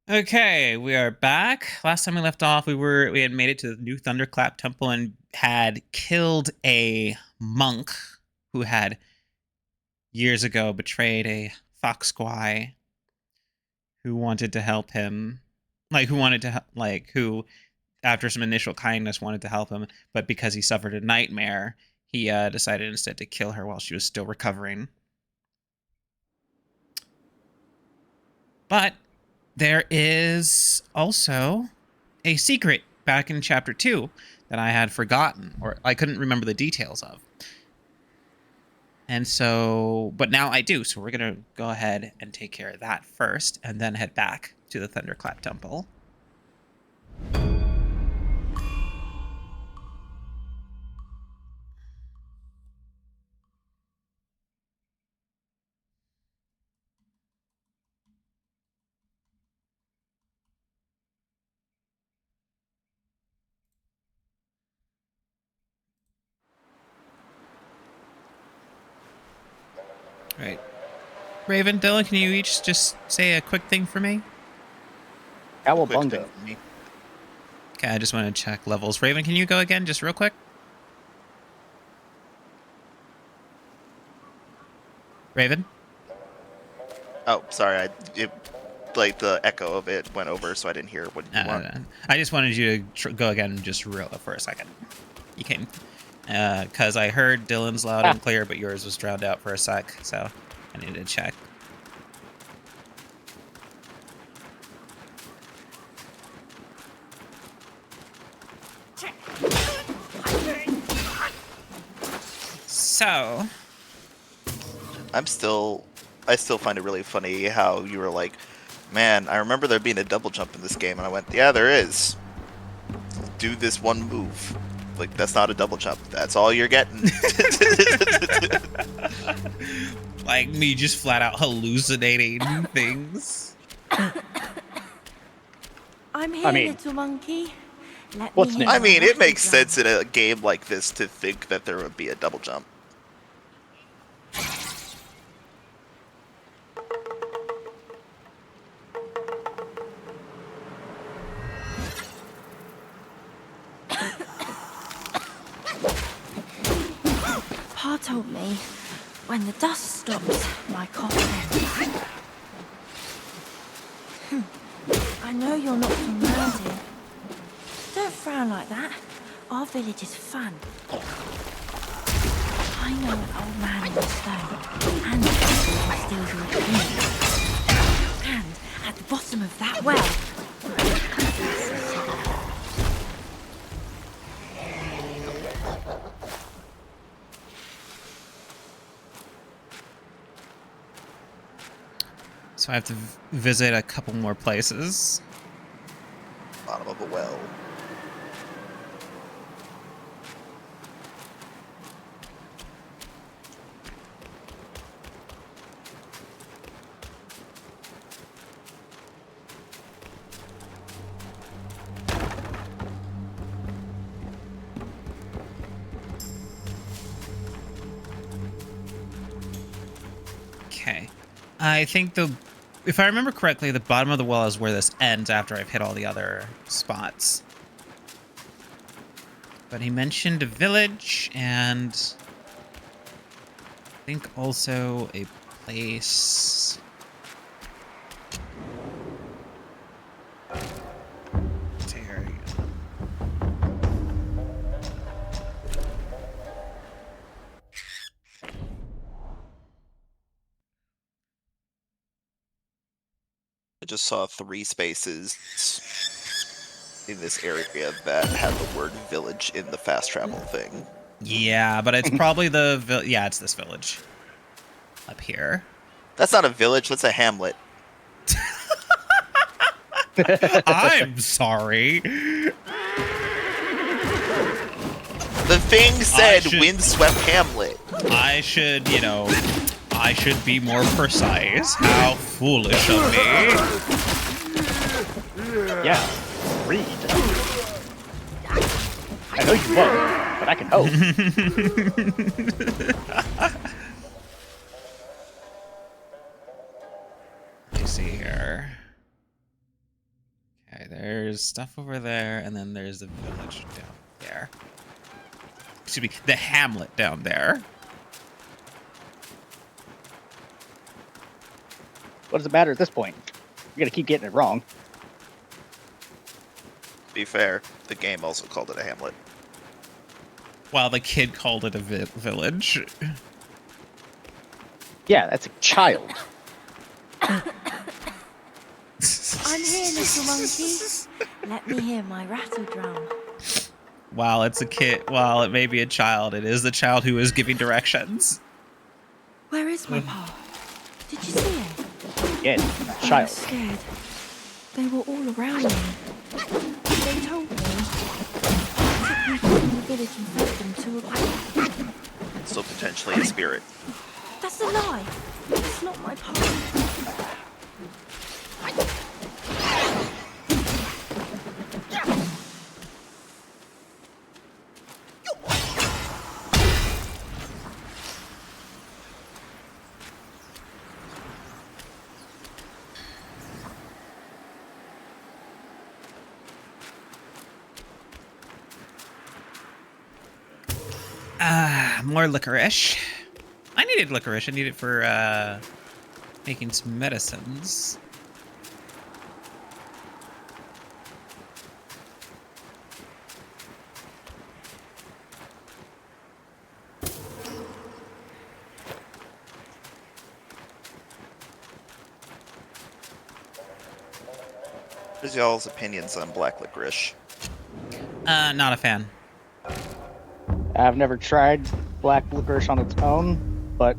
Okay, we are back. Last time we left off, we had made it to the new Thunderclap Temple and had killed a monk who had years ago betrayed a fox squaw who wanted to help him, like who wanted to like who after some initial kindness wanted to help him, but because he suffered a nightmare, he decided instead to kill her while she was still recovering. But there is also a secret back in chapter 2 that I had forgotten or I couldn't remember the details of. And so, but now I do. So we're going to go ahead and take care of that first and then head back to the Thunderclap Temple. All right. Raven, Dylan, can you each just say a quick thing for me? Cowabunga. Okay, I just want to check levels. Raven, can you go again just real quick? Raven? Oh, sorry. Like the echo of it went over, so I didn't hear what you want. No. I just wanted you to go again just real for a second. You came. Because I heard Dylan's loud and clear, but yours was drowned out for a sec, so I needed to check. So, I still find it really funny how you were like, man, I remember there being a double jump in this game, and I went, yeah, there is. Do this one move. Like, that's not a double jump. That's all you're getting. like me just flat out hallucinating things. I'm here, little monkey. What's new? I mean, it makes sense in a game like this to think that there would be a double jump. Pa told me when the dust stops, my cough ends. I know you're not from around here. Don't frown like that. Our village is fun. I know an old man in the stone, and he steals your dreams. And at the bottom of that well. So I have to visit a couple more places. Bottom of a well. Okay. I think if I remember correctly, the bottom of the well is where this ends after I've hit all the other spots. But he mentioned a village and I think also a place. There you go. I just saw 3 spaces in this area that had the word village in the fast travel thing. Yeah, but it's probably yeah, it's this village up here. That's not a village, that's a hamlet. I'm sorry. The thing said windswept hamlet. I should be more precise. How foolish of me. Yeah, read. I know you won't, but I can hope. Let me see here. Okay, there's stuff over there, and then there's the village down there. Excuse me, the hamlet down there. What does it matter at this point? You're gonna keep getting it wrong. To be fair, the game also called it a hamlet. While the kid called it a village. Yeah, that's a child. I'm here, little monkey. Let me hear my rattle drum. While it's a kid, while it may be a child, it is the child who is giving directions. Where is my paw? Did you see it? Again, I was child. scared. They were all around me. They told me. I took people from the village and fed them to a paw. So potentially a spirit. That's a lie. It's not my paw. More licorice. I needed licorice. I need it for making some medicines. What is y'all's opinions on black licorice? Not a fan. I've never tried black licorice on its own, but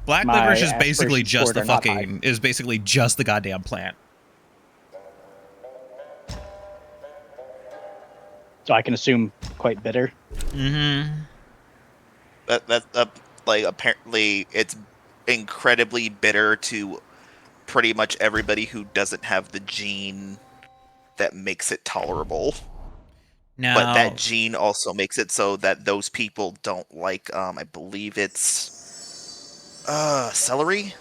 Black my licorice is basically aspirations just for the it are not high. fucking is basically just the goddamn plant. So I can assume quite bitter. Mm-hmm. That like apparently it's incredibly bitter to pretty much everybody who doesn't have the gene that makes it tolerable. Now, But that gene also makes it so that those people don't like I believe it's celery?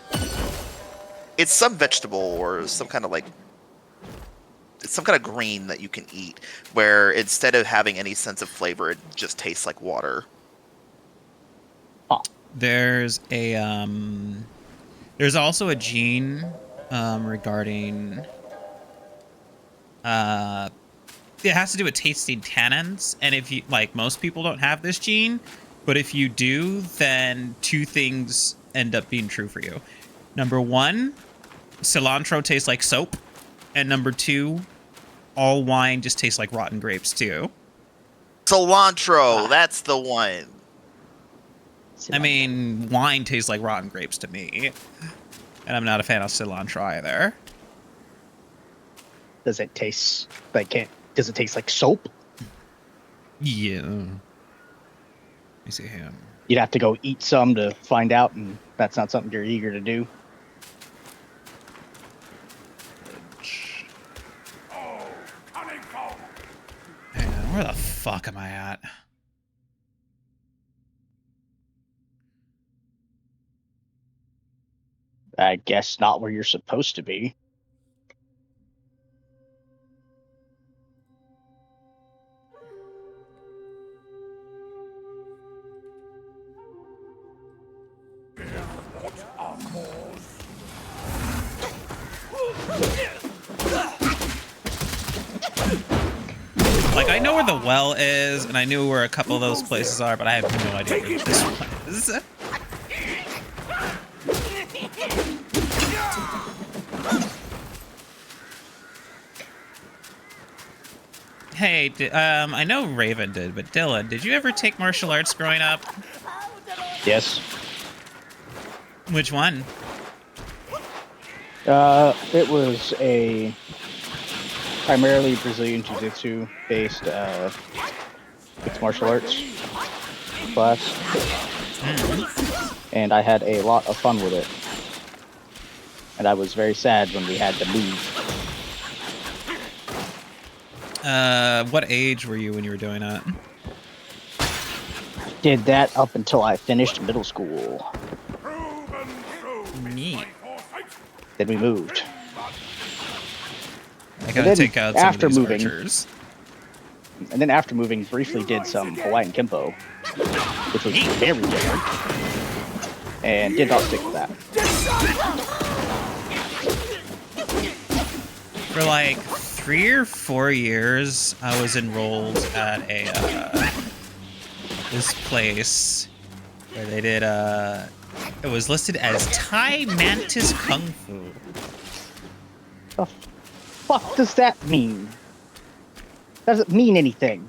It's some vegetable or some kind of like it's some kind of green that you can eat where instead of having any sense of flavor it just tastes like water. there's a there's also a gene regarding it has to do with tasting tannins, and if you like, most people don't have this gene, but if you do, then two things end up being true for you. Number one, cilantro tastes like soap, and number two, all wine just tastes like rotten grapes too. Cilantro, that's the one. I mean, wine tastes like rotten grapes to me, and I'm not a fan of cilantro either. Does it taste like Does it taste like soap? Yeah. Let me see him. You'd have to go eat some to find out, and that's not something you're eager to do. Hang on, where the fuck am I at? I guess not where you're supposed to be. Like, I know where the well is, and I knew where a couple of those places are, but I have no idea where this one is. Hey, I know Raven did, but Dylan, did you ever take martial arts growing up? Yes. Which one? It was a primarily Brazilian Jiu-Jitsu based mixed martial arts class, and I had a lot of fun with it. And I was very sad when we had to move. What age were you when you were doing it? Did that up until I finished middle school. Neat. Then we moved. I gotta then take out some of after these moving- archers. And then after moving, briefly did some Hawaiian Kimpo, which was very different, and did not stick with that. For like 3 or 4 years, I was enrolled at a this place where they did it was listed as Thai Mantis Kung Fu. The fuck does that mean? Doesn't mean anything.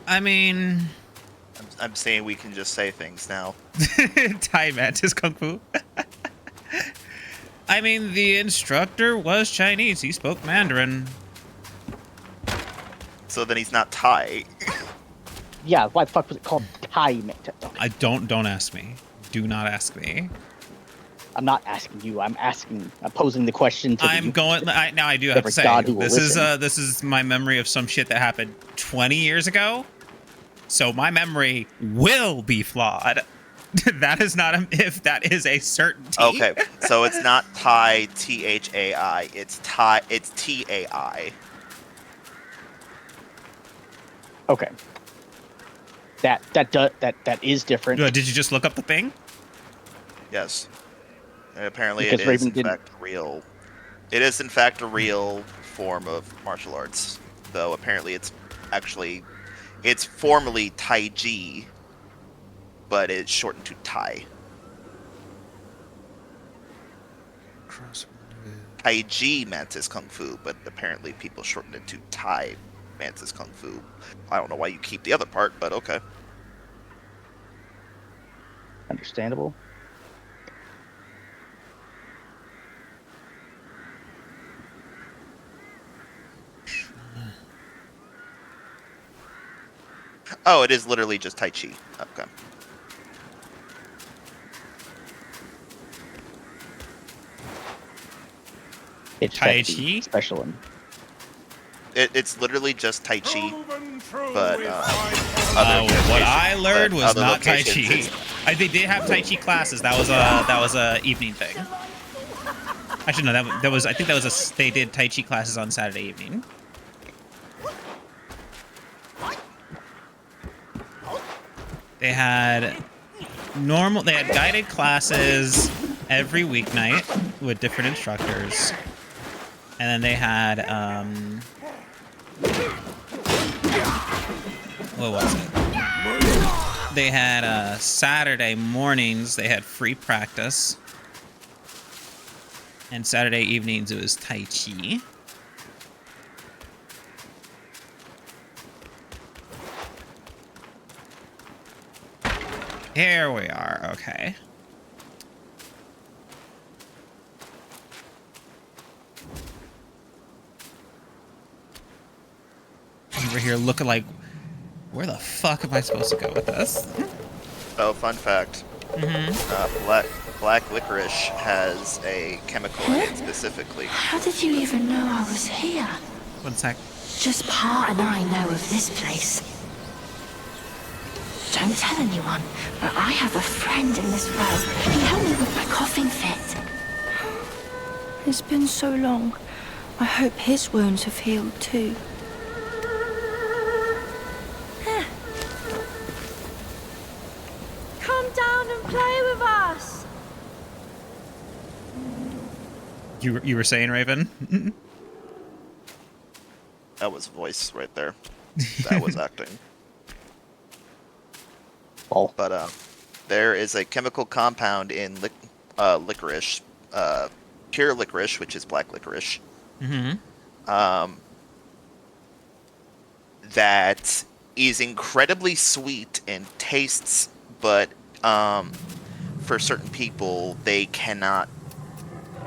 I mean, I'm saying we can just say things now. Thai Mantis Kung Fu. I mean, the instructor was Chinese. He spoke Mandarin. So then he's not Thai. Yeah, why the fuck was it called Thai Mantis? Don't ask me. Do not ask me. I'm not asking you. I'm posing the question to I'm the going. Now I do have Every to say God who will this is my memory of some shit that happened 20 years ago. So my memory will be flawed. That is not if that is a certainty. Okay, so it's not Thai Thai. It's Thai. It's Tai. Okay. That is different. Did you just look up the thing? Yes. And apparently Because it is Raven in didn't- fact real. It is in fact a real form of martial arts, though apparently it's formerly Tai Chi, but it's shortened to Thai. Tai Chi Mantis Kung Fu, but apparently people shortened it to Thai Mantis Kung Fu. I don't know why you keep the other part, but okay. Understandable. Oh, it is literally just Tai Chi. Okay. It's Tai sexy, Chi? special one. It's literally just Tai Chi, but What I learned was other not Tai locations, Chi. it's- They did have Tai Chi classes. That was a evening thing. Actually, no, that was I think that was they did Tai Chi classes on Saturday evening. They had guided classes every weeknight with different instructors. And then they had what was it? They had Saturday mornings, they had free practice. And Saturday evenings it was Tai Chi. Here we are, okay. Over here looking like, where the fuck am I supposed to go with this? Oh, fun fact. Black licorice has a chemical in it specifically. How did you even know I was here? 1 sec. Just Pa and I know of this place. Don't tell anyone, but I have a friend in this row. He helped me with my coughing fit. It's been so long. I hope his wounds have healed too. Come down and play with us. You were saying, Raven? That was voice right there. That was acting. Oh. But there is a chemical compound in licorice, pure licorice, which is black licorice, that is incredibly sweet and tastes, but for certain people, they cannot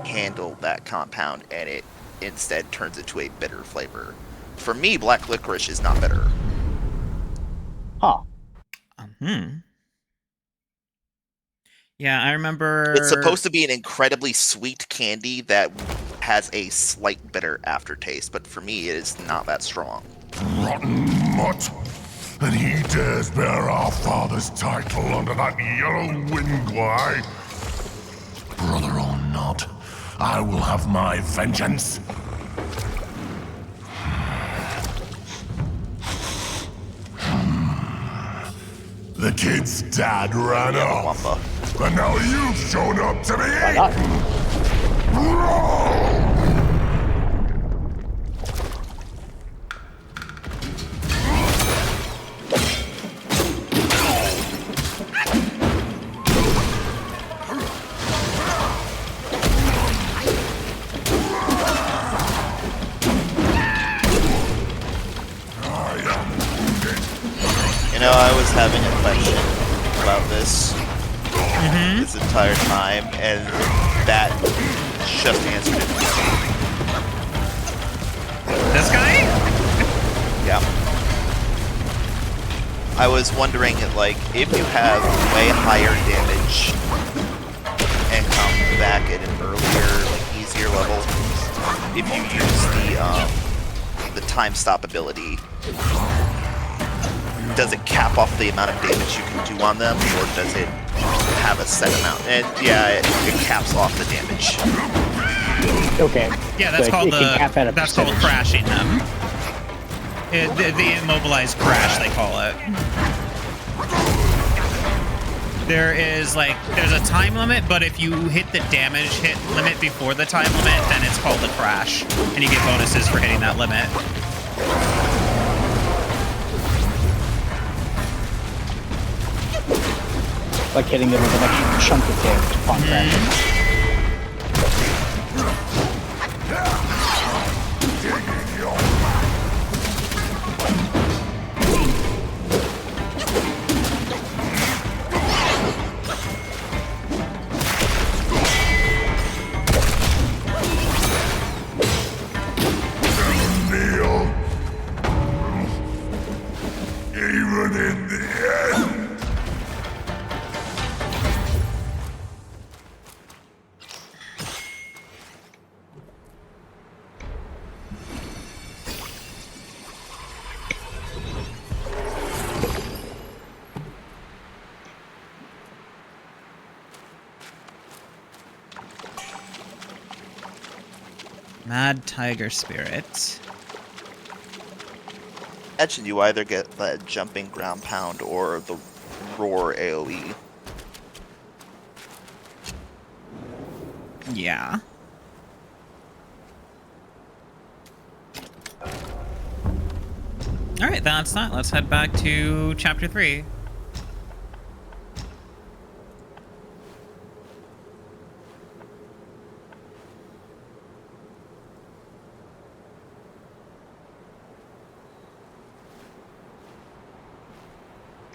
handle that compound, and it instead turns into a bitter flavor. For me, black licorice is not bitter. Huh. Yeah, I remember. It's supposed to be an incredibly sweet candy that has a slight bitter aftertaste, but for me, it is not that strong. Rotten mutt! And he dares bear our father's title under that yellow wind glide? Brother or not, I will have my vengeance. The kid's dad ran off, Wampa. and now you've shown up to be Why not? You know, I was having a question about this this entire time, and that just answered it. This guy? Yeah. I was wondering, like, if you have way higher damage and come back at an earlier, like, easier level, if you use the time stop ability, does it cap off the amount of damage you can do on them, or does it have a set amount? And yeah, it caps off the damage. Okay. Yeah, that's So called it can cap at a that's called percentage. crashing them. The immobilized crash, they call it. There's a time limit, but if you hit the damage hit limit before the time limit, then it's called a crash, and you get bonuses for hitting that limit. Like hitting them with an extra chunk of damage upon crashing. Kneel. Even in the end. Mad Tiger Spirit. Imagine you either get the jumping ground pound or the roar AoE. Yeah. Alright, that's that. Let's head back to chapter 3.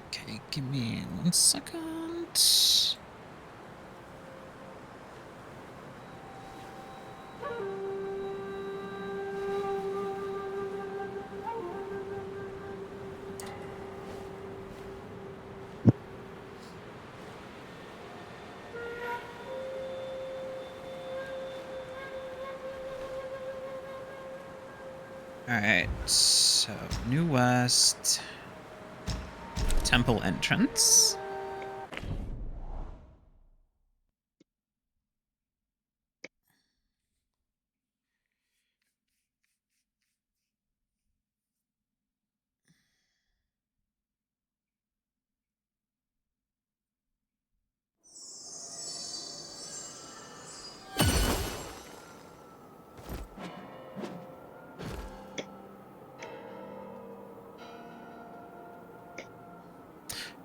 Okay, give me 1 second. Alright, so New West Temple entrance.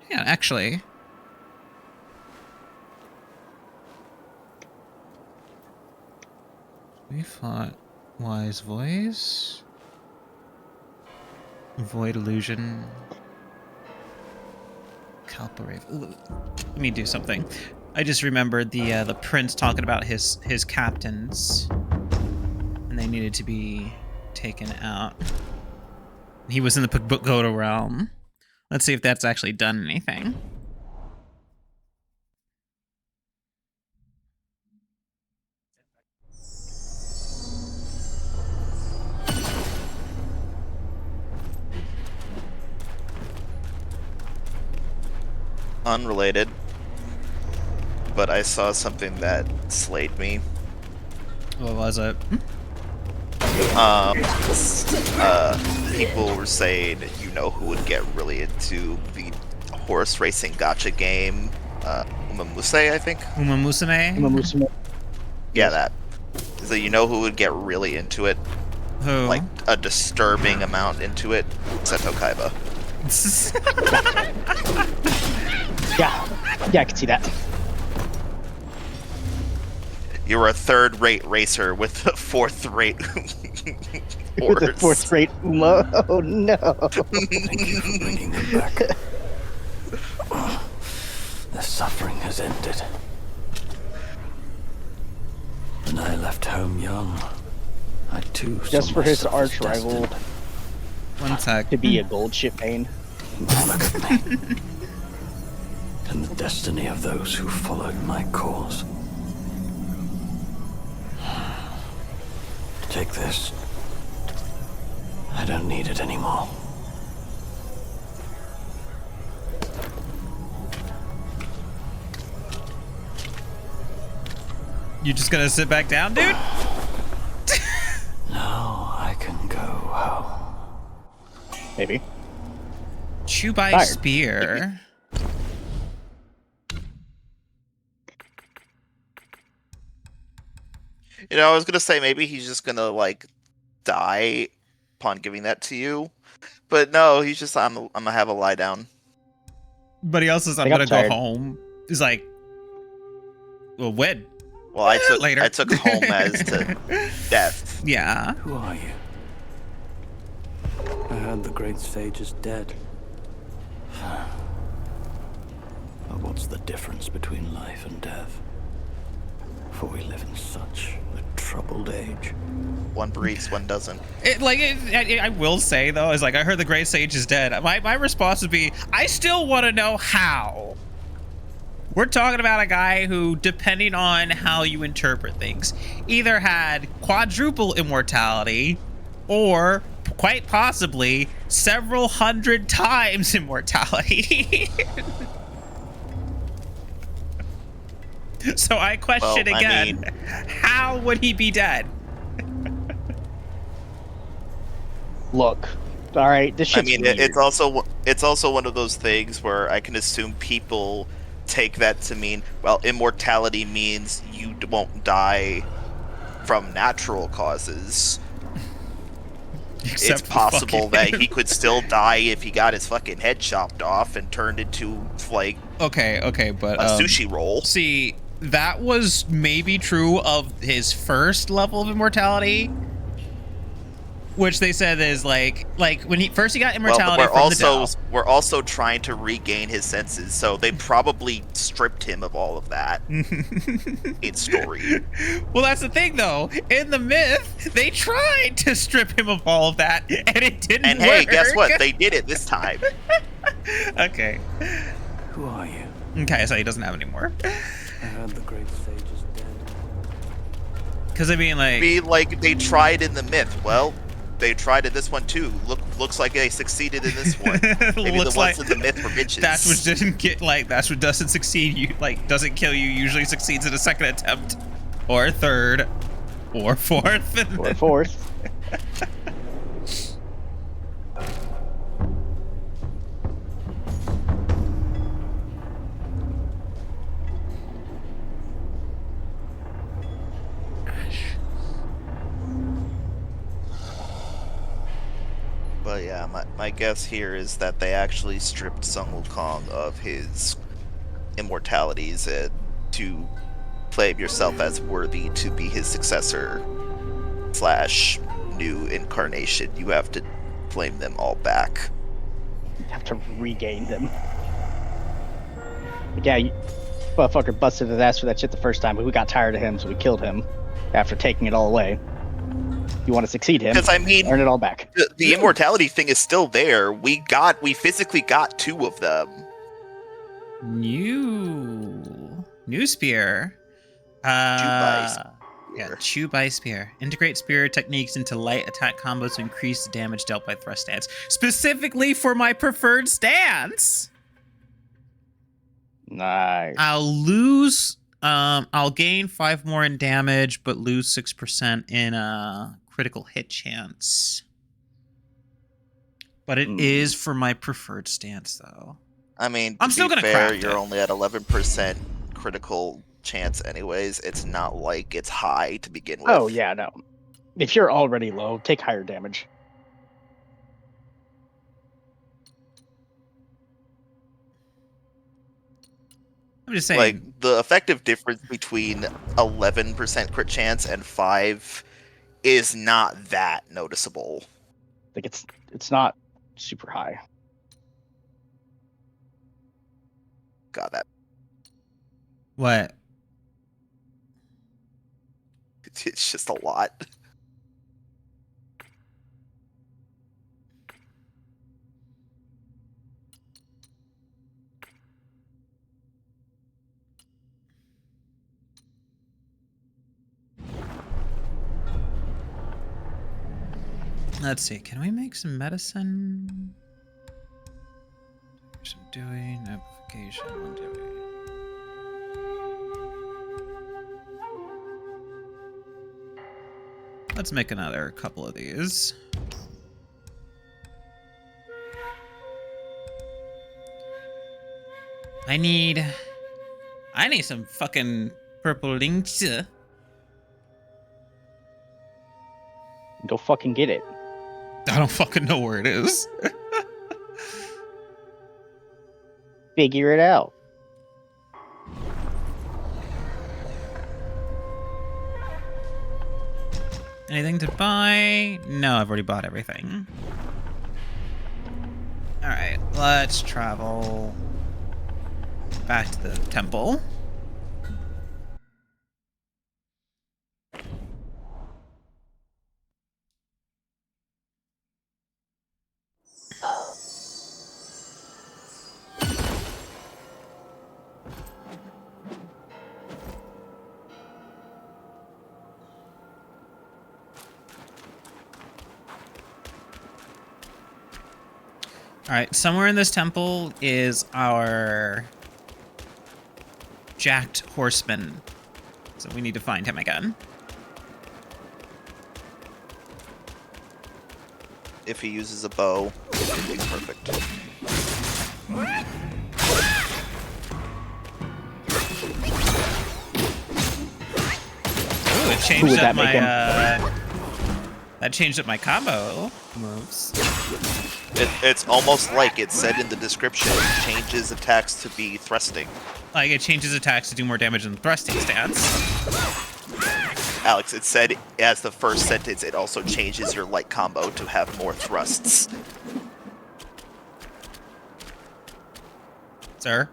Yeah, actually. We fought Wise Voice. Void Illusion. Calparave. Let me do something. I just remembered the prince talking about his captains. And they needed to be taken out. He was in the Pagoda realm. Let's see if that's actually done anything. Unrelated, but I saw something that slayed me. What was it? People were saying, you know, who would get really into the horse racing gotcha game? Umamuse, I think. Uma Musume? Yeah, that. So you know who would get really into it? Who? Like a disturbing amount into it? Seto Kaiba. Yeah, I can see that. You're a third-rate racer with a fourth-rate With the horse. fourth-rate Uma. Oh no. Thank you for bringing them back. Their suffering has ended. When I left home young, I too saw Just for his myself arch as rival destined. One sec. to be a gold ship main. Look at me. And the destiny of those who followed my cause. Take this. I don't need it anymore. You just gonna sit back down, dude? Now I can go home. Maybe. Chubai Tired. spear. You know, I was gonna say maybe he's just gonna like die upon giving that to you, but no, he's just I'm gonna have a lie down. But he also says, I'm got gonna go tired. home. He's like, well, when? Well, I took Later. I took home as to death. Yeah. Who are you? I heard the great sage is dead. But what's the difference between life and death? For we live in such a troubled age. One breathes, one doesn't. I will say though, is like I heard the great sage is dead. My response would be, I still want to know how. We're talking about a guy who, depending on how you interpret things, either had quadruple immortality or quite possibly several hundred times immortality. So I question Well, I again, mean- how would he be dead? Look. All right, this I shit's mean, weird. it's also one of those things where I can assume people take that to mean, well, immortality means you won't die from natural causes. Except It's for possible fucking- that he could still die if he got his fucking head chopped off and turned into like Okay, but a sushi roll. see, that was maybe true of his first level of immortality, which they said is like when he got Well, immortality we're from also the we're also trying to regain his senses, so they probably stripped him of all of that in story. Well, that's the thing though. In the myth, they tried to strip him of all of that, and it didn't And work. hey, guess what? They did it this time. Okay. Who are you? Okay, so he doesn't have any more. I heard the great sage is dead. Because I mean, like, Be like they tried in the myth. Well, they tried in this one too. Looks like they succeeded in this one. Maybe Looks the ones like in the myth were bitches. that's what didn't get that's what doesn't succeed. You doesn't kill you. Usually succeeds in a second attempt, or a third, or fourth. Or fourth. But yeah, my guess here is that they actually stripped Sun Wukong of his immortalities and to claim yourself as worthy to be his successor / new incarnation. You have to claim them all back. You have to regain them. Like, yeah, motherfucker busted his ass for that shit the first time, but we got tired of him, so we killed him after taking it all away. You want to succeed him? Because I mean, Earn it all back. the immortality thing is still there. We physically got 2 of them. New spear. Chubai Yeah, Chubai spear. Integrate spear techniques into light attack combos to increase the damage dealt by thrust stance. Specifically for my preferred stance. Nice. I'll lose I'll gain 5 more in damage, but lose 6% in critical hit chance. But it is for my preferred stance, though. I mean, I'm to still be gonna fair, craft you're it. only at 11% critical chance anyways. It's not like it's high to begin with. Oh yeah, no. If you're already low, take higher damage. I'm just saying. Like, the effective difference between 11% crit chance and 5 is not that noticeable. Like it's not super high. God, that What? it's just a lot. Let's see. Can we make some medicine? Some doing amplification. One doing. Let's make another couple of these. I need some fucking purple links. Go fucking get it. I don't fucking know where it is. Figure it out. Anything to buy? No, I've already bought everything. Alright, let's travel back to the temple. Alright, somewhere in this temple is our jacked horseman. So we need to find him again. If he uses a bow, it'd be perfect. Ooh, it changed up my that changed up my combo moves. It's almost like it said in the description, changes attacks to be thrusting. Like, it changes attacks to do more damage than thrusting stance. Alex, it said as the first sentence, it also changes your light combo to have more thrusts. Sir?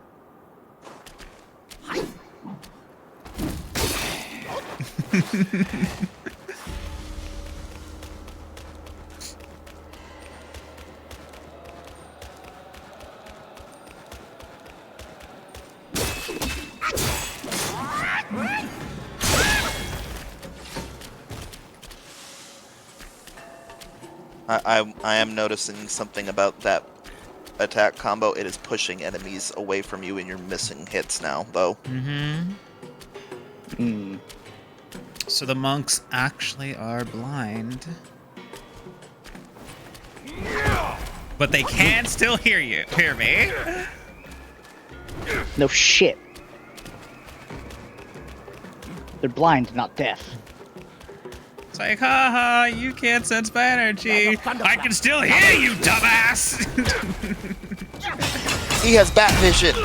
I am noticing something about that attack combo. It is pushing enemies away from you, and you're missing hits now, though. So the monks actually are blind. But they can still hear me. No shit. They're blind, not deaf. It's like, haha, you can't sense my energy. I can still hear you, dumbass! He has bat vision!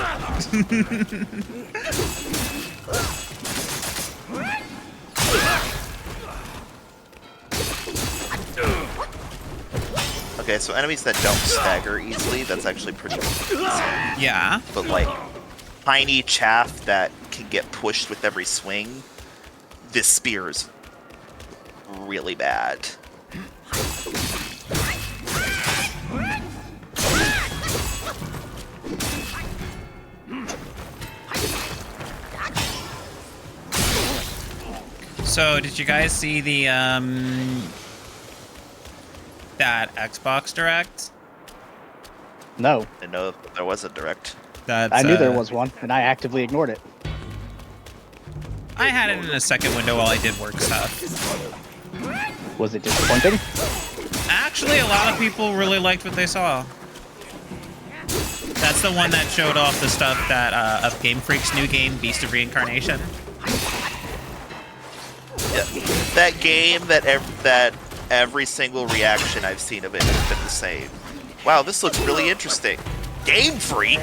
Okay, so enemies that don't stagger easily, that's actually pretty easy. Yeah. But like, tiny chaff that can get pushed with every swing, this spear is really bad. So, did you guys see the, that Xbox Direct? No. I know there was a direct. That's, I knew there was one, and I actively ignored it. I had it in a second window while I did work stuff. Was it disappointing? Actually, a lot of people really liked what they saw. That's the one that showed off the stuff that of Game Freak's new game, Beast of Reincarnation. Yeah. That game that every single reaction I've seen of it has been the same. Wow, this looks really interesting. Game Freak?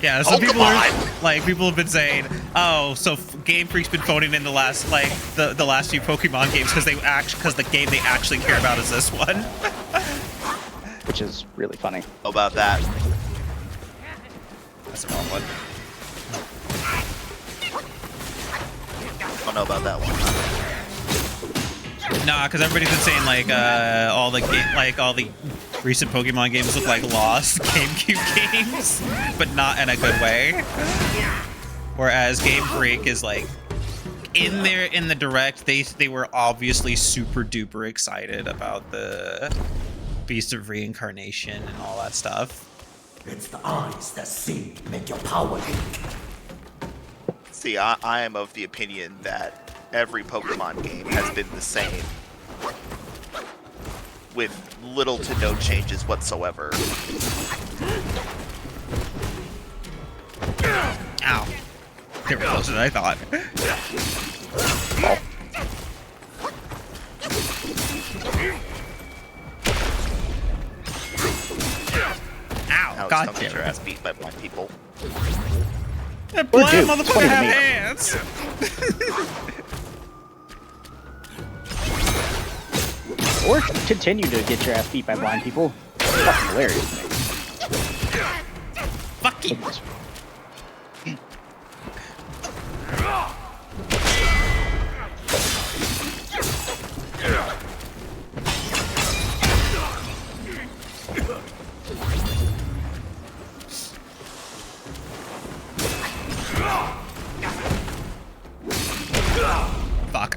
Yeah, so people have been saying, oh, so Game Freak's been phoning in the last the last few Pokemon games because the game they actually care about is this one. Which is really funny. How about that? That's the wrong one. I don't know about that one. Nah, because everybody's been saying all the recent Pokemon games look like lost GameCube games, but not in a good way. Whereas Game Freak is like in the direct, they were obviously super duper excited about the Beast of Reincarnation and all that stuff. It's the eyes that see make your power leak. See, I am of the opinion that every Pokemon game has been the same, with little to no changes whatsoever. Ow. They were closer than I thought. Ow, Alex, God don't get your ass beat by blind people. That blind dude, motherfucker point have at me. hands! Or continue to get your ass beat by blind people. It's fucking hilarious to me. Fuck you! Fuck.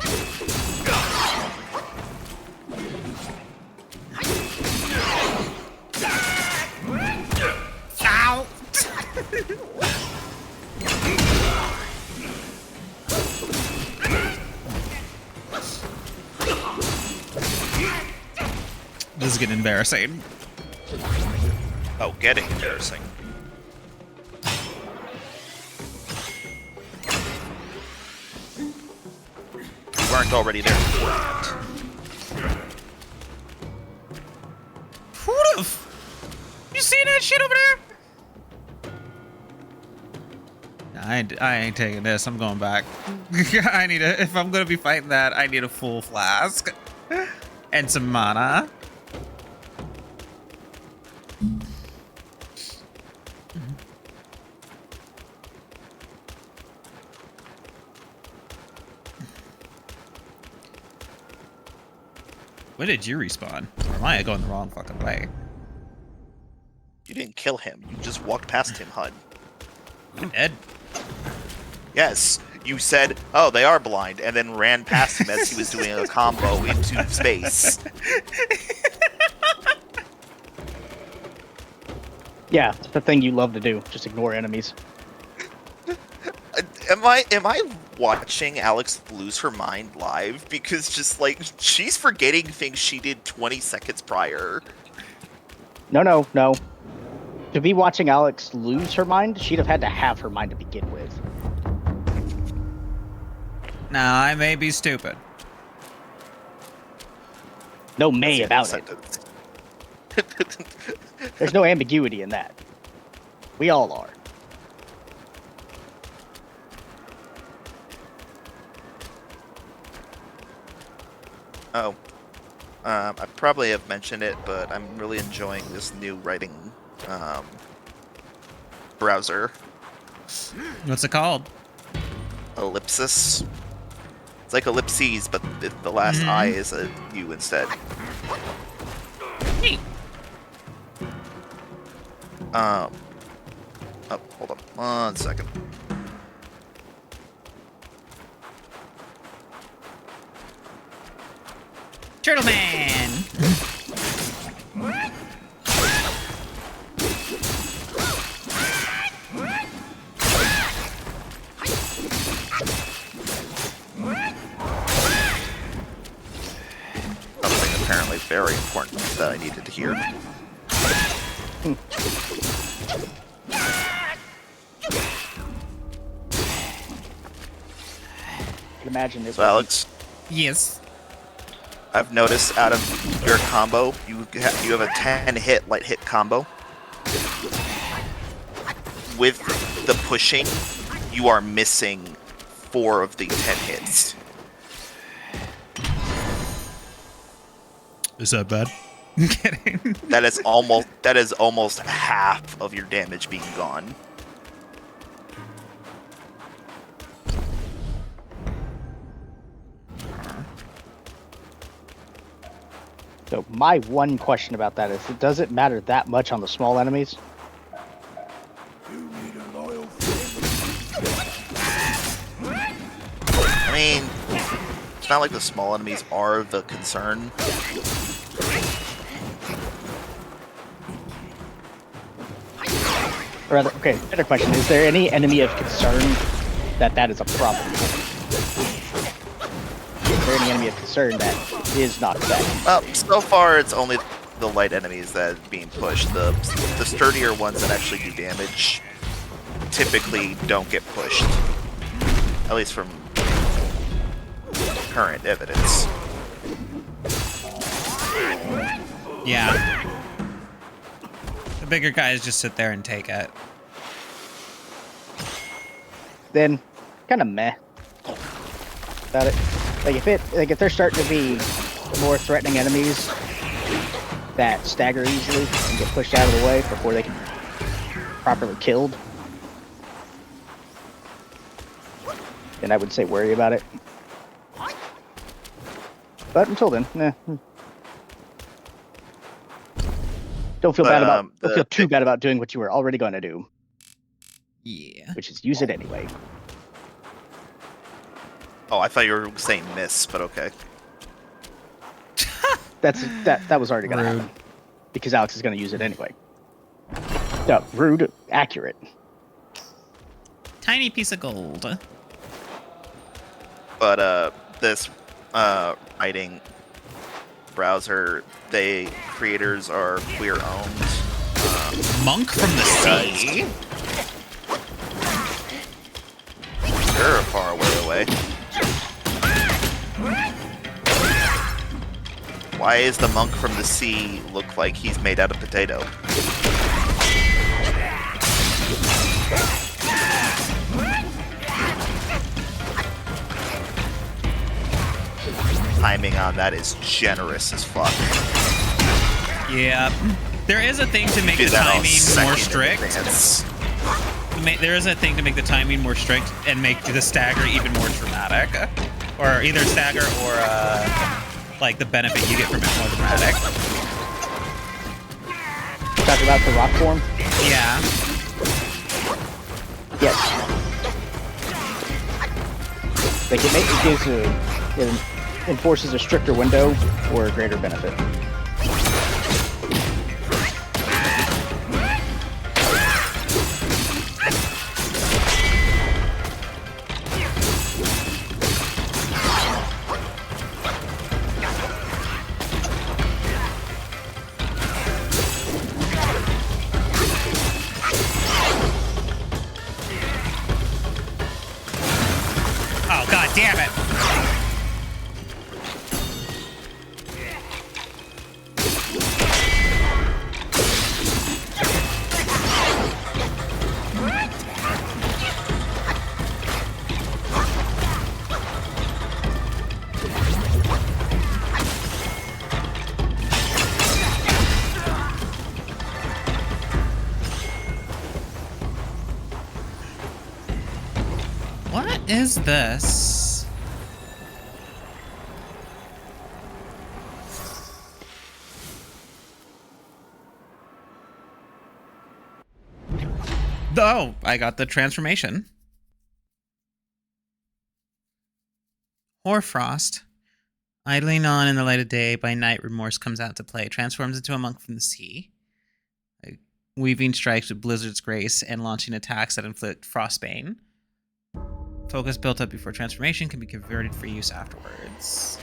Ow! This is getting embarrassing. Oh, getting embarrassing. You weren't already there beforehand. Who'd've? You seen that shit over there? I ain't taking this. I'm going back. I need if I'm gonna be fighting that, I need a full flask and some mana. When did you respawn? Or am I going the wrong fucking way? You didn't kill him. You just walked past him, Hud. I'm dead. Yes, you said, oh, they are blind, and then ran past him as he was doing a combo into space. Yeah, it's the thing you love to do. Just ignore enemies. Am I watching Alex lose her mind live? Because just like she's forgetting things she did 20 seconds prior. No. To be watching Alex lose her mind, she'd have had to have her mind to begin with. Now I may be stupid. No may about it. There's no ambiguity in that. We all are. Oh. I probably have mentioned it, but I'm really enjoying this new writing browser. What's it called? Ellipsis. It's like ellipses, but the last I is a U instead. Neat. Oh, hold on 1 second. Turtle Man! very important that I needed to hear. I can imagine this. So, Alex, Yes. I've noticed out of your combo, you have a 10-hit light hit combo. With the pushing, you are missing 4 of the 10 hits. Is that bad? I'm kidding. That is almost half of your damage being gone. So my one question about that is, does it matter that much on the small enemies? I mean, it's not like the small enemies are the concern. Or rather, okay, better question: is there any enemy of concern that is a problem? Is there any enemy of concern that is not effective? So far, it's only the light enemies that are being pushed. The sturdier ones that actually do damage typically don't get pushed. At least from current evidence. Yeah. The bigger guys just sit there and take it. Then, kind of meh about it. If they're starting to be more threatening enemies that stagger easily and get pushed out of the way before they can be properly killed, then I would say worry about it. But until then, don't feel bad about. Don't feel too bad about doing what you were already going to do. Yeah. Which is use it anyway. Oh, I thought you were saying miss, but okay. That was already going to happen because Alex is going to use it anyway. No, rude, accurate. Tiny piece of gold. But this writing browser, creators are queer owned. Monk from the sea. They're a far away. Why is the monk from the sea look like he's made out of potato? Timing on that is generous as fuck. Yeah. There is a thing to make the timing more strict. There is a thing to make the timing more strict and make the stagger even more dramatic. Or either stagger or like the benefit you get from it more dramatic. Talking about the rock form? Yeah. Yes. Like it enforces a stricter window or a greater benefit. Oh, god damn it! What is this? Oh, I got the transformation. Hoarfrost. Idling on in the light of day, by night remorse comes out to play. Transforms into a monk from the sea. Weaving strikes with blizzard's grace and launching attacks that inflict frostbane. Focus built up before transformation can be converted for use afterwards.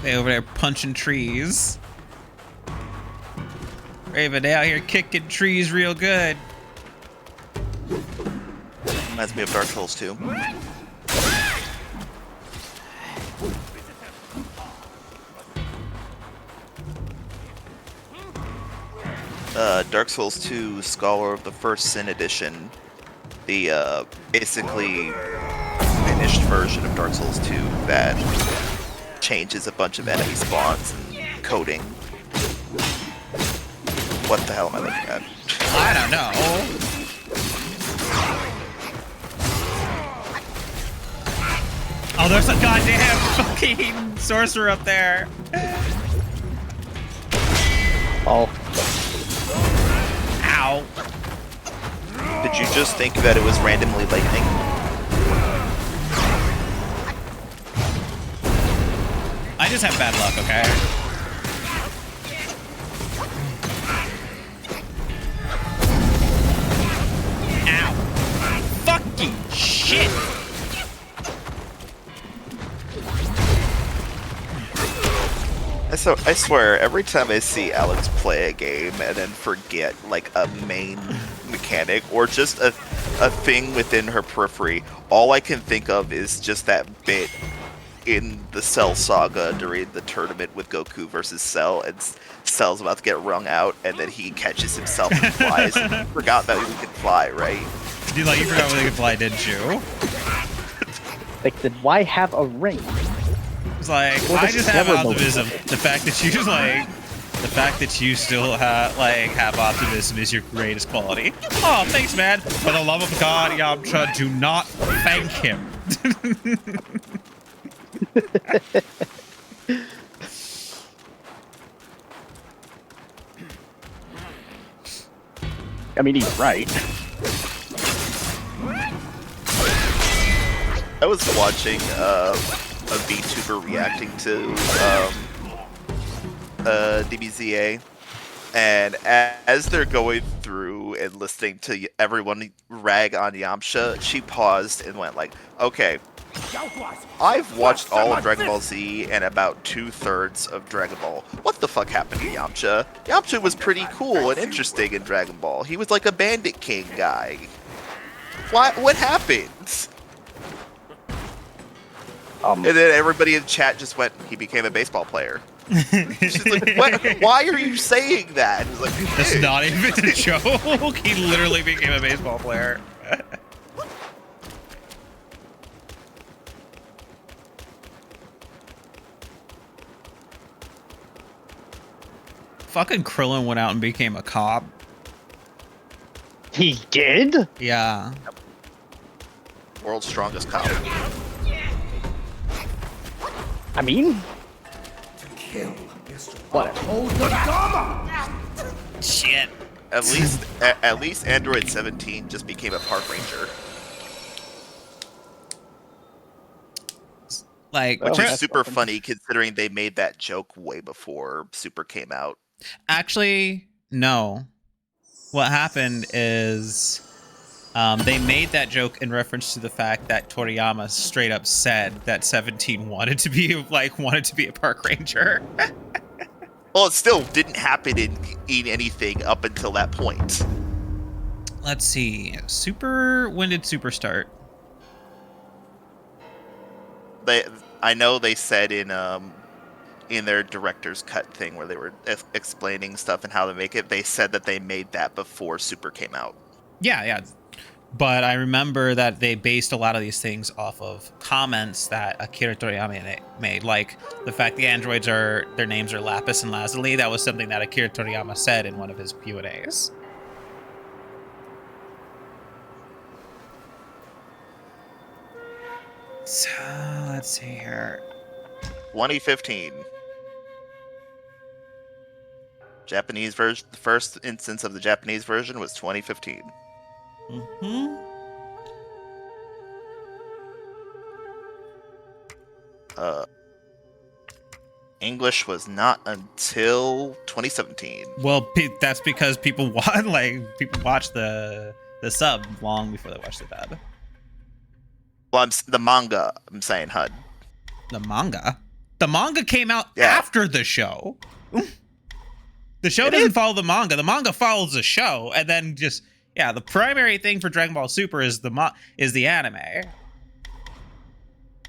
They over there punching trees. Raven, they out here kicking trees real good. Reminds me of Dark Souls 2. Dark Souls 2 Scholar of the First Sin Edition, the basically finished version of Dark Souls 2 that changes a bunch of enemy spawns and coding. What the hell am I looking at? I don't know. Oh, there's a goddamn fucking sorcerer up there. Oh, Ow. Did you just think that it was randomly lightning? I just have bad luck, okay? Ow. Fucking shit. I swear, every time I see Alex play a game and then forget like a main mechanic or just a thing within her periphery, all I can think of is just that bit in the Cell saga during the tournament with Goku versus Cell, and Cell's about to get wrung out, and then he catches himself and flies. And forgot that he can fly, right? You forgot where they could fly, didn't you? like, did why have a ring? It's like, Well, I this just is have never optimism. The fact that you still have optimism is your greatest quality. Oh, thanks, man. For the love of God, Yamcha, do not thank him. I mean, he's right. I was watching a VTuber reacting to DBZA, and as they're going through and listening to everyone rag on Yamcha, she paused and went like, okay, I've watched all of Dragon Ball Z and about 2/3 of Dragon Ball. What the fuck happened to Yamcha? Yamcha was pretty cool and interesting in Dragon Ball. He was like a Bandit King guy. What happened? And then everybody in chat just went, he became a baseball player. She's like, what? Why are you saying that? It's like, That's not even a joke. He literally became a baseball player. Fucking Krillin went out and became a cop. He did? Yeah. World's strongest cop. I mean, Kill Mr. what? Hold the Dharma! Shit. At least Android 17 just became a park ranger. Like, Which Well, is super funny considering they made that joke way before Super came out. actually, no. What happened is they made that joke in reference to the fact that Toriyama straight up said that 17 wanted to be a park ranger. Well, it still didn't happen in anything up until that point. Let's see. When did Super start? I know they said in their director's cut thing where they were explaining stuff and how to make it, they said that they made that before Super came out. Yeah. But I remember that they based a lot of these things off of comments that Akira Toriyama made, like the fact the androids their names are Lapis and Lazuli. That was something that Akira Toriyama said in one of his Q&As. So let's see here. 2015. Japanese version. The first instance of the Japanese version was 2015. Mm-hmm. English was not until 2017. Well, that's because people watch the sub long before they watch the dub. Well, the manga. I'm saying HUD. The manga. The manga came out Yeah. after the show. The show doesn't follow the manga. The manga follows the show, and then just the primary thing for Dragon Ball Super is the anime.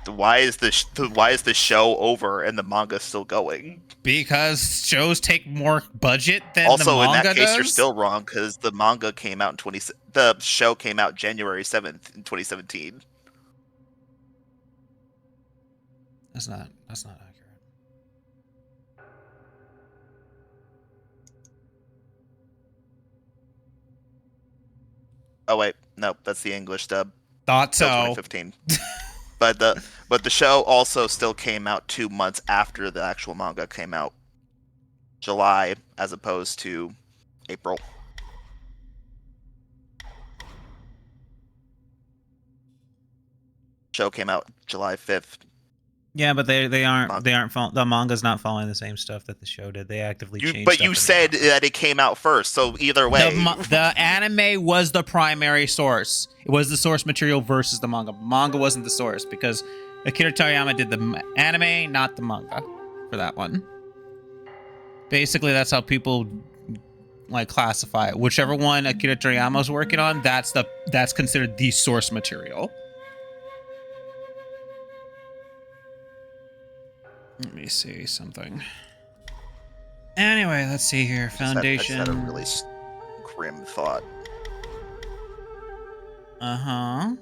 Why is the show over and the manga still going? Because shows take more budget than Also, the in manga that case, does. you're still wrong because the manga came out in the show came out January 7th in 2017. That's not accurate. Oh wait, no, that's the English dub. Thought Till so. 2015. but the show also still came out 2 months after the actual manga came out. July as opposed to April. Show came out July 5th. Yeah, but they aren't the manga's not following the same stuff that the show did. They actively changed. But stuff you in said that it came out first, so either way, the anime was the primary source. It was the source material versus the manga. Manga wasn't the source because Akira Toriyama did the anime, not the manga, for that one. Basically, that's how people like classify it. Whichever one Akira Toriyama's working on, that's considered the source material. Let me see something. Anyway, let's see here. Foundation. I just had a really grim thought. Uh-huh.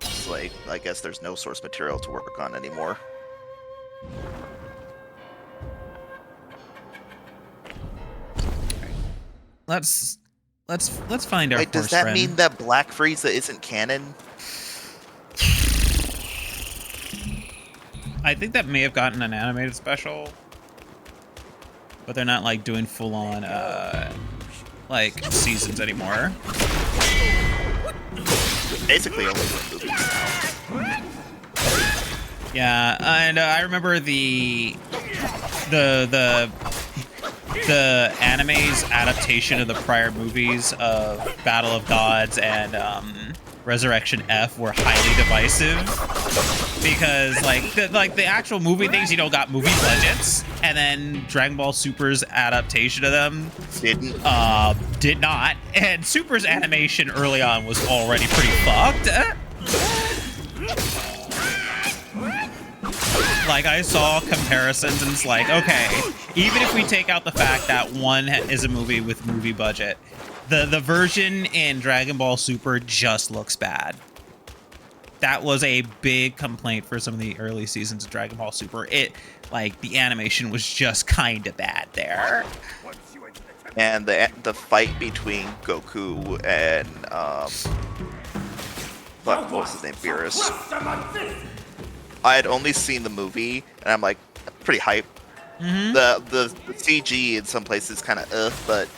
It's like, I guess there's no source material to work on anymore. Let's find our Wait, does horse that friend. mean that Black Frieza isn't canon? I think that may have gotten an animated special, but they're not like doing full on like seasons anymore. Basically only doing movies now. Yeah, and I remember the anime's adaptation of the prior movies of Battle of Gods and Resurrection F were highly divisive because like the actual movie things, you know, got movie budgets, and then Dragon Ball Super's adaptation of them did not, and Super's animation early on was already pretty fucked. Like, I saw comparisons, and it's like, okay, even if we take out the fact that one is a movie with movie budget, the version in Dragon Ball Super just looks bad. That was a big complaint for some of the early seasons of Dragon Ball Super. Like, the animation was just kind of bad there. And the fight between Goku and what was his name, Beerus. I had only seen the movie, and I'm like, pretty hyped. Mm-hmm. The CG in some places kind of but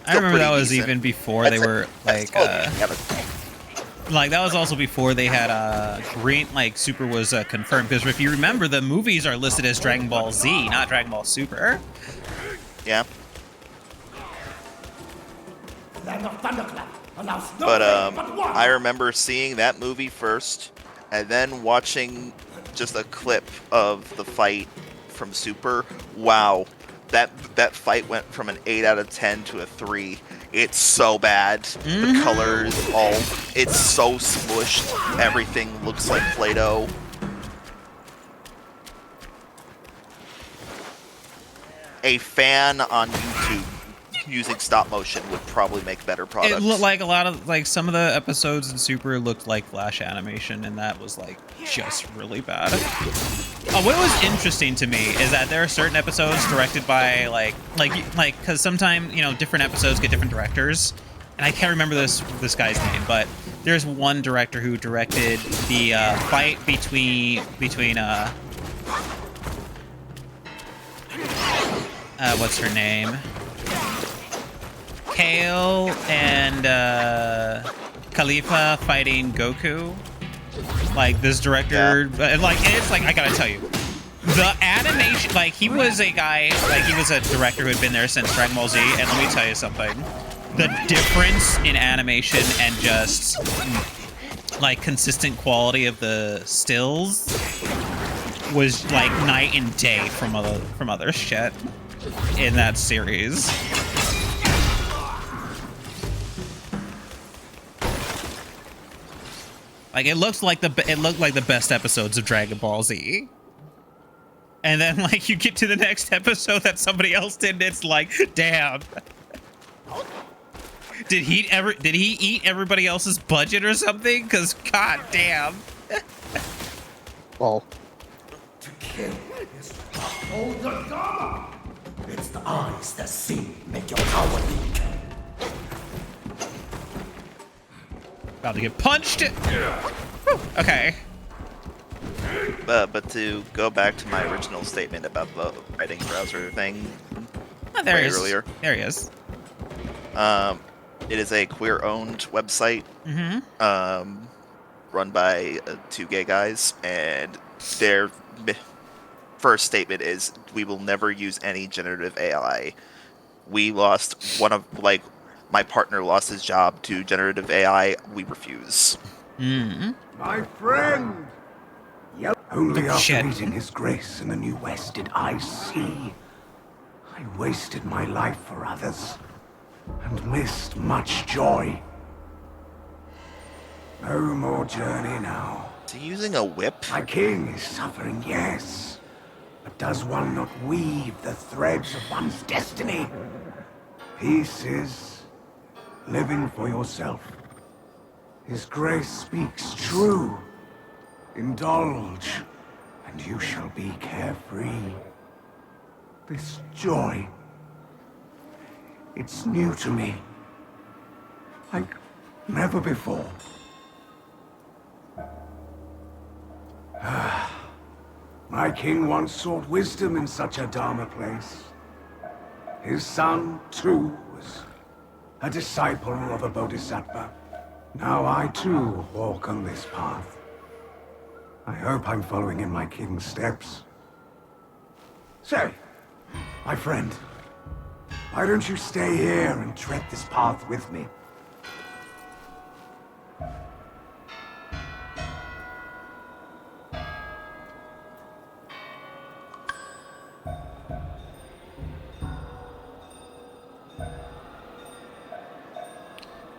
I remember that was decent. even before they were like that was also before they had green, like Super was confirmed, because if you remember, the movies are listed as Dragon Ball Z, not Dragon Ball Super. Yeah. Land of Thunderclap allows no But way but one. I remember seeing that movie first, and then watching just a clip of the fight from Super. Wow, that fight went from an 8 out of 10 to a 3. It's so bad. The colors, it's so smushed. Everything looks like Play-Doh. A fan on YouTube using stop motion would probably make better products. It looked like a lot of, like, some of the episodes in Super looked like Flash animation, and that was like just really bad. What was interesting to me is that there are certain episodes directed by like because sometimes, you know, different episodes get different directors, and I can't remember this guy's name, but there's one director who directed the fight between what's her name? Kale and Khalifa fighting Goku. Like, this director, like, it's like, I gotta tell you, the animation, like, he was a guy, like, he was a director who had been there since Dragon Ball Z, and let me tell you something. The difference in animation and just like consistent quality of the stills was like night and day from other shit in that series. Like it looked like the best episodes of Dragon Ball Z. And then like you get to the next episode that somebody else did, and it's like, damn. Did he eat everybody else's budget or something? Because god damn. Well, To kill is to uphold the Dharma. It's the eyes that see make your power weak. About to get punched. Okay. But to go back to my original statement about the writing browser thing Oh, there way he is. earlier. There he is. It is a queer-owned website Mm-hmm. run by two gay guys, and their first statement is, we will never use any generative AI. We lost my partner lost his job to generative AI. We refuse. Mm-hmm. My friend! Only after Shit. meeting His Grace in the New West did I see. I wasted my life for others, and missed much joy. No more journey now. Is he using a whip? My king is suffering, yes. But does one not weave the threads of one's destiny? Peace is living for yourself. His Grace speaks true. Indulge, and you shall be carefree. This joy, it's new to me. Like never before. My king once sought wisdom in such a Dharma place. His son, too, was a disciple of a bodhisattva. Now I, too, walk on this path. I hope I'm following in my king's steps. Say, my friend, why don't you stay here and tread this path with me?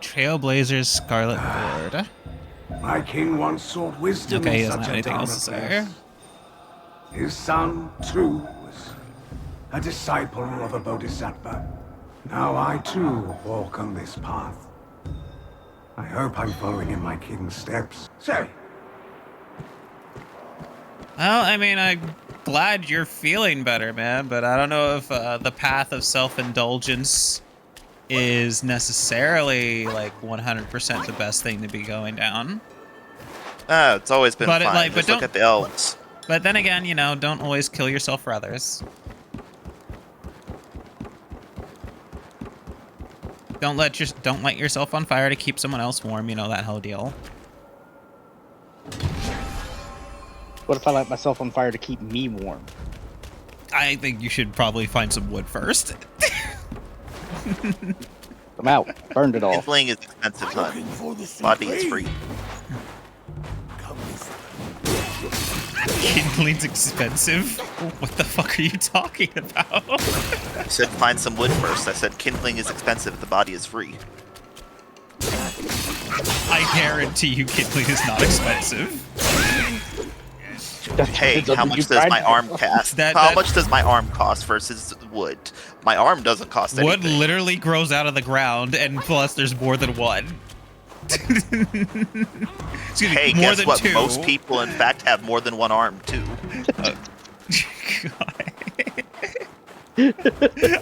Trailblazers Scarlet Lord. My king once sought wisdom Okay, he in doesn't such have a anything Dharma else to say. place. His son, too, was a disciple of a bodhisattva. Now I, too, walk on this path. I hope I'm following in my king's steps. Say, Well, I mean, I'm glad you're feeling better, man, but I don't know if the path of self-indulgence is necessarily like 100% the best thing to be going down. It's always been But fine. but Just look don't. at the elves. But then again, you know, don't always kill yourself for others. Don't light yourself on fire to keep someone else warm. You know that whole deal. what if I light myself on fire to keep me warm? I think you should probably find some wood first. I'm out. Burned it all. Kindling is expensive, hun. Body is free. Kindling's expensive? What the fuck are you talking about? I said find some wood first. I said kindling is expensive. The body is free. I guarantee you kindling is not expensive. Hey, how much does my arm cost? How much does my arm cost versus wood? My arm doesn't cost anything. Wood literally grows out of the ground, and plus there's more than one. Excuse me, Hey, more guess than what? two. Most people, in fact, have more than one arm, too. God.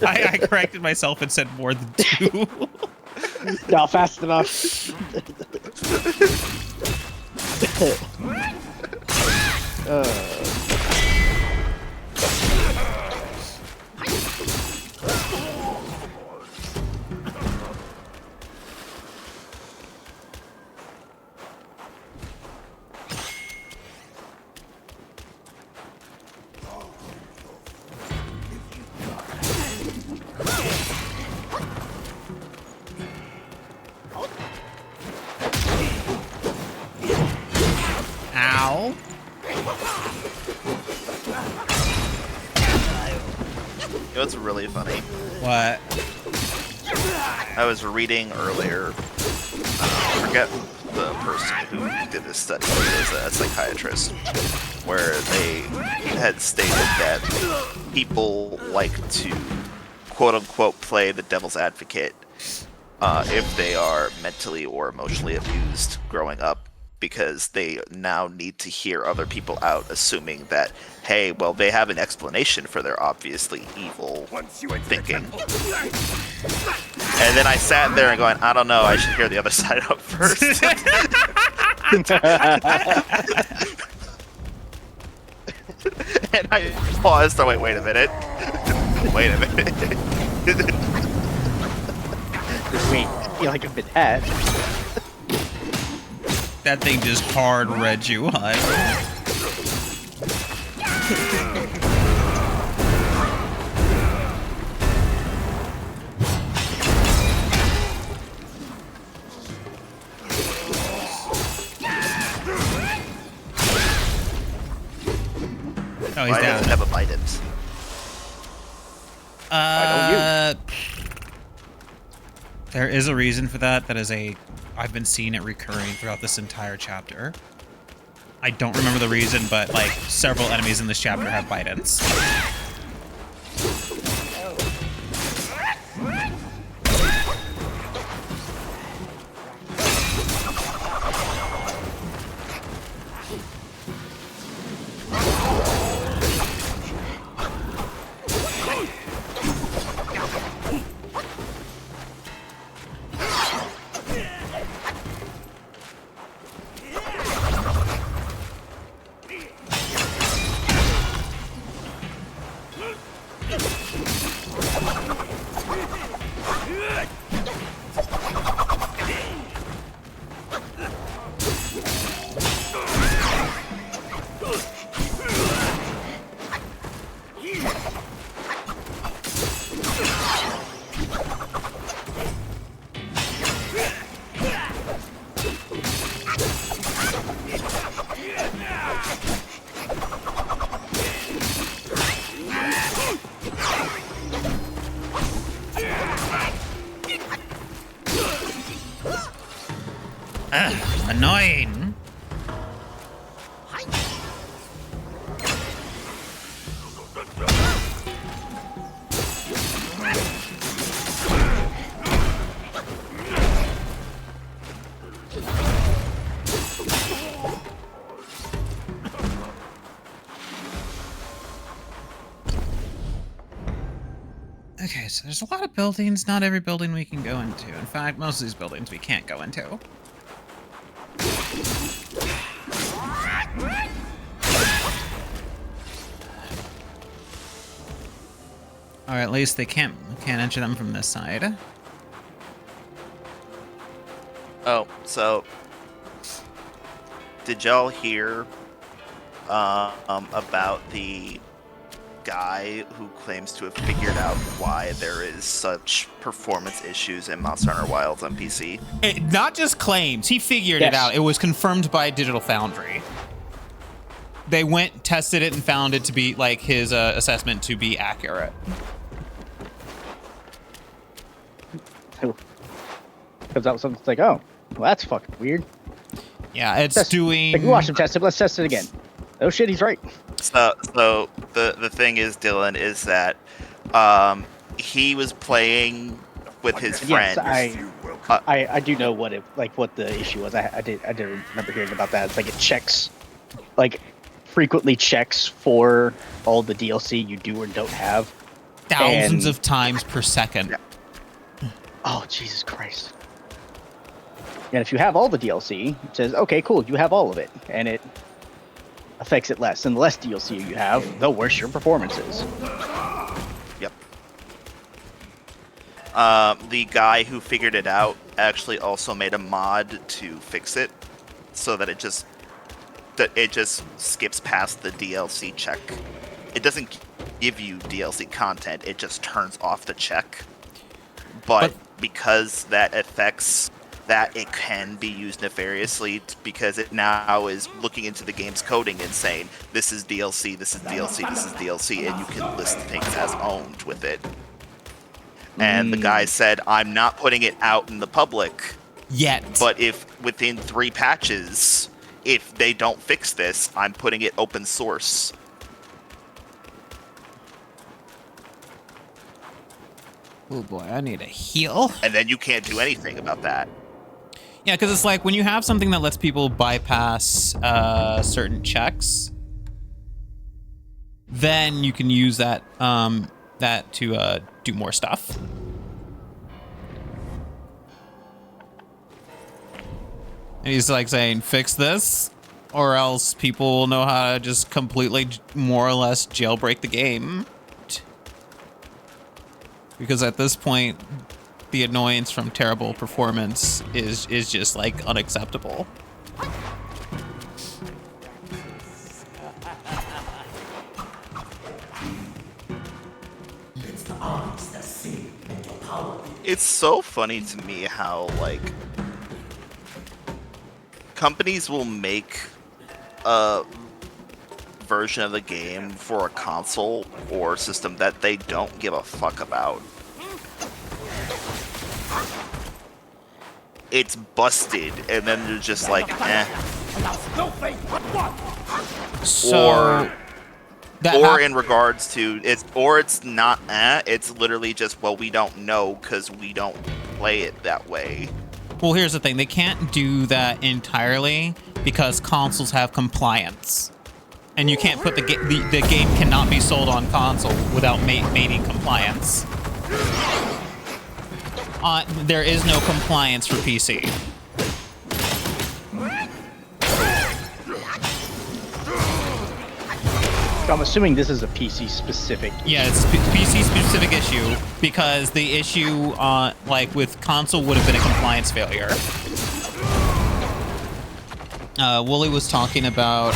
I corrected myself and said more than two. Not fast enough. Ow. You know what's really funny? What? I was reading earlier, I forget the person who did this study, but it was a psychiatrist, where they had stated that people like to quote-unquote play the devil's advocate if they are mentally or emotionally abused growing up, because they now need to hear other people out, assuming that, hey, well, they have an explanation for their obviously evil thinking. And then I sat there and going, I don't know, I should hear the other side out first. And I paused, I went, wait a minute. Wait a minute. Wait, I feel like I've been had. That thing just hard read you, huh? Oh, he's Why down. doesn't have a bite-ins? There is a reason for that. I've been seeing it recurring throughout this entire chapter. I don't remember the reason, but like several enemies in this chapter have bite-ins. Annoying. Okay, so there's a lot of buildings. Not every building we can go into. In fact, most of these buildings we can't go into. Or at least they can't enter them from this side. Oh, so did y'all hear about the guy who claims to have figured out why there is such performance issues in Monster Hunter Wilds on PC? Not just claims, he figured it out. It was confirmed by Digital Foundry. They went, tested it, and found it to be, like, his assessment to be accurate. Comes out with something like, oh, well, that's fucking weird. Yeah, it's doing... Like, we watched him test it, let's test it again. Oh shit, he's right. So the thing is, Dylan, is that he was playing with his friends. Yes, I do know what the issue was. I did remember hearing about that. It's like it checks, like frequently checks for all the DLC you do or don't have. Thousands of times per second. Oh, Jesus Christ. And if you have all the DLC, it says, okay, cool, you have all of it. And it affects it less. And the less DLC you have, the worse your performance is. Yep. The guy who figured it out actually also made a mod to fix it, so that it just skips past the DLC check. It doesn't give you DLC content, it just turns off the check. But because that affects that it can be used nefariously because it now is looking into the game's coding and saying, this is DLC, this is DLC, this is DLC, and you can list things as owned with it. And the guy said, I'm not putting it out in the public Yet. but if within 3 patches, if they don't fix this, I'm putting it open source. Oh boy, I need a heal. And then you can't do anything about that. Yeah, because it's like when you have something that lets people bypass certain checks, then you can use that to do more stuff. And he's like saying, fix this, or else people will know how to just completely, more or less, jailbreak the game. Because at this point, the annoyance from terrible performance is just like unacceptable. It's the eyes that see and your power. It's so funny to me how, like, companies will make a version of the game for a console or system that they don't give a fuck about. It's busted, and then they're just like, eh. So Or in regards to it's not it's literally just, well, we don't know because we don't play it that way. Well, here's the thing. They can't do that entirely because consoles have compliance. And you can't put the game cannot be sold on console without mating compliance. There is no compliance for PC. So I'm assuming this is a PC specific issue. Yeah, it's a PC specific issue because the issue like with console would have been a compliance failure. Wooly was talking about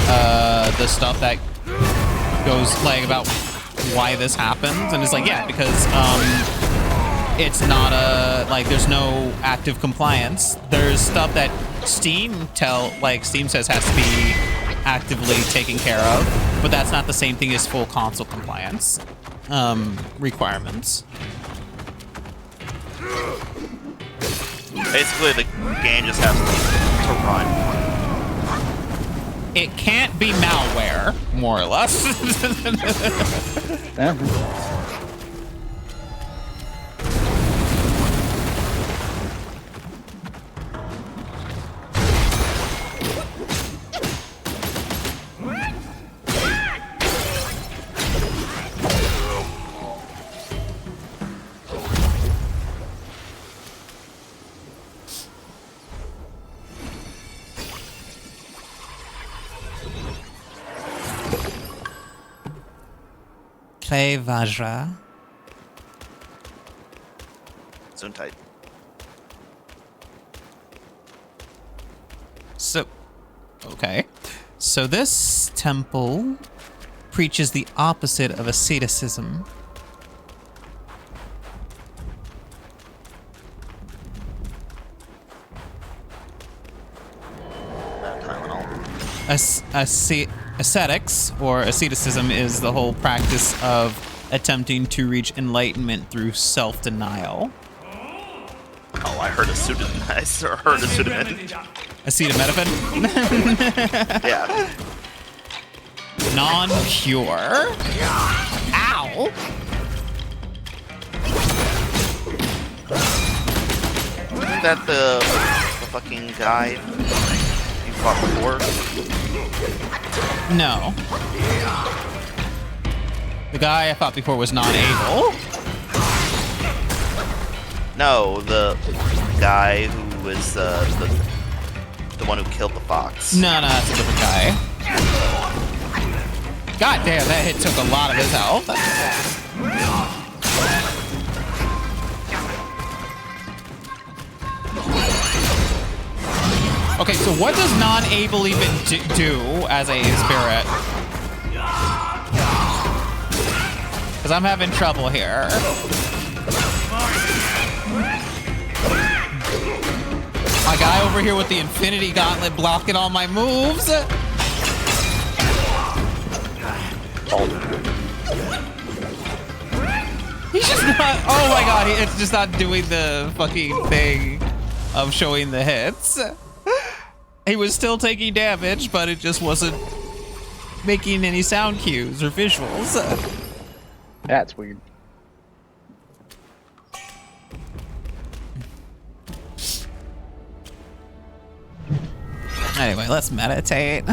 the stuff that goes like about why this happens, and it's like, yeah, because it's not there's no active compliance. There's stuff that Steam says has to be actively taken care of, but that's not the same thing as full console compliance requirements. Basically, the game just has to run. It can't be malware, more or less. Vajra. Gesundheit. So, okay. So this temple preaches the opposite of asceticism. Ascetics, or asceticism, is the whole practice of attempting to reach enlightenment through self-denial. Oh, I heard a pseudonym. I heard a pseudonym. Acetaminophen? Yeah. Non-pure? Ow! Isn't that the fucking guy you fought before? No. The guy I fought before was non-able. No, the guy who was the one who killed the fox. No, that's a different guy. God damn, that hit took a lot of his health. Okay, so what does non-able even do as a spirit? Because I'm having trouble here. My guy over here with the Infinity Gauntlet blocking all my moves. He's just not. Oh my god, it's just not doing the fucking thing of showing the hits. He was still taking damage, but it just wasn't making any sound cues or visuals. That's weird. Anyway, let's meditate.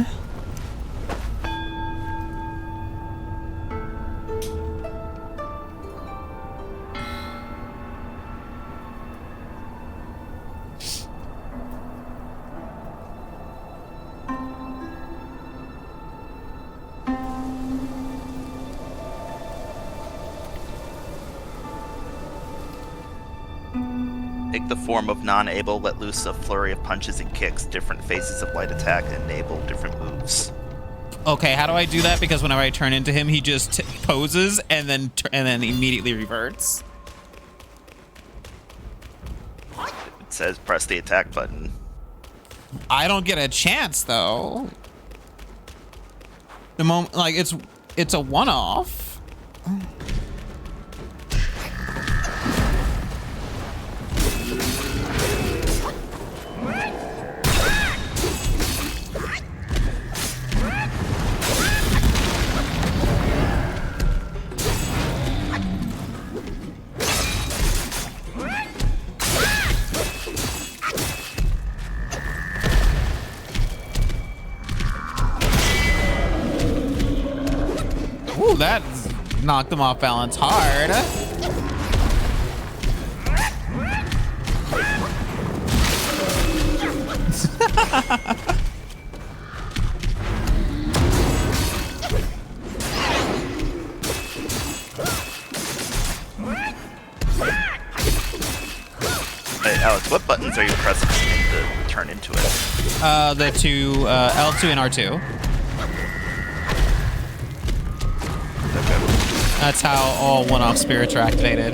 Take the form of non-able, let loose a flurry of punches and kicks, different phases of light attack, enable different moves. Okay, how do I do that? Because whenever I turn into him, he just poses and then immediately reverts. It says press the attack button. I don't get a chance though. The moment, like it's a one-off. Ooh, that knocked him off balance hard. Hey, Alex, what buttons are you pressing to turn into it? The two, L2 and R2. That's how all one-off spirits are activated.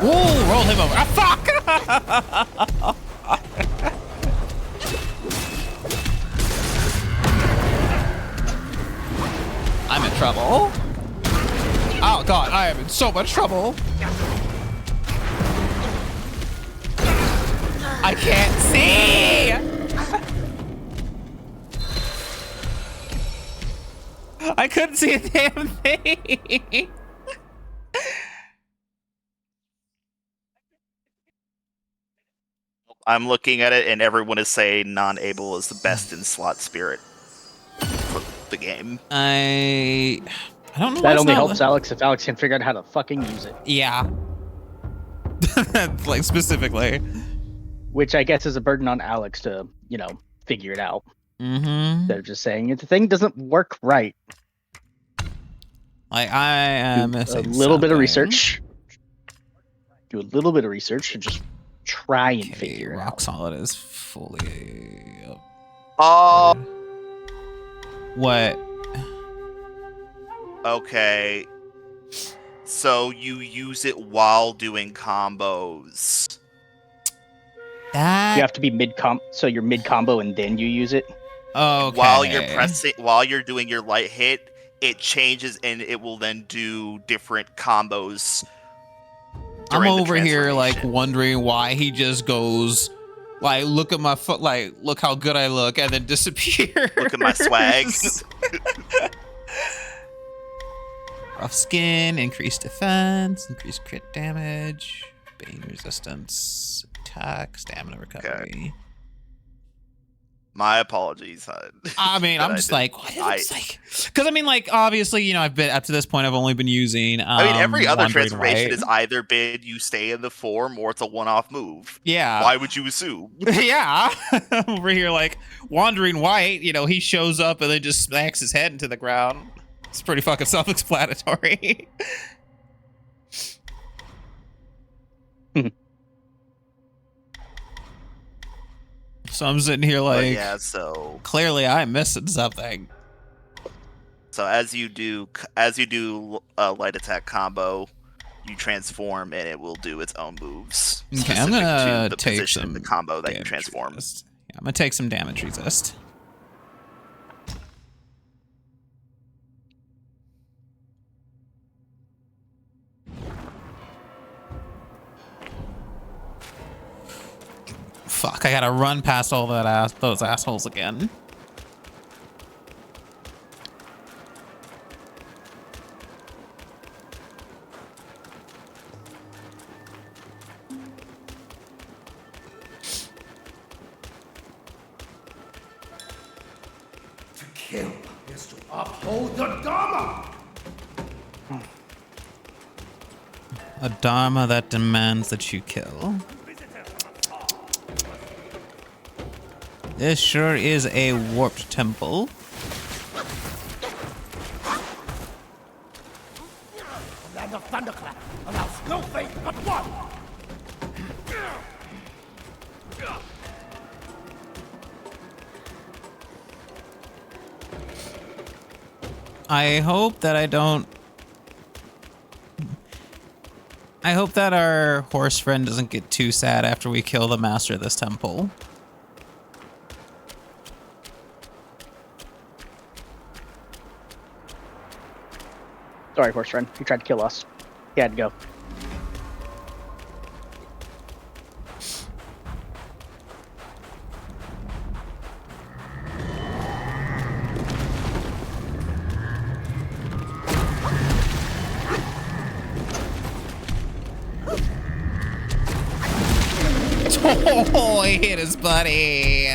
Ooh, roll him over. Ah, fuck! I'm in trouble. Oh god, I am in so much trouble. I can't see! I couldn't see a damn thing! I'm looking at it and everyone is saying non-able is the best in slot spirit for the game. I don't know. That only helps Alex if Alex can figure out how to fucking use it. Yeah. Like specifically. Which I guess is a burden on Alex to, figure it out. Mm-hmm. They're just saying if the thing doesn't work right. Like I am a little bit of research. Do a little bit of research and just try and figure it out. Rock Solid is fully up. Oh. What? Okay. So you use it while doing combos. That you have to be so you're mid combo and then you use it. Okay. While you're doing your light hit, it changes and it will then do different combos. I'm over here like wondering why he just goes like, look at my foot, like look how good I look, and then disappears. Look at my swag. Rough skin, increased defense, increased crit damage, bane resistance, attack, stamina recovery. Okay. My apologies. I mean, I'm just like, what? Because I mean, like, obviously, I've been up to this point. I've only been using. Every other transformation has either been you stay in the form or it's a one-off move. Yeah. Why would you assume? Yeah. Over here, like Wandering White. He shows up and then just smacks his head into the ground. It's pretty fucking self-explanatory. So I'm sitting here like, yeah, so clearly I'm missing something. So as you do light attack combo, you transform and it will do its own moves. Okay, I'm specific gonna to the take position some in the combo that you damage transform. resist. Yeah, I'm gonna take some damage resist. Fuck, I gotta run past all those assholes again. To kill is to uphold the Dharma. A dharma that demands that you kill. This sure is a warped temple. The land of Thunderclap allows no faith but one. I hope that I hope that our horse friend doesn't get too sad after we kill the master of this temple. Sorry, horse friend. He tried to kill us. He had to go. Oh, he hit his buddy.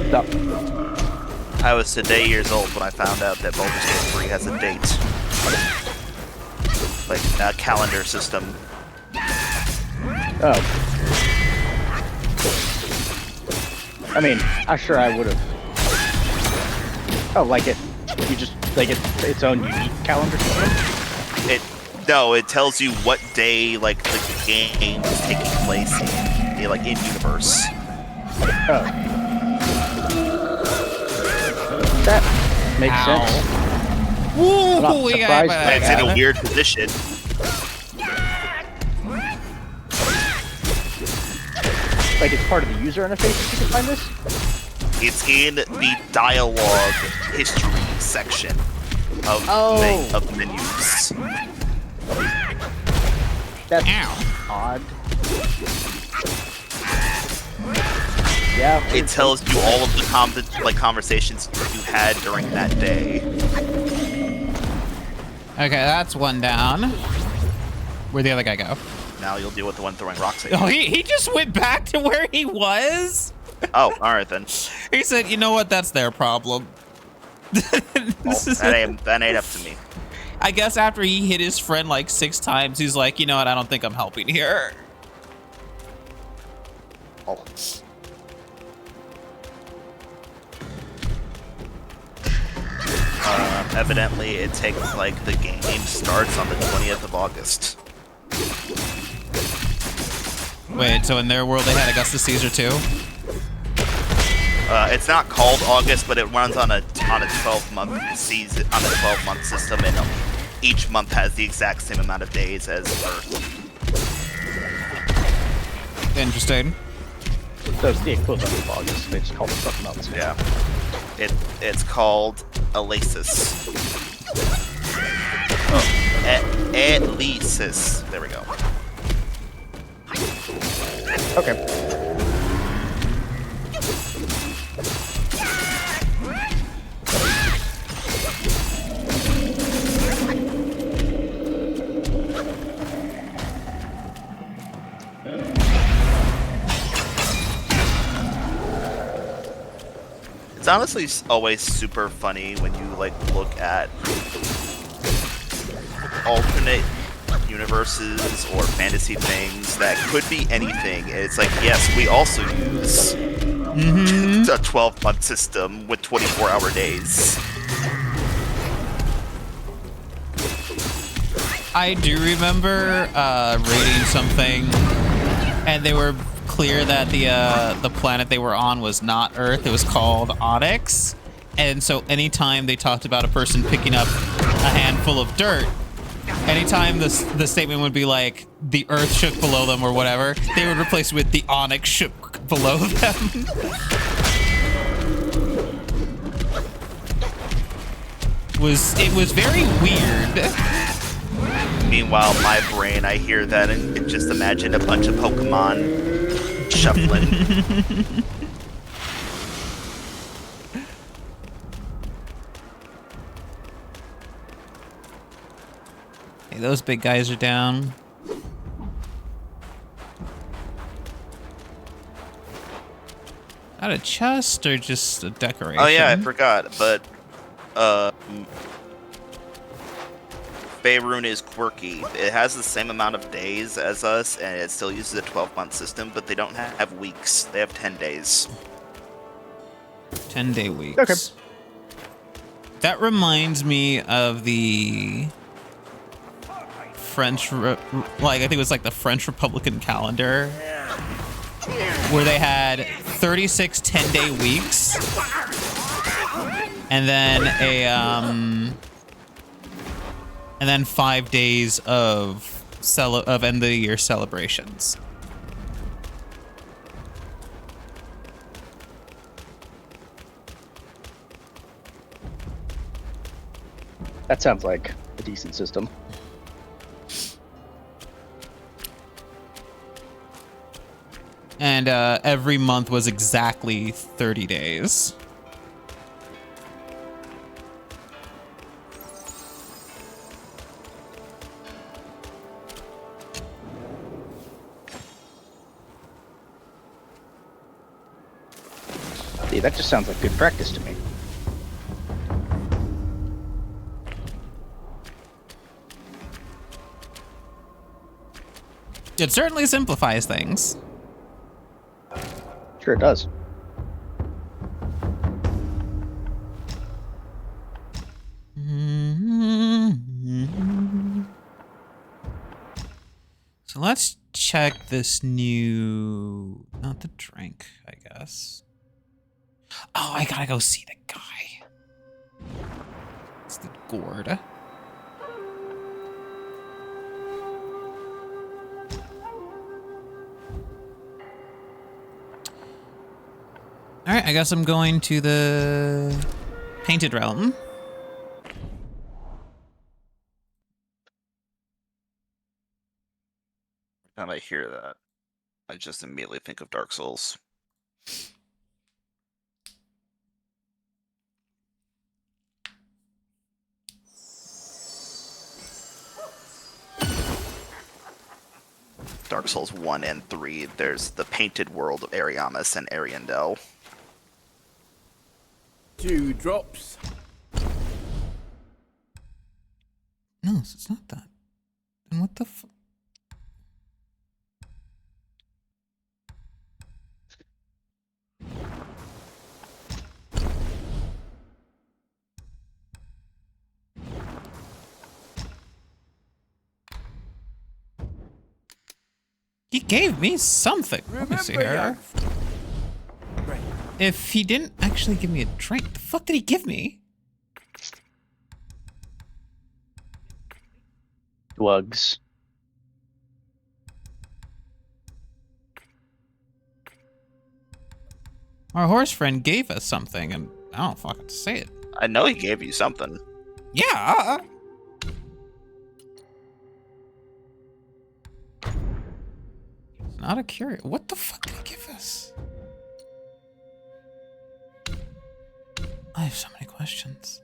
Stop. I was today years old when I found out that Baldur's Gate 3 has a date. Like a calendar system. Oh. I mean, I'm sure I would have. Oh, like it. You just like its own unique calendar system. No, it tells you what day like the game is taking place in, like in universe. Oh. That makes sense. Woo! I'm not We got surprised by And it's that. in a weird position. Like it's part of the user interface that you can find this? It's in the dialogue history section of the menus. That's odd. Yeah. It tells you all of the conversations you had during that day. Okay, that's one down. Where'd the other guy go? Now you'll deal with the one throwing rocks at you. Oh, he just went back to where he was? Oh, alright then. He said, you know what, that's their problem. That ain't up to me. I guess after he hit his friend like 6 times, he's like, you know what, I don't think I'm helping here. Oh. Evidently, it takes like the game starts on the 20th of August. Wait, so in their world they had Augustus Caesar too? It's not called August, but it runs on a 12-month season, on a 12-month system, and each month has the exact same amount of days as Earth. Interesting. So it's the equivalent of August. They just call it something else. Yeah. It's called Elasis. Oh, Elasis. There we go. Okay. It's honestly always super funny when you like look at alternate universes or fantasy things that could be anything. And it's like, yes, we also use a 12-month system with 24-hour days. I do remember reading something, and they were clear that the planet they were on was not Earth. It was called Onyx, and so anytime they talked about a person picking up a handful of dirt, anytime the statement would be like the Earth shook below them or whatever, they would replace it with the Onyx shook below them. It was very weird. Meanwhile, my brain, I hear that and just imagine a bunch of Pokemon shuffling. Hey, those big guys are down. Not a chest or just a decoration? Oh yeah, I forgot, but Faerun is quirky. It has the same amount of days as us, and it still uses a 12-month system, but they don't have weeks. They have 10 days. 10-day weeks. Okay. That reminds me of the French, like I think it was like the French Republican calendar, where they had 36 10-day weeks, and then and then 5 days of end of the year celebrations. That sounds like a decent system. And every month was exactly 30 days. See, that just sounds like good practice to me. It certainly simplifies things. Sure it does. So let's check this new, not the drink, I guess. Oh, I gotta go see the guy. It's the gourd. All right, I guess I'm going to the Painted Realm. Every time I hear that, I just immediately think of Dark Souls. Dark Souls 1 and 3, there's the painted world of Ariamis and Ariandel. 2 drops. No, it's not that. Then what the f... He gave me something. Let me see here. If he didn't actually give me a drink, the fuck did he give me? Drugs. Our horse friend gave us something, and I don't fucking say it. I know he gave you something. Yeah. It's not a curious. What the fuck did he give us? I have so many questions.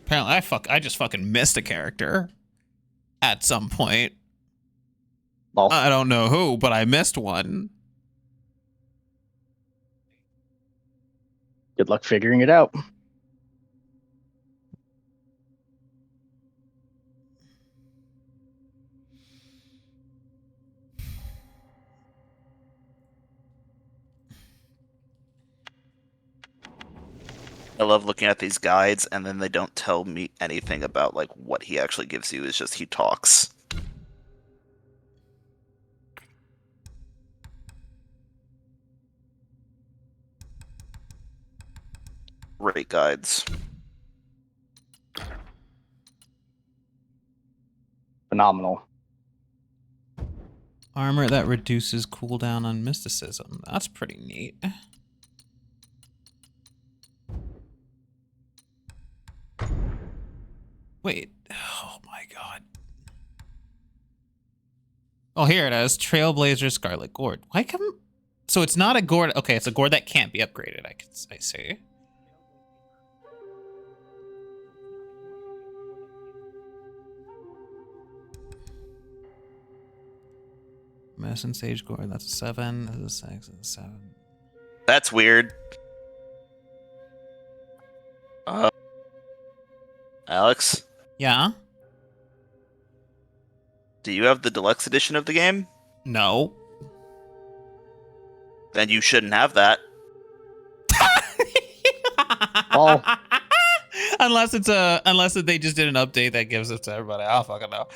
Apparently, I just fucking missed a character at some point. Well, I don't know who, but I missed one. Good luck figuring it out. I love looking at these guides, and then they don't tell me anything about like what he actually gives you. It's just he talks. Great guides. Phenomenal. Armor that reduces cooldown on mysticism. That's pretty neat. Wait. Oh my god. Oh, here it is. Trailblazer Scarlet Gourd. Why come... So it's not a gourd... Okay, it's a gourd that can't be upgraded, I see. Medicine Sage Gourd, that's a 7. This is a 6, that's a 7. That's weird. Alex? Yeah? Do you have the deluxe edition of the game? No. Then you shouldn't have that. Oh. Unless they just did an update that gives it to everybody. I don't fucking know.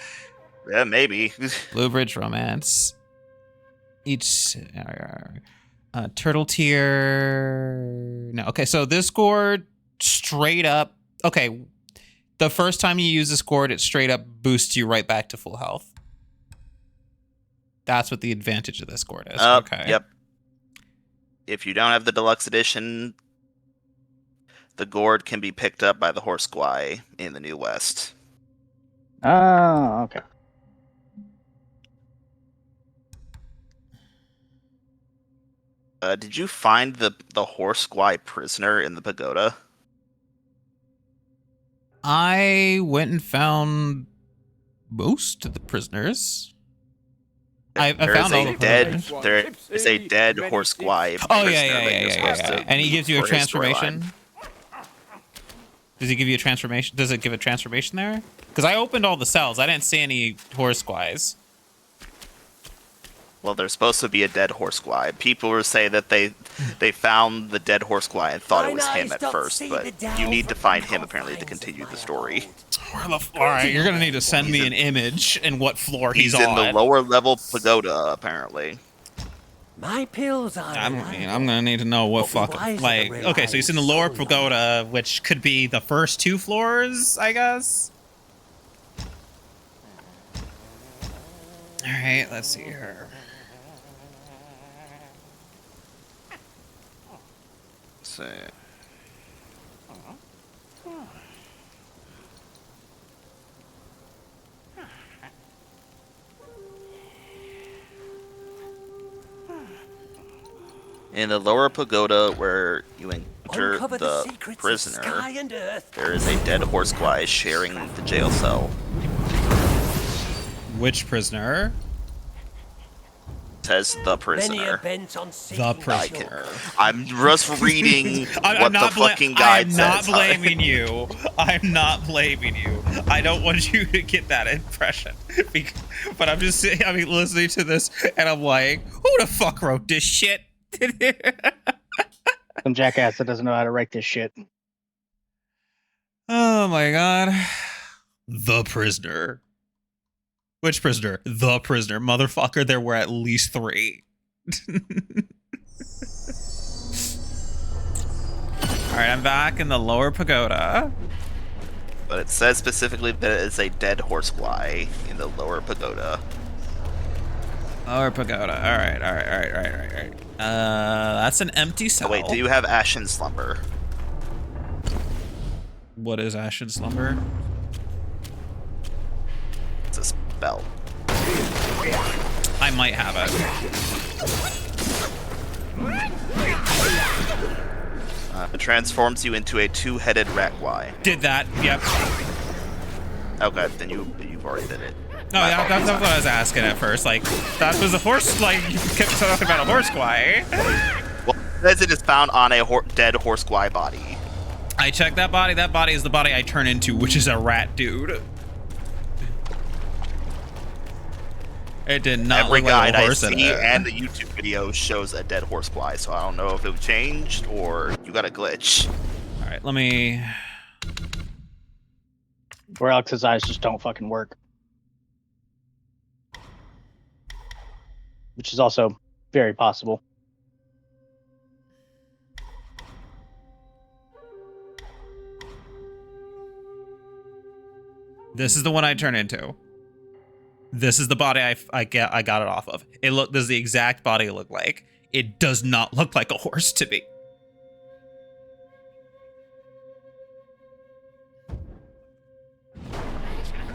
Yeah, maybe. Blue Bridge Romance. Each turtle tier. No, okay, so this gourd straight up. Okay, the first time you use this gourd, it straight up boosts you right back to full health. That's what the advantage of this gourd is. Okay. Yep. If you don't have the deluxe edition, the gourd can be picked up by the horse squai in the New West. Oh, okay. Did you find the horse squai prisoner in the pagoda? I went and found most of the prisoners. I found all the prisoners. There is a dead horse squai. Oh yeah. And he gives you a transformation. Does he give you a transformation? Does it give a transformation there? Because I opened all the cells. I didn't see any horse squais. Well, there's supposed to be a dead horse squai. People were saying that they found the dead horse squai and thought it was him at first, but you need to find him apparently to continue the story. All right, you're gonna need to send me an image and what floor he's on. He's in the lower level pagoda apparently. My pills are. I'm gonna need to know what fucking like. Okay, so he's in the lower pagoda, which could be the first 2 floors, I guess. All right, let's see here. So. In the lower pagoda where you enter the prisoner, there is a dead horse squai sharing the jail cell. Which prisoner? Says the prisoner. The prisoner. I'm just reading what the fucking guide says. I'm not blaming you. I'm not blaming you. I don't want you to get that impression. But I'm just listening to this and I'm like, who the fuck wrote this shit? Some jackass that doesn't know how to write this shit. Oh my god. The prisoner. Which prisoner? The prisoner. Motherfucker, there were at least 3. Alright, I'm back in the lower pagoda. But it says specifically that it is a dead horse squai in the lower pagoda. Lower pagoda. Alright. That's an empty cell. Oh, wait, do you have Ashen Slumber? What is Ashen Slumber? It's a spell. I might have it. It transforms you into a 2-headed Rakwai. Did that, yep. Okay, then you've already did it. No, that's what I was asking at first. Like, that was a horse, like, you kept talking about a horse squai. Well, says it is found on a dead Horsquai body. I checked that body. That body is the body I turn into, which is a rat dude. It did not Every look like guide a horse I in see it. and the YouTube video shows a dead Horsquai, so I don't know if it changed or you got a glitch. All right, let me. Or Alex's eyes just don't fucking work. Which is also very possible. This is the one I turn into. This is the body I got it off of. This is the exact body it looked like. It does not look like a horse to me.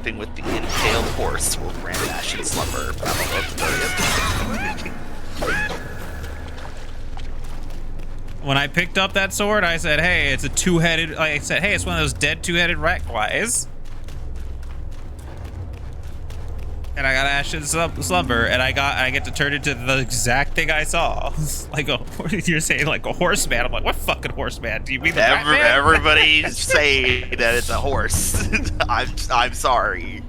Thing with the impaled horse will grant Ashen Slumber. But I don't know if the When I picked up that sword, I said, hey, it's a two-headed... I said, hey, it's one of those dead two-headed rat guys. And I got Ashen Slumber, and I get to turn into the exact thing I saw. Like you're saying like a horseman. I'm like, what fucking horseman? Do you mean the rat man? Everybody say that it's a horse. I'm sorry.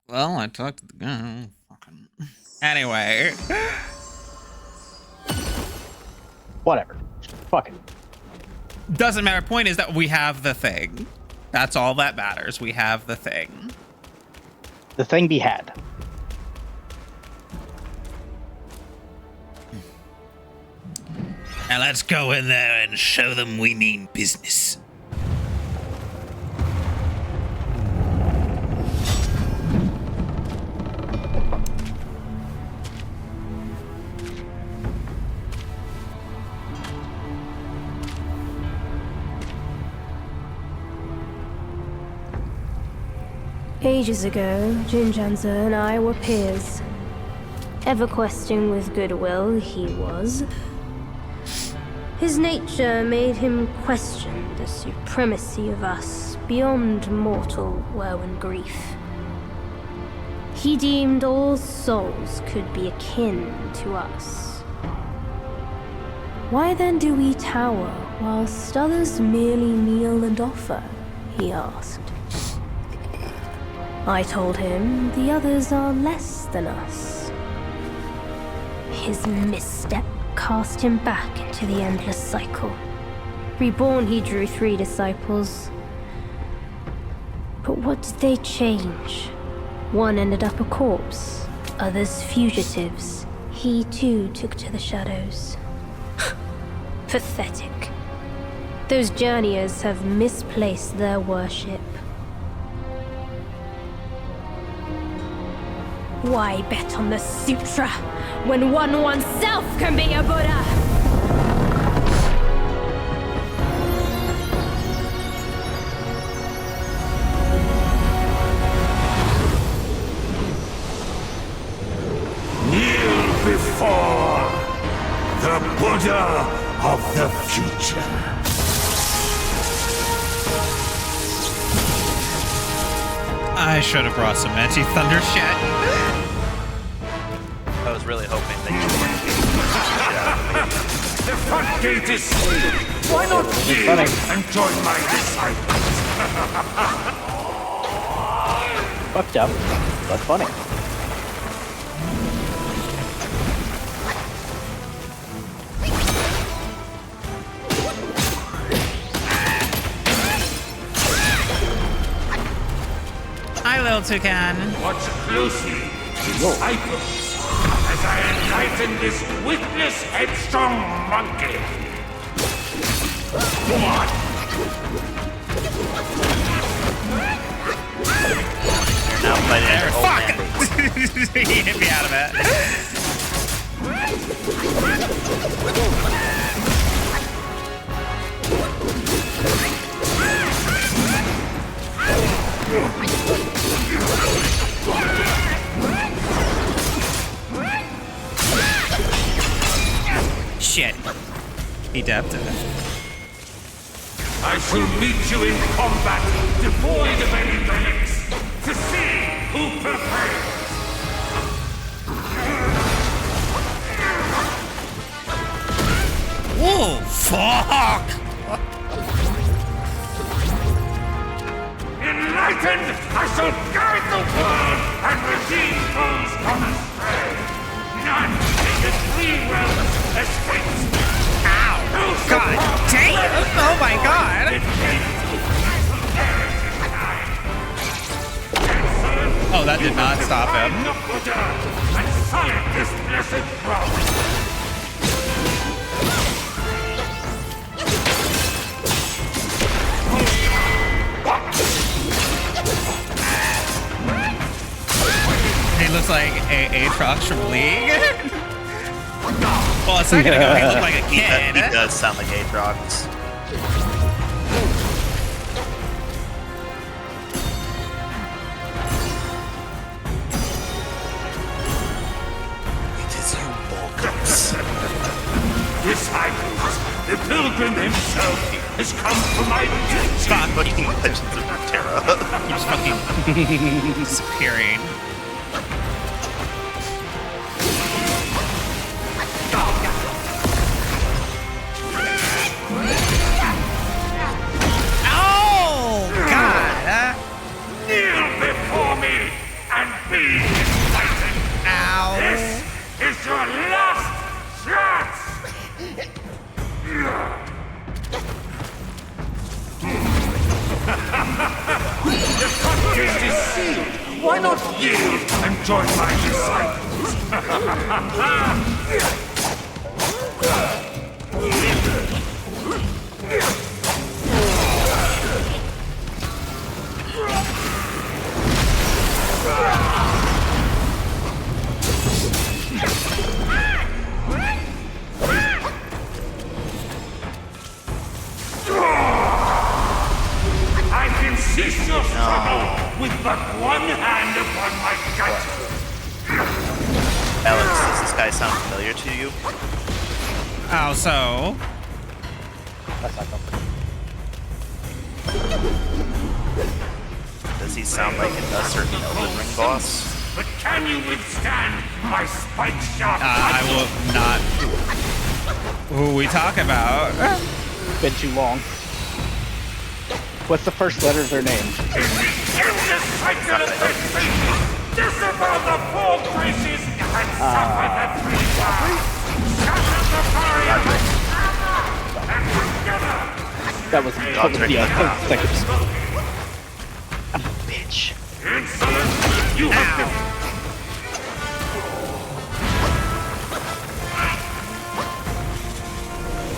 Well, I talked to the guy. Fucking. Anyway. Whatever. Fucking. Doesn't matter. Point is that we have the thing. That's all that matters. We have the thing. The thing be had. Now let's go in there and show them we mean business. Ages ago, Jinjanza and I were peers. Ever questing with goodwill, he was. His nature made him question the supremacy of us beyond mortal woe and grief. He deemed all souls could be akin to us. Why then do we tower whilst others merely kneel and offer? He asked. I told him the others are less than us. His misstep cast him back into the endless cycle. Reborn, he drew 3 disciples. But what did they change? One ended up a corpse, others fugitives. He too took to the shadows. Pathetic. Those journeyers have misplaced their worship. Why bet on the sutra when one oneself can be a Buddha? Kneel before the Buddha of the future. I should have brought some anti-thunder shit. I was really hoping that you The front gate is sealed. Why not kneel and join my disciples? Fucked up, but funny. Hi, little toucan. Watch closely, disciples, as I enlighten this witless, headstrong monkey. Come on! You're now fighting There, your old fuck! man. He hit me out of it. Shit. He dabbed it. I shall meet you in combat, devoid of any relics, to Whoa, fuck! Enlightened, I shall guide the world and redeem those from astray. None in the three realms escapes. Ow! God damn! Oh my god! Oh, that did not stop him. And silence this blessed throne. He looks like Aatrox from League. Well, a second ago he looked like a kid. He does sound like Aatrox. It is you, Bulkers. Disciples, the pilgrim himself has come for my teaching. Fuck, looking Legends of Runeterra. Keeps fucking disappearing. Oh, God. Kneel before me and be enlightened. Ow. This is your last chance. The contest is sealed. Why not yield and join my disciples? I can cease your struggle with but one hand upon my gut. Alex, does this guy sound familiar to you? How so? That's not comforting. Does he sound like a certain Elden Ring boss? But can you withstand my spike shot? I will not. Who we talk about? Been too long. What's the first letter of their name? In the cycle of the fate, disavow the four graces and suffer the three vows. Shatter the barrier and together. That was Godric. seconds. I'm a bitch. Insolent, you have to.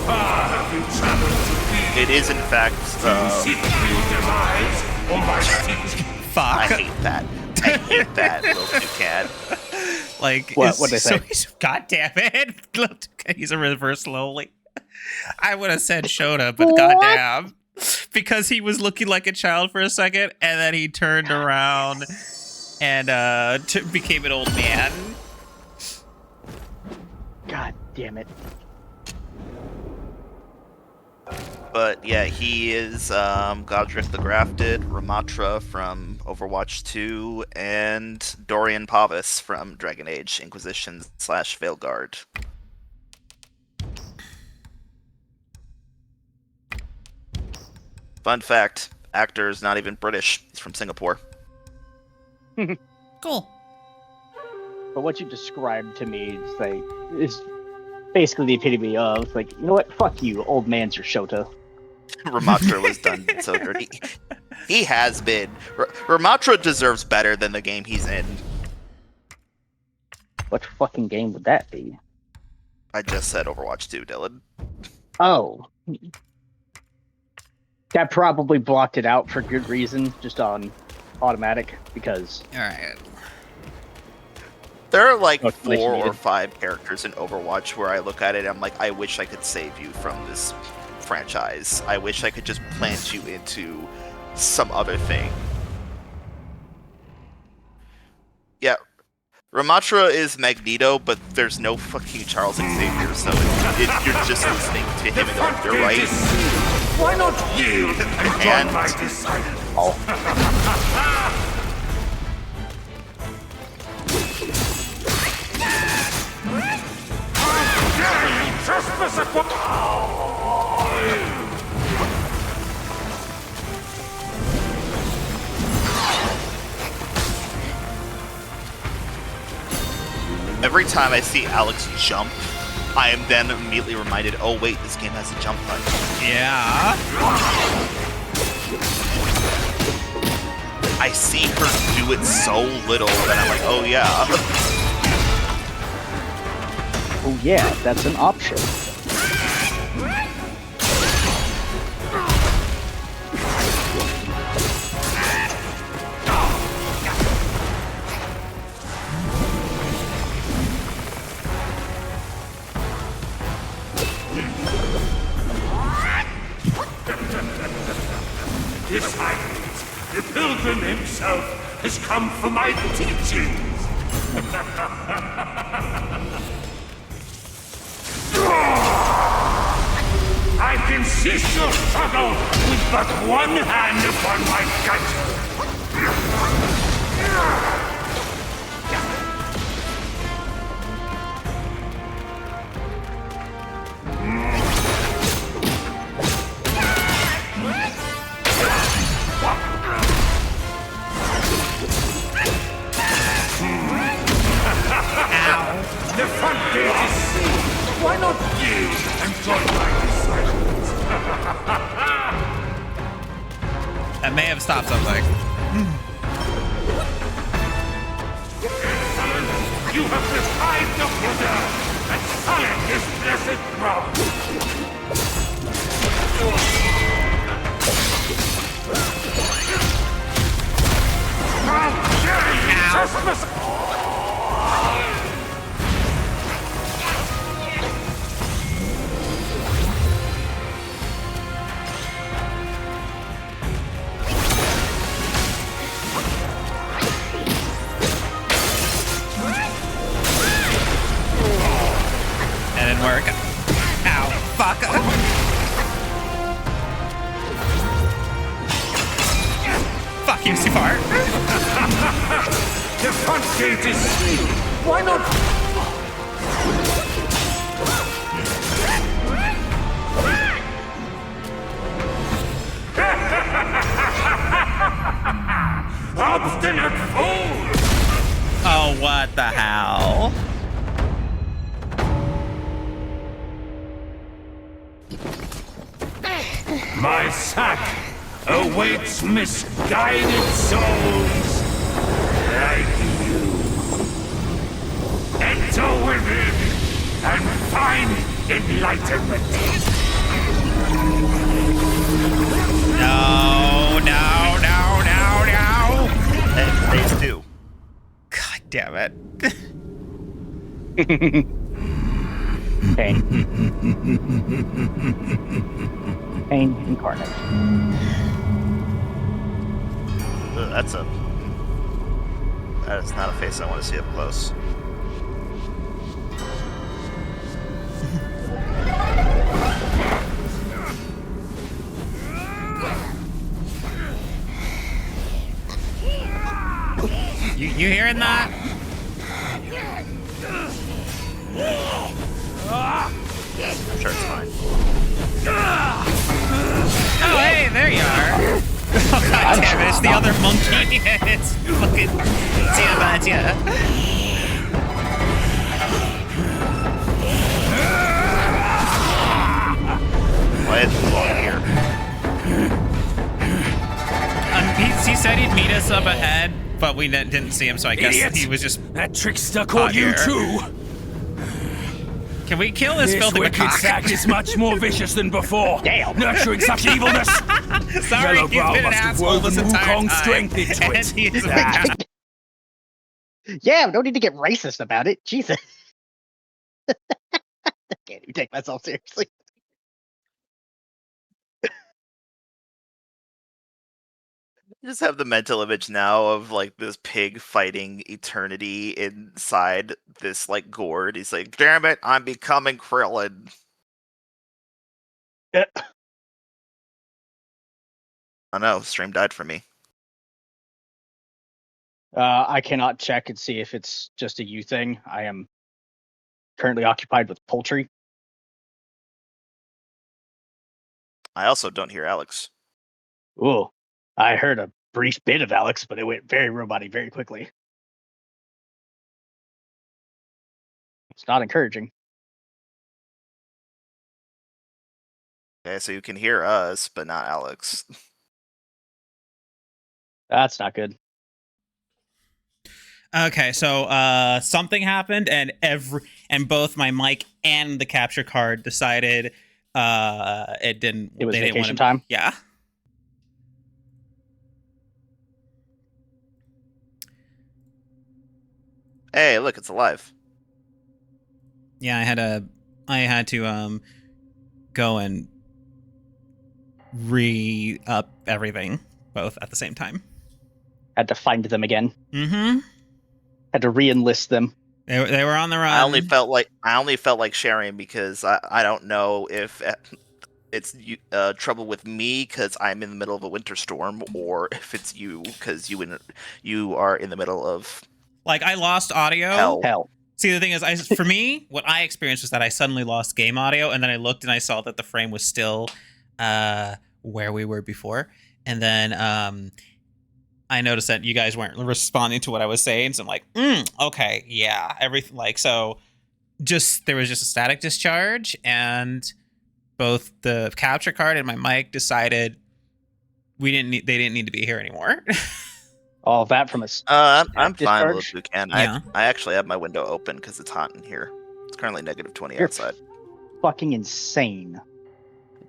Far have you traveled to be? It is, in fact, Seek your demise or my teaching. Fuck. I hate that. I hate that, little toucan. Like, What they say? God damn it. He's a reverse slowly. I would have said Shota, but goddamn. Because he was looking like a child for a second, and then he turned around and became an old man. God damn it. But yeah, he is Godric the Grafted, Ramatra from Overwatch 2, and Dorian Pavis from Dragon Age Inquisition / Veilguard. Fun fact, actor is not even British. He's from Singapore. Cool. But what you described to me is basically the epitome of, like, you know what? Fuck you, old man's your Shota. Ramatra was done so dirty. He has been. Ramatra deserves better than the game he's in. What fucking game would that be? I just said Overwatch 2, Dylan. Oh. That probably blocked it out for good reason, just on automatic, because... Alright. There are like Motivation 4 or needed. 5 characters in Overwatch where I look at it and I'm like, I wish I could save you from this franchise. I wish I could just plant you into some other thing. Yeah, Ramatra is Magneto, but there's no fucking Charles Xavier, so you're just listening to him and going, you're right. Why not yield and join And- my disciples? Oh. surface Every time I see Alex jump, I am then immediately reminded, oh wait, this game has a jump button. Yeah. I see her do it so little that I'm like, oh yeah. Oh yeah, that's an option. Disciples, the pilgrim himself has come for my teachings. I can cease your struggle with but one hand upon my gutter. The front gate is sealed. Why not yield and join my disciples? That may have stopped something. You have defied the Buddha and sullied his blessed ground. How dare you trespass? That didn't work. Ow. Fuck. Fuck you, Sifar. The front gate is sealed. Why not? Obstinate fool! Oh, what the hell? My sack awaits misguided souls like you. Enter within and find enlightenment. No, no, no, no, no. And phase 2. God damn it. Pain. Pain incarnate. Ugh, that is not a face I want to see up close. You hearing that? I'm sure it's fine. Oh, hey, there you are. Oh, God damn it, it's the other monkey. It's fucking Tiamat. Why is it long here? He said he'd meet us up ahead, but we didn't see him, so I guess Idiot! he was just... That trickster caught you here. too! Can we kill this This filthy wicked macaque? sack is much more vicious than before. Damn. Nurturing such evilness. Sorry, Yellow he's Brow been an must have asshole this woven entire Wukong time. strength into And it. he's Yeah, don't need to get racist about it. Jesus. I can't even take myself seriously. I just have the mental image now of like this pig fighting eternity inside this like gourd. He's like, damn it, I'm becoming Krillin. I know, stream died for me. I cannot check and see if it's just a you thing. I am currently occupied with poultry. I also don't hear Alex. Ooh, I heard a brief bit of Alex, but it went very roboty very quickly. It's not encouraging. Okay, so you can hear us, but not Alex. That's not good. Okay, so something happened, and both my mic and the capture card decided it didn't. It was they didn't vacation wanna, time? Yeah. Hey, look, it's alive. Yeah, I had to go and re-up everything both at the same time. Had to find them again. Mm-hmm. Had to re-enlist them. They were on the run. I only felt like sharing because I don't know if it's trouble with me because I'm in the middle of a winter storm, or if it's you because you are in the middle of like I lost audio. Hell. See, the thing is, for me, what I experienced was that I suddenly lost game audio, and then I looked and I saw that the frame was still where we were before, and then I noticed that you guys weren't responding to what I was saying, so I'm like, okay, yeah, everything so. There was just a static discharge, and both the capture card and my mic decided they didn't need to be here anymore. All that from a I'm fine with it, can. Yeah. I actually have my window open because it's hot in here. It's currently -20 You're outside. fucking insane.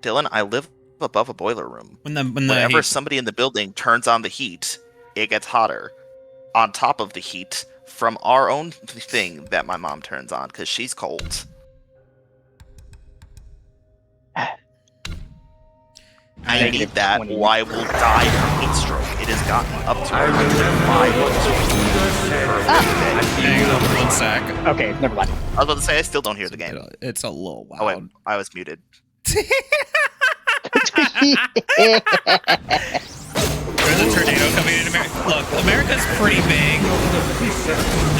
Dylan, I live above a boiler room. Whenever somebody in the building turns on the heat, it gets hotter. On top of the heat from our own thing that my mom turns on because she's cold. I need that, or I will die from heat stroke. It has gotten up to 1 sec. Okay, never mind. I was about to say I still don't hear the game. It's a little loud. Oh wait, I was muted. There's a tornado coming in America. Look, America's pretty big.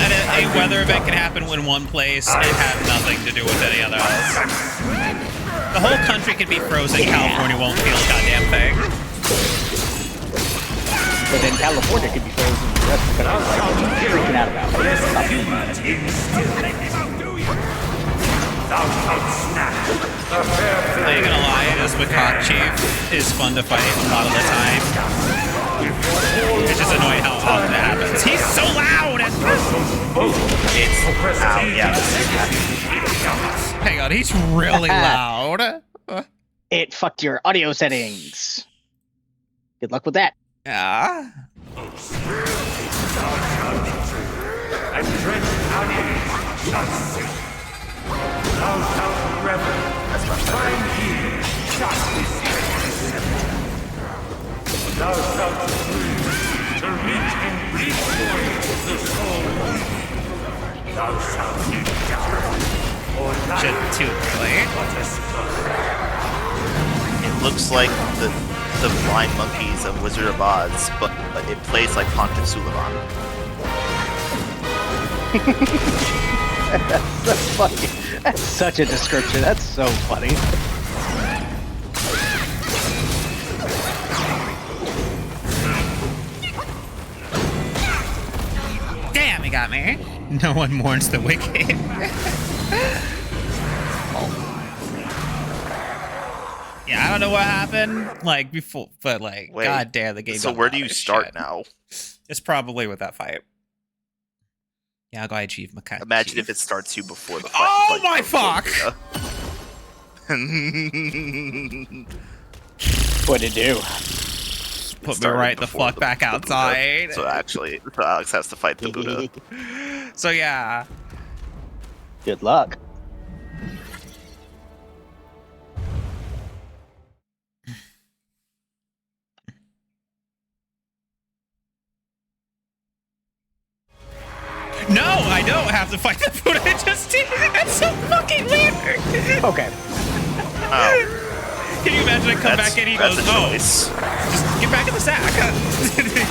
And a weather event can happen in one place and have nothing to do with any other else. The whole country could be frozen. California won't feel a goddamn thing. But then California could be frozen. The rest of the country like freaking out about it. I ain't gonna lie, this Macaque Chief is fun to fight a lot of the time. It's just annoying how often it happens. He's so loud! Hang on, he's really loud. It fucked your audio settings. Good luck with that. Yeah. Shit, too late. It looks like the blind monkeys of Wizard of Oz, but it plays like Pontiff Suleiman. That's such a description. That's so funny. Damn, he got me. No one mourns the wicked. Yeah, I don't know what happened, like, before, but, like, Wait, goddamn, the game. So where do you start now? It's probably with that fight. Yeah, I'll go achieve Macaque. Imagine if it starts you before the fight. Oh my fuck! What'd it do? Put me right the fuck back outside. So actually, Alex has to fight the Buddha. So yeah. Good luck. No, I don't have to fight the Buddha. It just did. That's so fucking weird. Okay. Oh. Can you imagine I come back and he goes, "Oh, choice. just get back in the sack."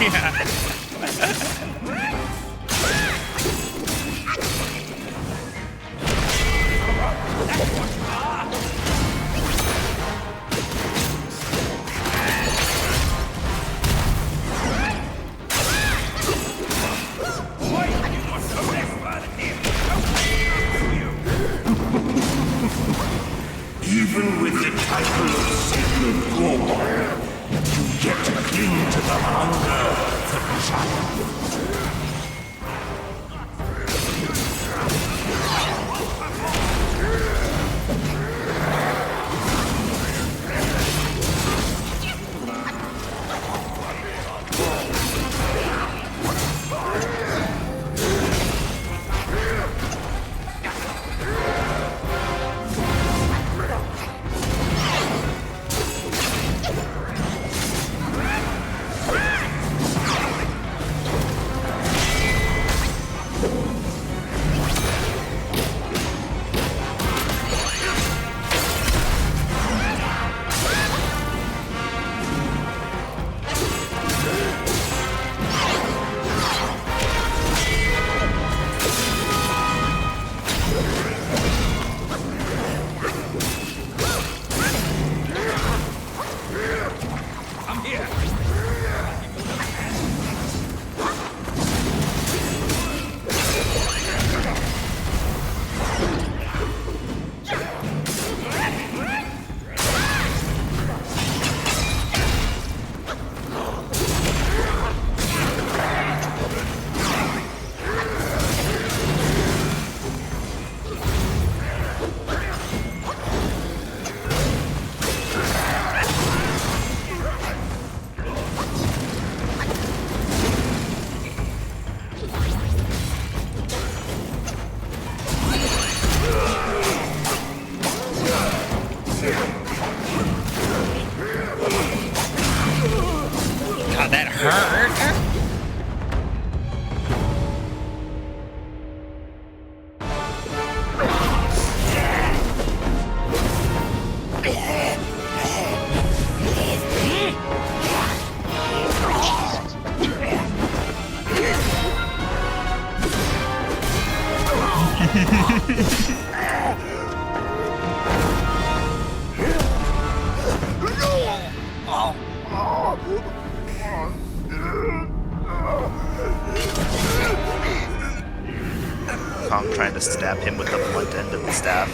Yeah. Even with the title of sacred god, you get to cling to the hunger for triumph. God, that hurt. Kong trying to stab him with the blunt end of the staff.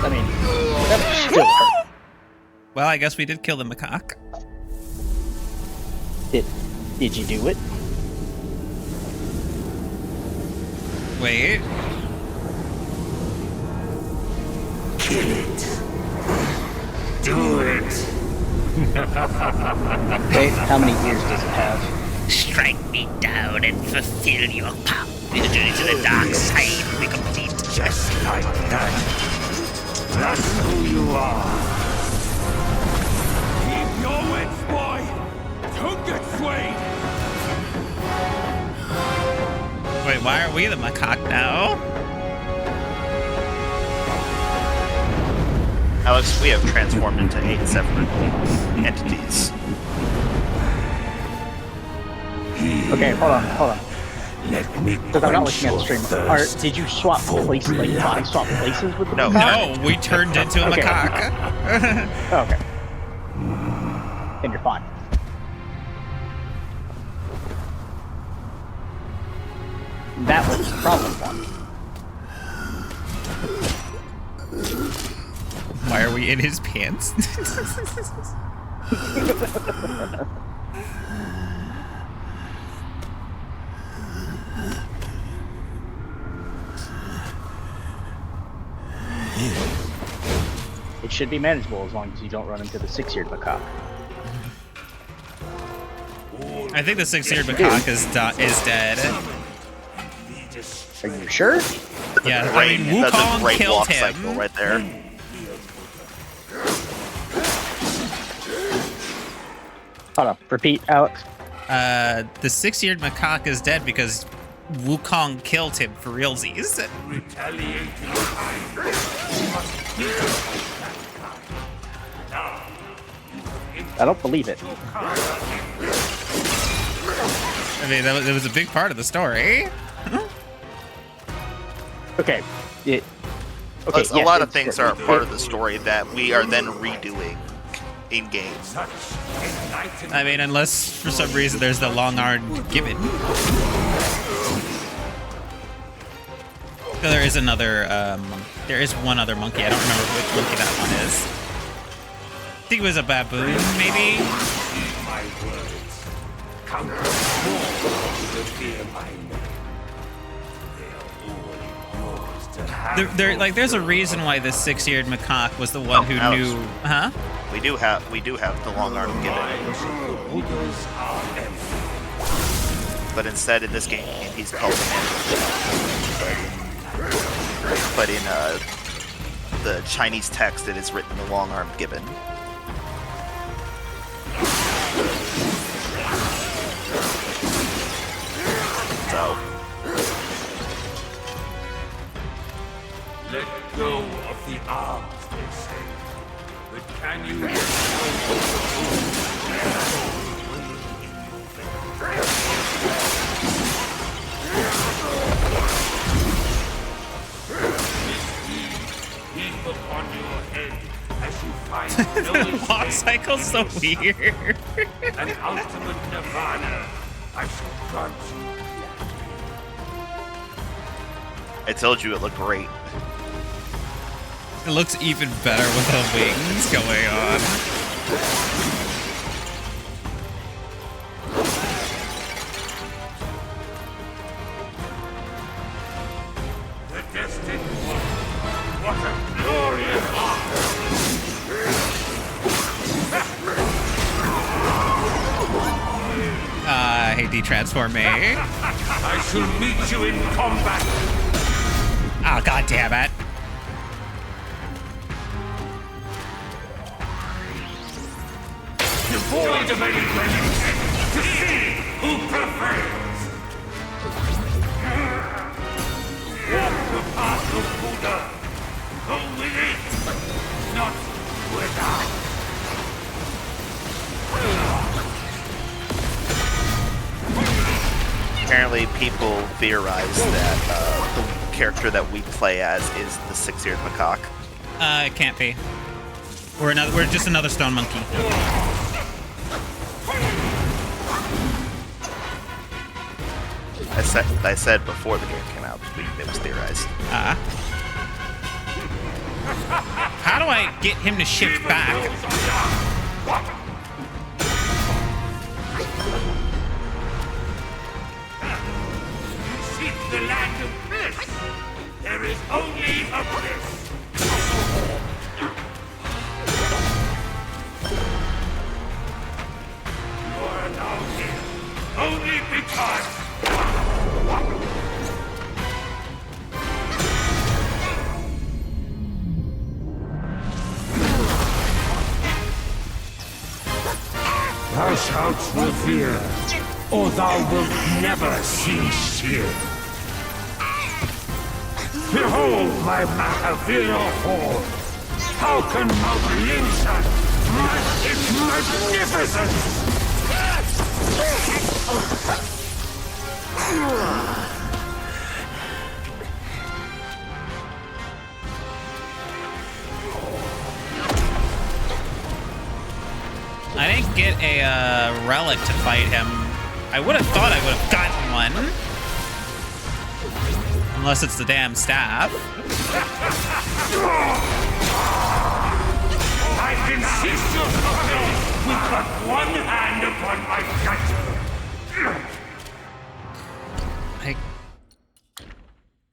I mean, that still hurt. Well, I guess we did kill the macaque. Did you do it? Wait. Kill it. Do it. Okay, how many ears does it have? Strike me down and fulfill your power. The journey to the dark side will be complete. Just like that. That's who you are. Keep your wits, boy! Don't get swayed! Wait, why are we the macaque now? Alex, we have transformed into 8 separate entities. Okay, hold on. Let me Because I'm not quench looking at the your stream. thirst. Did you swap places, like body swap places with the No. macaque? No, we turned into a Okay. macaque. Oh, okay. Then you're fine. That was problem one. Why are we in his pants? It should be manageable as long as you don't run into the 6-eared macaque. I think the 6-eared macaque is dead. Are you sure? Yeah, I mean, That's a Wukong great killed walk him. cycle right there. Hold on. Repeat, Alex. The 6-eared macaque is dead because Wukong killed him for realsies. I don't believe it. I mean, that was a big part of the story. Okay. Okay. A lot of things are part of the story that we are then redoing in game. I mean, unless for some reason there's the long arm given. There is another, there is one other monkey. I don't remember which monkey that one is. I think it was a baboon, maybe? My words. Conquer more to fear my name. They are all yours to have. There's a reason why the 6-eared macaque was the one who Alex. knew, huh? We do have the long arm given. But instead, in this game, he's called an ambush. But in the Chinese text, it is written the long arm gibbon. So. Let go of the arms, they say. But can you let keep upon your head as you find no Walk cycle's so weird. an ultimate nirvana. I shall grant you. I told you it looked great. It looks even better with the wings going on. The destined one. What a glorious Hey, detransform me. I shall meet you in combat. Oh, god damn it. Devoid of any blemish, to see who prevails. Walk the path of Buddha. Go with it, not without. Apparently, people theorize that the character that we play as is the 6-eared macaque. It can't be. We're just another stone monkey. I said before the game came out, it was theorized. How do I get him to shift back? Seek the land of bliss. There is only a bliss. You are now here only because. Thou shalt revere, or thou wilt never cease here. Behold my Mahavira horde! How can Mount Linsa match its magnificence? I didn't get a relic to fight him. I would have thought I would have gotten one. Unless it's the damn staff. I can cease your suffering with but one hand upon my gut.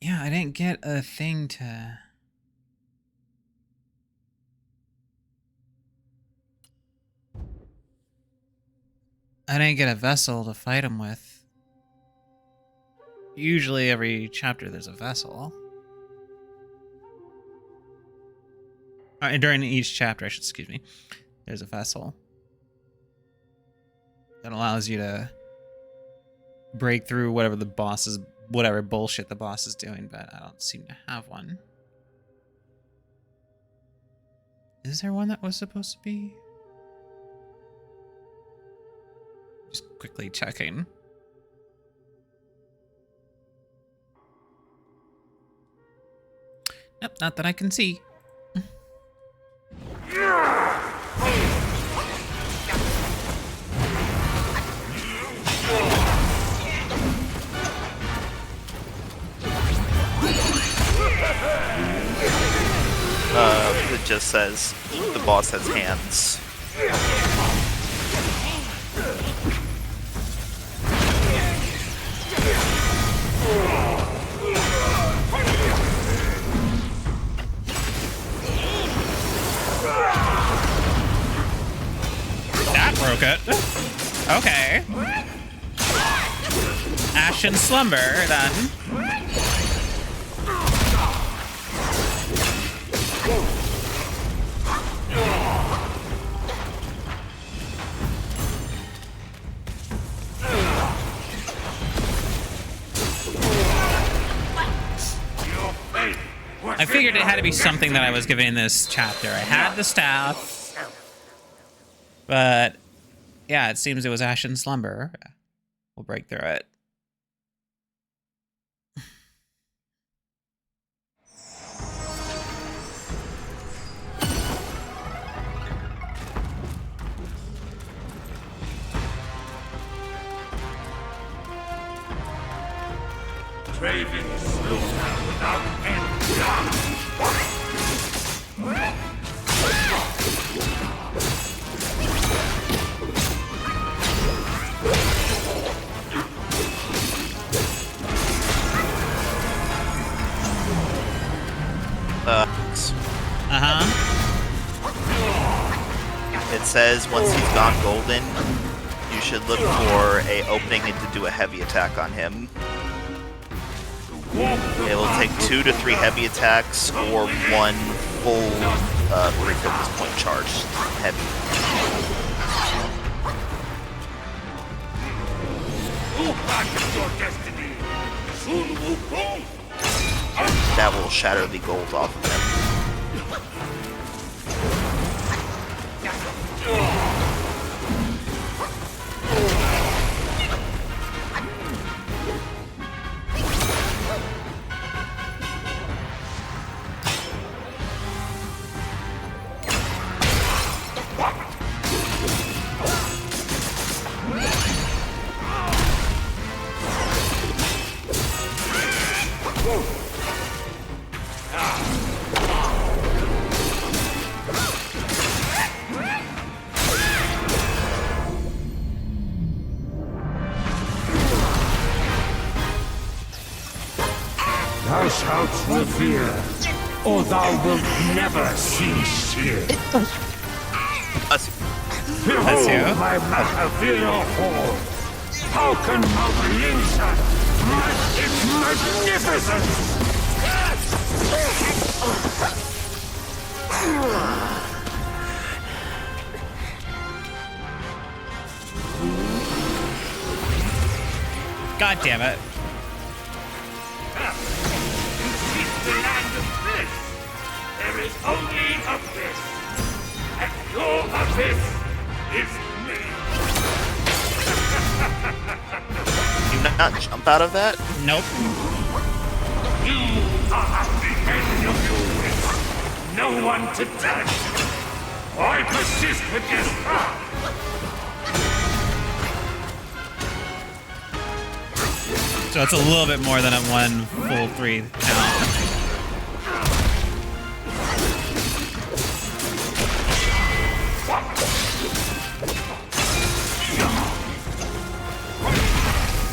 Yeah, I didn't get a thing to... I didn't get a vessel to fight him with. Usually every chapter there's a vessel. During each chapter, excuse me, there's a vessel that allows you to break through whatever the boss is, whatever bullshit the boss is doing, but I don't seem to have one. Is there one that was supposed to be? Just quickly checking. Nope, not that I can see. it just says the boss has hands. That broke it. Okay. Ashen Slumber, then. I figured it had to be something that I was given in this chapter. I had the staff, but yeah, it seems it was Ashen Slumber. We'll break through it. Craving slaughter without end. It says once he's gone golden, you should look for a opening and to do a heavy attack on him. It will take 2 to 3 heavy attacks or 1 full 3 focus point charge heavy. Who practice your destiny? Soon Wukong. That will shatter the gold off of him. Thou shalt revere, or thou wilt never cease here. Behold my Mahavira hall. How can Mount Linsa match its magnificence? God damn it. The land of bliss. There is only abyss, and your abyss is me. Do not jump out of that? Nope. You are at the end of your wits. No one to touch. Why persist with this path? So it's a little bit more than a 1 full 3 count.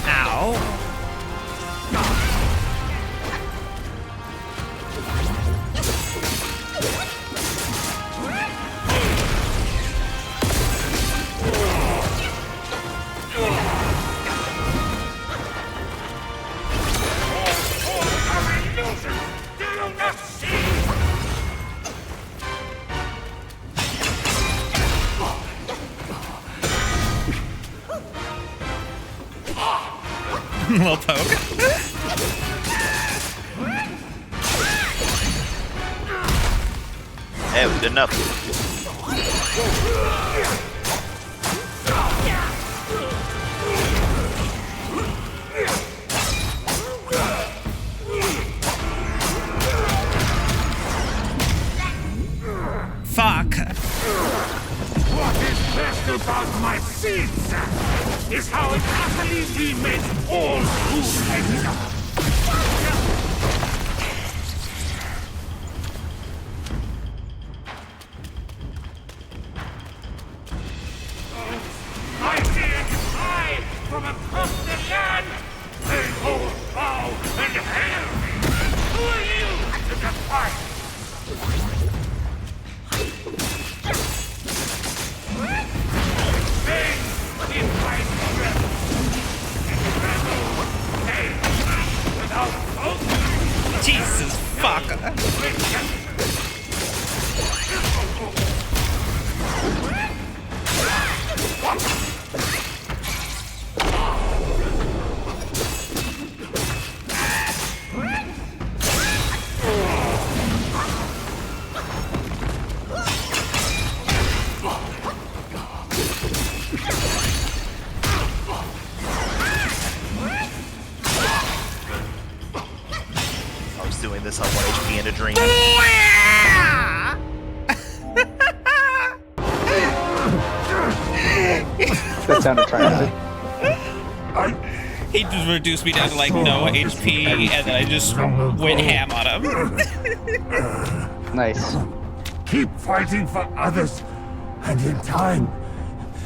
Ow. Little poke. Hey, we did enough. Fuck. What is best about my seeds is how it happily remakes all food. Jesus fuck. I was doing this on 1 HP in a dream. That sounded triumphant. He just reduced me down to like no HP, and then I just went ham on him. Nice. Keep fighting for others, and in time,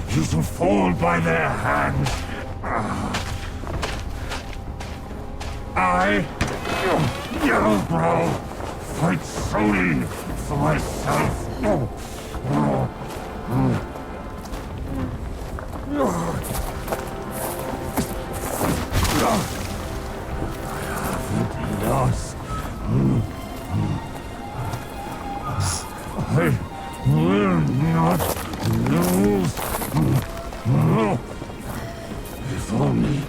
you shall fall by their hands. I, Yellowbrow, fight solely for myself. Lost. I will not lose. If only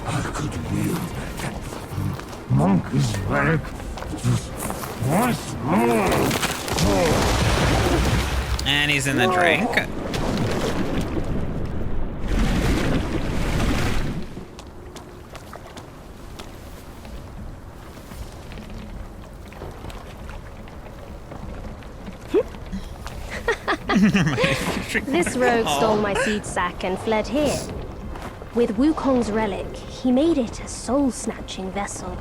I could wield that monkey's relic just once more. And he's in the drink. This rogue stole my seed sack and fled here. With Wukong's relic, he made it a soul-snatching vessel.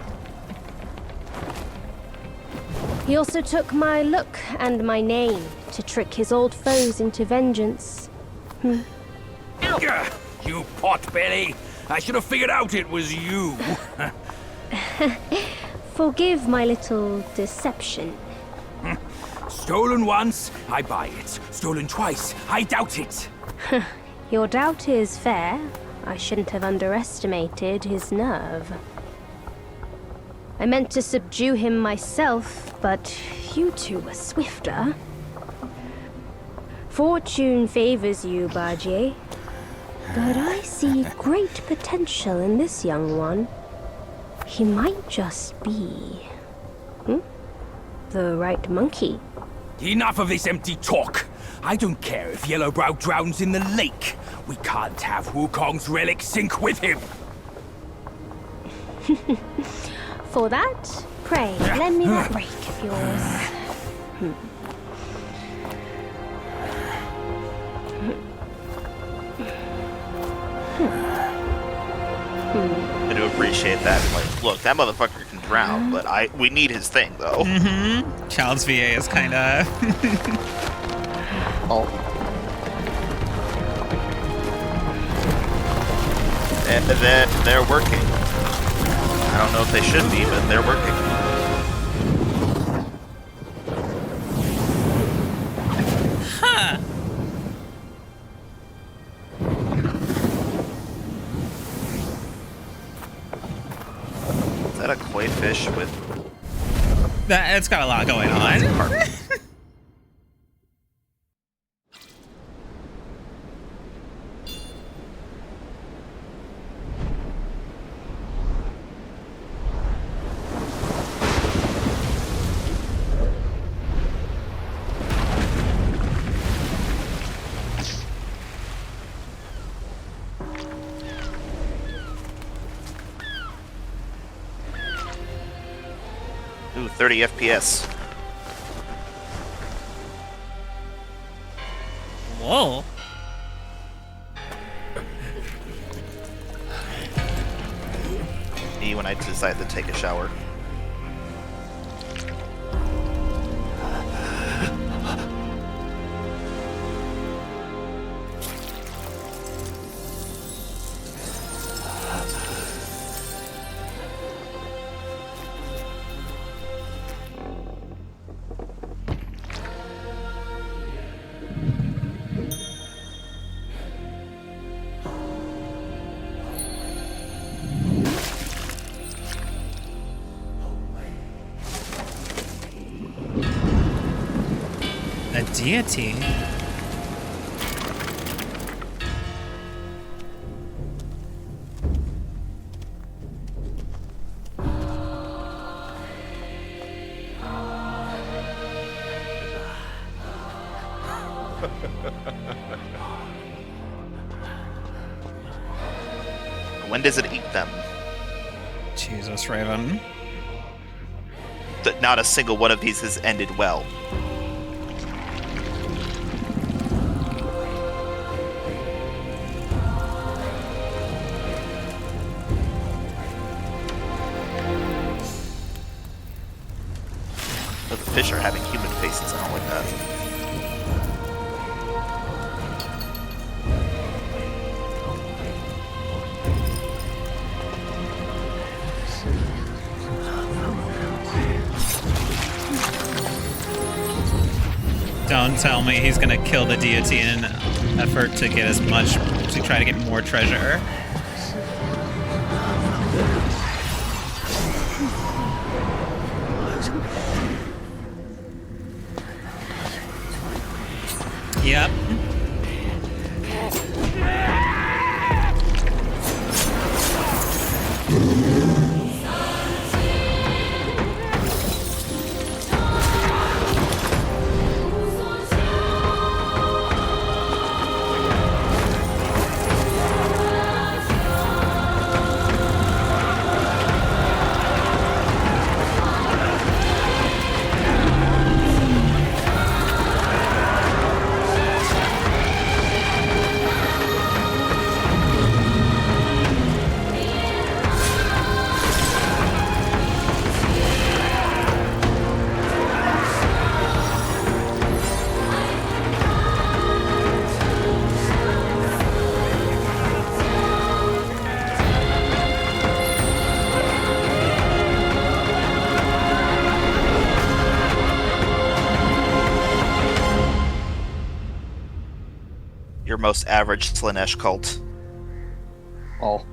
He also took my look and my name to trick his old foes into vengeance. Gah, you potbelly! I should have figured out it was you. Forgive my little deception. Stolen once, I buy it. Stolen twice, I doubt it. Your doubt is fair. I shouldn't have underestimated his nerve. I meant to subdue him myself, but you two were swifter. Fortune favors you, Bajie. But I see great potential in this young one. He might just be... the right monkey. Enough of this empty talk. I don't care if Yellowbrow drowns in the lake. We can't have Wukong's relic sink with him. For that, pray, lend me that rake of yours. I do appreciate that. Like, look, that motherfucker can drown, but we need his thing though. Child's VA is kind of. Oh. And then they're working. I don't know if they should be, but they're working. Huh. Is that a koi fish with... It's got a lot going on. Ooh, 30 FPS. Whoa. Me when I decide to take a shower. A deity? When does it eat them? Jesus, Raven. Not a single one of these has ended well. But the fish are having human faces. I don't like that. Don't tell me he's gonna kill the deity in an effort to get as much, to try to get more treasure. Yep. Your most average Slanesh cult. All.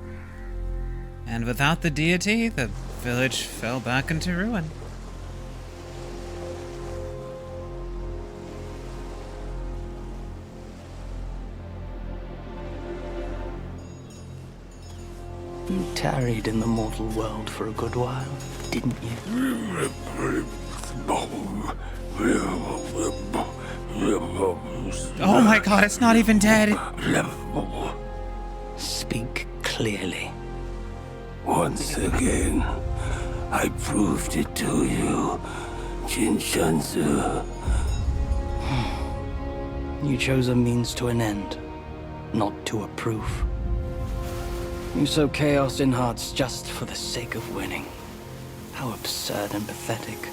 And without the deity, the village fell back into ruin. You tarried in the mortal world for a good while, didn't you? Oh my god, it's not even dead! Speak clearly. Once again, I proved it to you, Jinshanzu. You chose a means to an end, not to a proof. You sow chaos in hearts just for the sake of winning. How absurd and pathetic.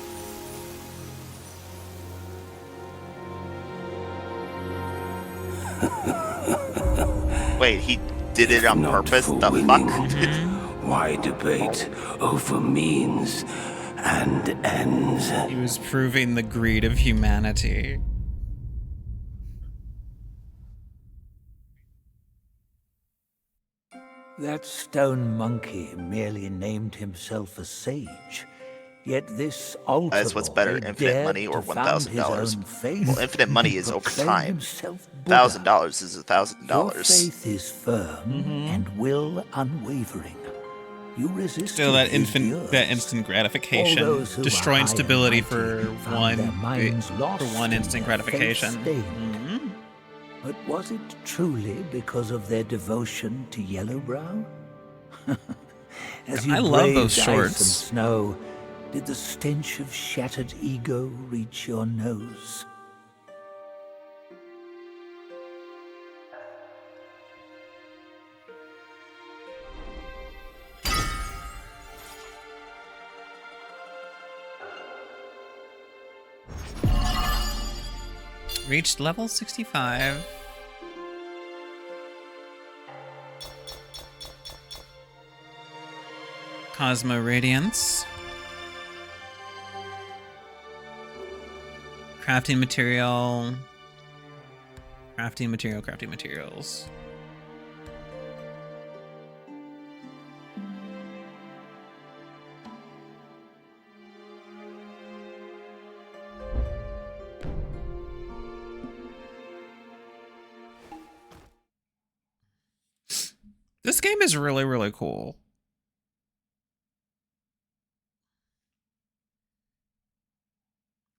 Wait, he did it on Not purpose? for The winning, fuck? Why debate over means and ends? He was proving the greed of humanity. That stone monkey merely named himself a sage. Yet this altar That's what's better, boy infinite dared money or to found his $1,000? own faith Well, infinite money and is over proclaim time. himself Buddha. $1,000 is Your $1,000. faith is firm and will unwavering. You resisted Still that his lures. instant All gratification, those who were destroying high and stability mighty for found their minds lost instant and gratification. faith-stained. But was it truly because of their devotion to Yellowbrow? As you I love those braved ice shorts. and snow, did the stench of shattered ego reach your nose? Reached level 65. Cosmo Radiance. Crafting material. Crafting material, crafting materials. This game is really, really cool.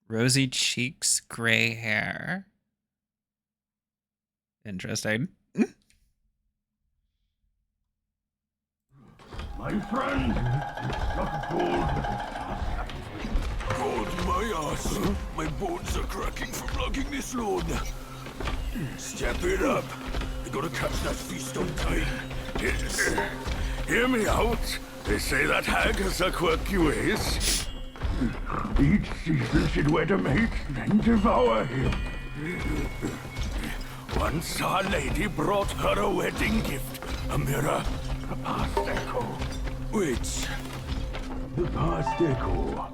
Rosy cheeks, gray hair. Interesting. My friend, not gold. God, my ass. My bones are cracking from lugging this load. Step it up. We gotta catch that feast on time. Hear me out. They say that hag has her quirky ways. Each season she'd wed a mate, then devour him. Once our lady brought her a wedding gift. A mirror. The past echo. Which? The past echo.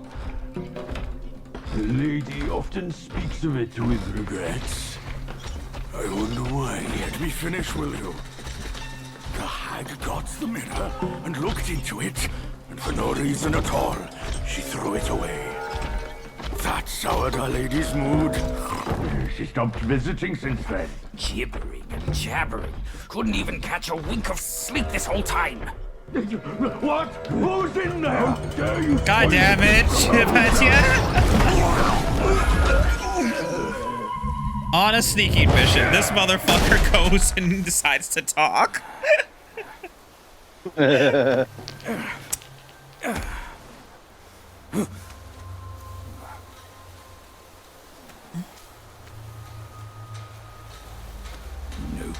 The lady often speaks of it with regrets. I wonder why. Let me finish, will you? The hag got the mirror and looked into it, and for no reason at all, she threw it away. That soured our lady's mood. She stopped visiting since then. Gibbering and jabbering. Couldn't even catch a wink of sleep this whole time. What? Who's in there? How dare you? God damn it, On a sneaking mission, this motherfucker goes and decides to talk. No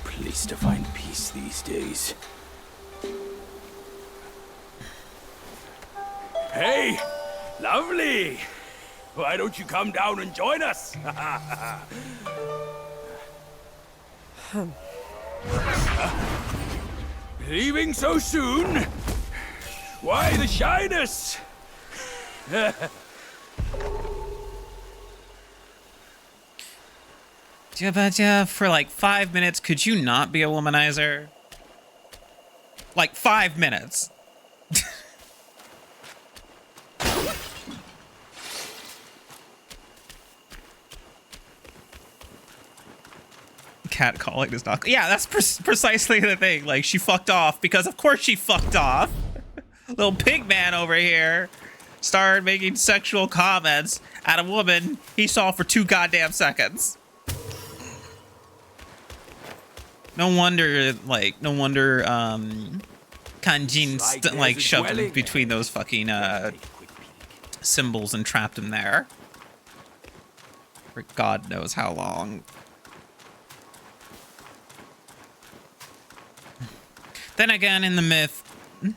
place to find peace these days. Hey! Lovely! Why don't you come down and join us? Leaving so soon? Why the shyness? For like 5 minutes, could you not be a womanizer? Like 5 minutes. Cat calling is not. Yeah, that's precisely the thing. Like, she fucked off because, of course, she fucked off. Little pig man over here started making sexual comments at a woman he saw for 2 goddamn seconds. No wonder, Kanjin like shoved him between those fucking symbols and trapped him there for God knows how long. Then again, in the myth,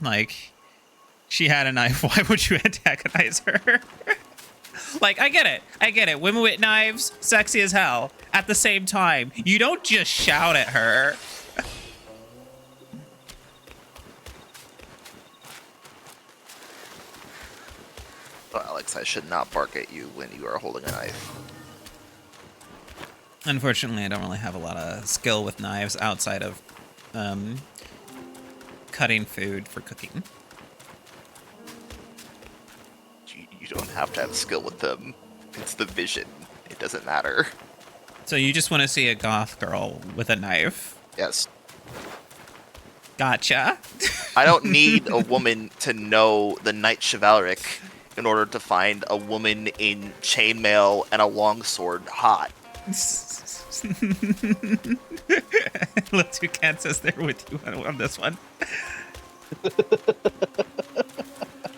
like, she had a knife. Why would you antagonize her? Like, I get it. Women with knives, sexy as hell. At the same time, you don't just shout at her. Well, Alex, I should not bark at you when you are holding a knife. Unfortunately, I don't really have a lot of skill with knives outside of cutting food for cooking. You don't have to have skill with them. It's the vision. It doesn't matter. So you just want to see a goth girl with a knife? Yes. Gotcha. I don't need a woman to know the Knight Chivalric in order to find a woman in chainmail and a longsword hot. Let's do Kansas there with you on this one.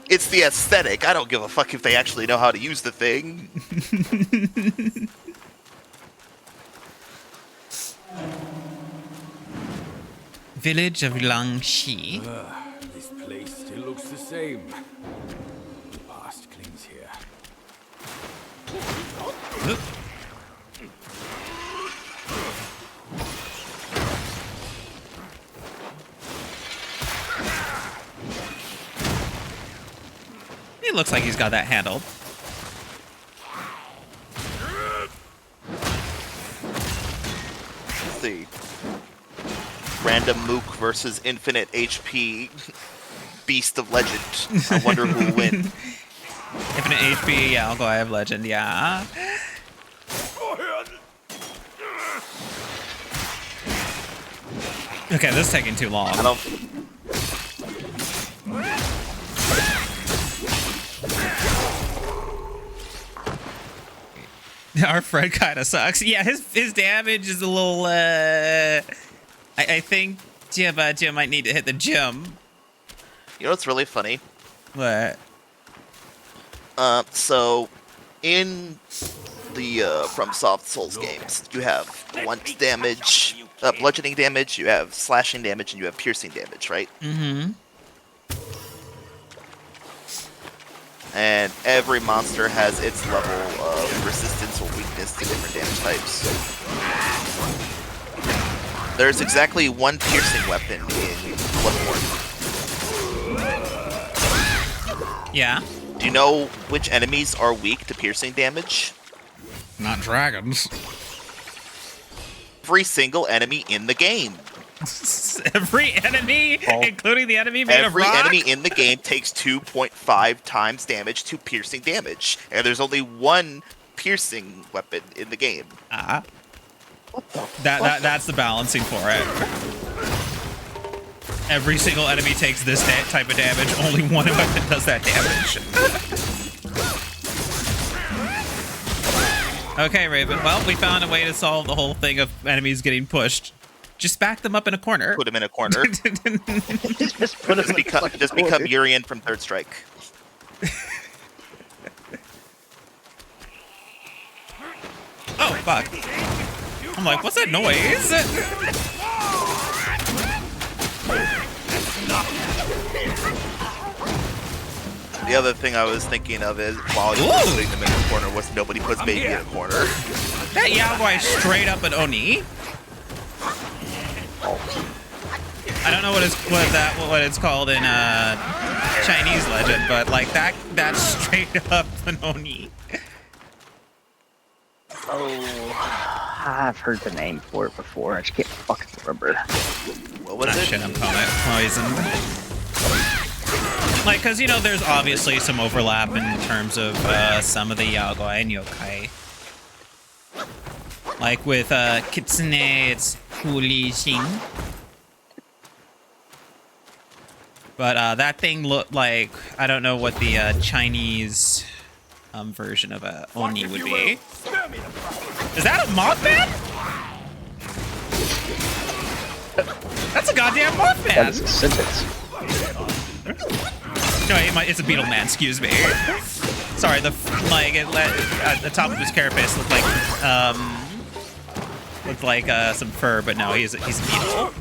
It's the aesthetic. I don't give a fuck if they actually know how to use the thing. Village of Langxi. This place still looks the same. The past clings here. He looks like he's got that handled. Let's see. Random Mook versus infinite HP Beast of Legend. I wonder who will win. Infinite HP, yeah, I'll go I have Legend, yeah. Okay, this is taking too long. I don't Our friend kind of sucks. Yeah, his damage is a little. I think Jim might need to hit the gym. You know what's really funny? What? So in the FromSoft Souls games, you have blunt damage, bludgeoning damage, you have slashing damage, and you have piercing damage, right? Mm-hmm. And every monster has its level of resistance or weakness to different damage types. There's exactly one piercing weapon in Bloodborne. Yeah. Do you know which enemies are weak to piercing damage? Not dragons. Every single enemy in the game. Every enemy, including the enemy made of rock? Every enemy in the game takes 2.5 times damage to piercing damage. And there's only one piercing weapon in the game. That's the balancing for it. Every single enemy takes this type of damage. Only one weapon does that damage. Okay, Raven. Well, we found a way to solve the whole thing of enemies getting pushed. Just back them up in a corner. Put them in a corner. just become Urian from Third Strike. Oh, fuck. I'm like, what's that noise? The other thing I was thinking of is while you're putting them in a corner was nobody puts baby in a corner. That Yaogwai straight up an Oni. I don't know what it's called in Chinese legend, but like that's straight up an Oni. Oh, I've heard the name for it before. I just can't fucking remember. What was it? Shit, I'm calling it poisoned. Like, cause you know, there's obviously some overlap in terms of some of the Yaogwai and Yokai. Like with Kitsune, it's Huli Xing. But that thing looked like, I don't know what the Chinese version of a Oni would be. Is that a Mothman? That's a goddamn Mothman! That is a sentence. No, it's a beetle man, excuse me. Sorry, at the top of his carapace looked like some fur, but no, he's a beetle.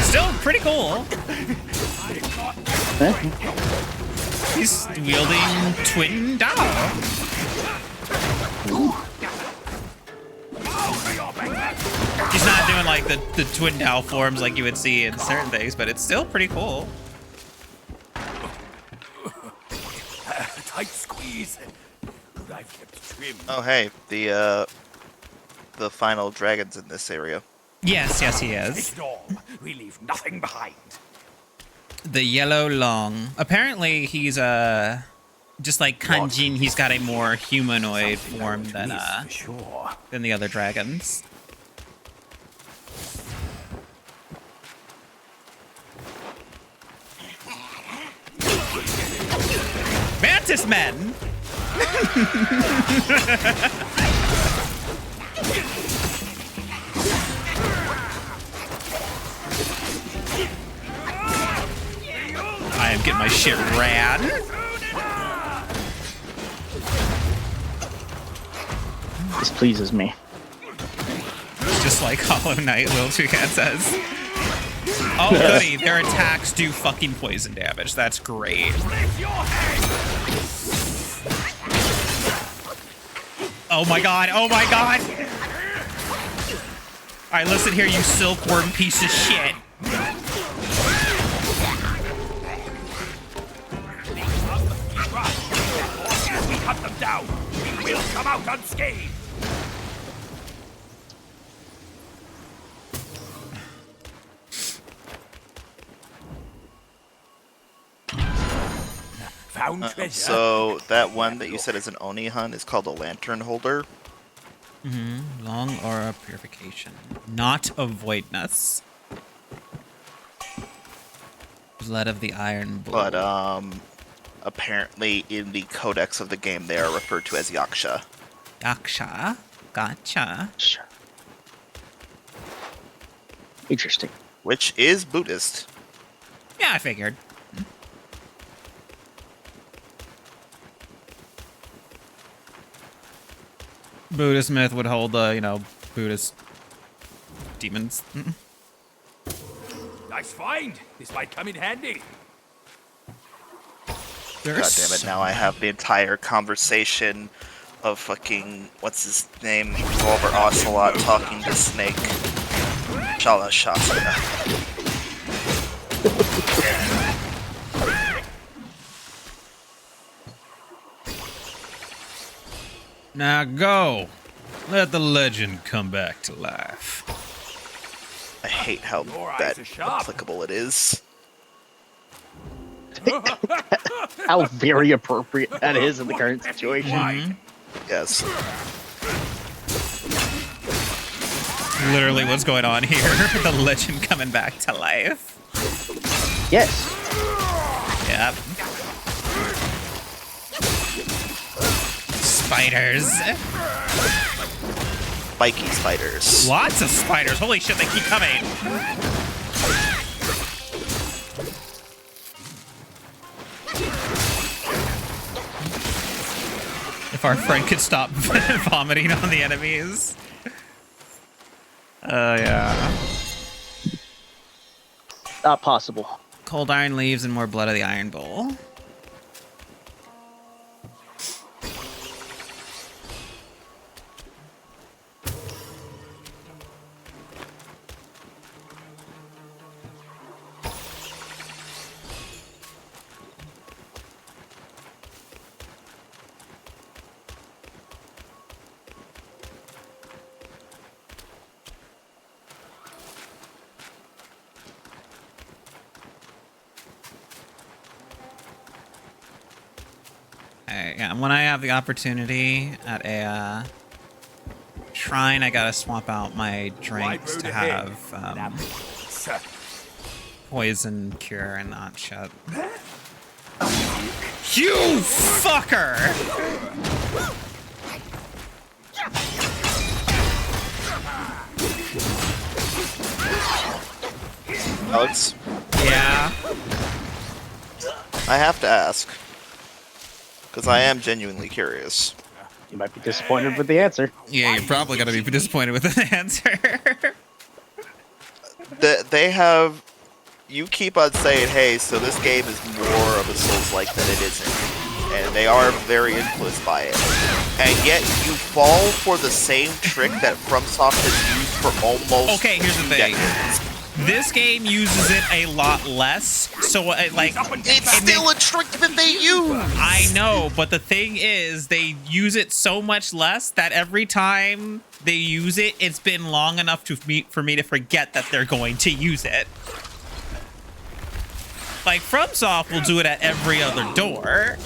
Still pretty cool. He's wielding Twin Dao. He's not doing like the Twin Dao forms like you would see in certain things, but it's still pretty cool. Tight squeeze. I've kept trim. Oh hey, the final dragon's in this area. Yes, he is. We leave nothing behind. The Yellow Long. Apparently, he's just like Kanjin. He's got a more humanoid form than the other dragons. Mantis Men. I am getting my shit rad. This pleases me. Just like Hollow Knight, Lil Toucan says. Oh, goody. Their attacks do fucking poison damage. That's great. Oh my god. Oh my god. Alright, listen here, you silkworm piece of shit. As we cut them down, we will come out unscathed. Found treasure. So that one that you said is an Oni Hun is called a Lantern Holder. Long aura purification. Not of voidness. Blood of the Iron Bull. But apparently in the codex of the game they are referred to as Yaksha. Yaksha? Gotcha. Sure. Interesting. Which is Buddhist. Yeah, I figured. Buddhist myth would hold the, Buddhist demons. Nice find. This might come in handy. God damn it, now I have the entire conversation of fucking, what's his name, Revolver Ocelot talking to Snake. Shala Shasta. Now go. Let the legend come back to life. I hate how that applicable it is. How very appropriate that is in the current situation. Yes. Literally what's going on here. The legend coming back to life. Yes. Yep. Spiders. Spiky spiders. Lots of spiders. Holy shit, they keep coming. If our friend could stop vomiting on the enemies. Yeah. Not possible. Cold iron leaves and more blood of the Iron Bull. Yeah, when I have the opportunity at a shrine, I gotta swap out my drinks to have poison cure and not shit. You fucker! Alex? Yeah? I have to ask. Because I am genuinely curious. You might be disappointed with the answer. Yeah, you're probably gonna be disappointed with the answer. They have... You keep on saying, hey, so this game is more of a Souls-like than it isn't. And they are very influenced by it. And yet you fall for the same trick that FromSoft has used for almost Okay, here's the thing. decades. This game uses it a lot less, so like it's still a trick that they use. I know, but the thing is, they use it so much less that every time they use it, it's been long enough for me to forget that they're going to use it. Like FromSoft will do it at every other door.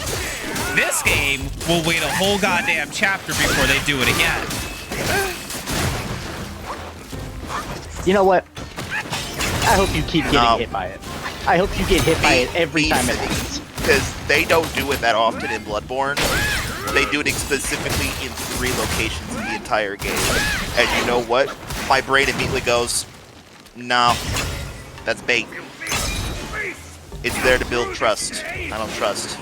This game will wait a whole goddamn chapter before they do it again. You know what? I hope you keep getting hit by it. I hope you get hit by it every time it happens. Because they don't do it that often in Bloodborne. They do it specifically in 3 locations in the entire game. And you know what? My brain immediately goes, no, that's bait. It's there to build trust. I don't trust.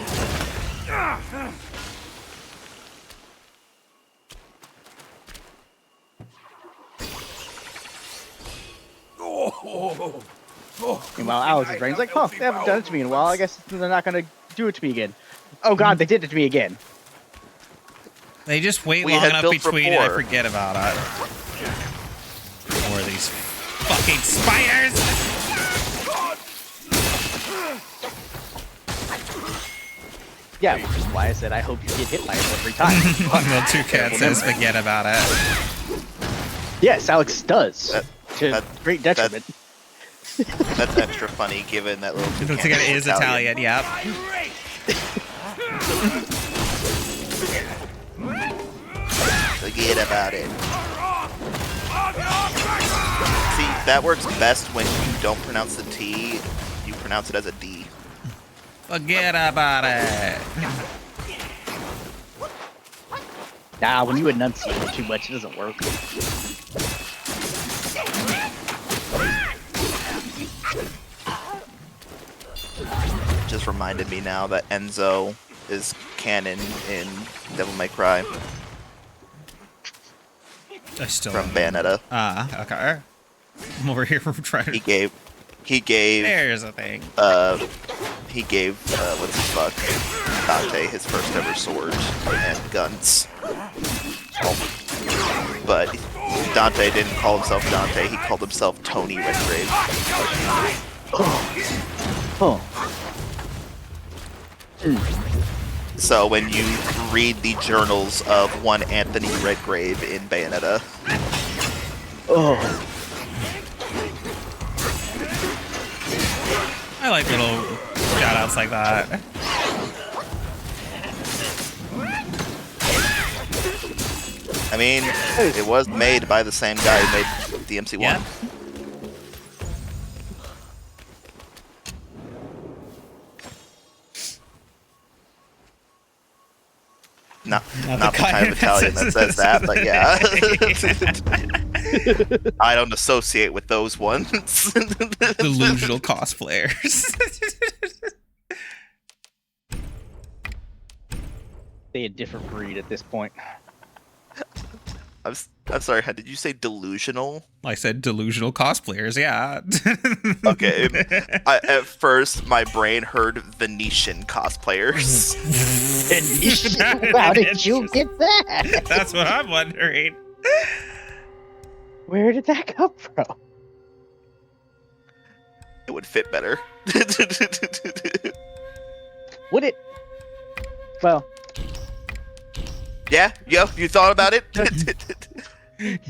Meanwhile, Alex's brain's like, huh, they haven't done it to me in a while. I guess they're not going to do it to me again. Oh god, they did it to me again. They just wait long enough between and I forget about it. More of these fucking spiders! Yeah, which is why I said I hope you get hit by it every time. Well, 2 Cats says forget about it. Yes, Alex does. To great detriment. That's extra funny given that little It looks like it is Italian, yep. Forget about it. See, that works best when you don't pronounce the T, you pronounce it as a D. Forget about it. Nah, when you enunciate it too much, it doesn't work. Just reminded me now that Enzo is canon in Devil May Cry I still from Bayonetta. Okay. I'm over here trying to. He gave. There's a thing. He gave what's his fuck Dante his first ever sword and guns. But Dante didn't call himself Dante. He called himself Tony Redgrave. Oh. So when you read the journals of one Anthony Redgrave in Bayonetta, I like little shout outs like that. I mean, it was made by the same guy who made DMC1. Yeah. Not the kind of Italian that says that, but yeah. I don't associate with those ones. Delusional cosplayers. They a different breed at this point. I'm sorry, how did you say delusional? I said delusional cosplayers, yeah. Okay. At first, my brain heard Venetian cosplayers. How did you get that? That's what I'm wondering. Where did that come from? It would fit better. Would it? Well. Yeah, you thought about it?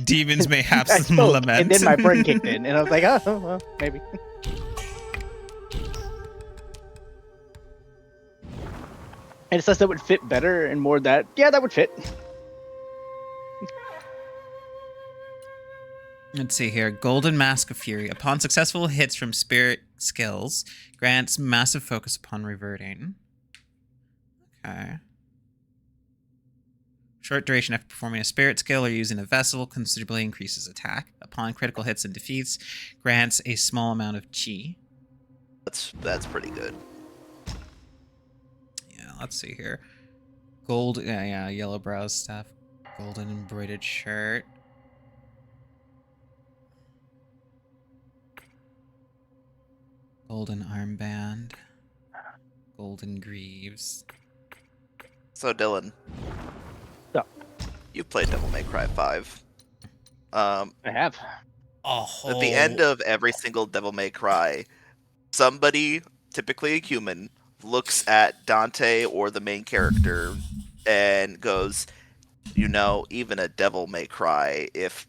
Demons may have I some spoke, lament. and then my brain kicked in, and I was like, oh, well, maybe. And it says that would fit better and more that, yeah, that would fit. Let's see here. Golden Mask of Fury. Upon successful hits from spirit skills, grants massive focus upon reverting. Okay. Short duration after performing a spirit skill or using a vessel considerably increases attack. Upon critical hits and defeats, grants a small amount of chi. That's pretty good. Yeah, let's see here. Gold, yeah, yellow brows stuff. Golden embroidered shirt. Golden armband. Golden greaves. So Dylan. Yeah. You've played Devil May Cry 5. I have. At the end of every single Devil May Cry, somebody, typically a human, looks at Dante or the main character and goes, you know, even a devil may cry if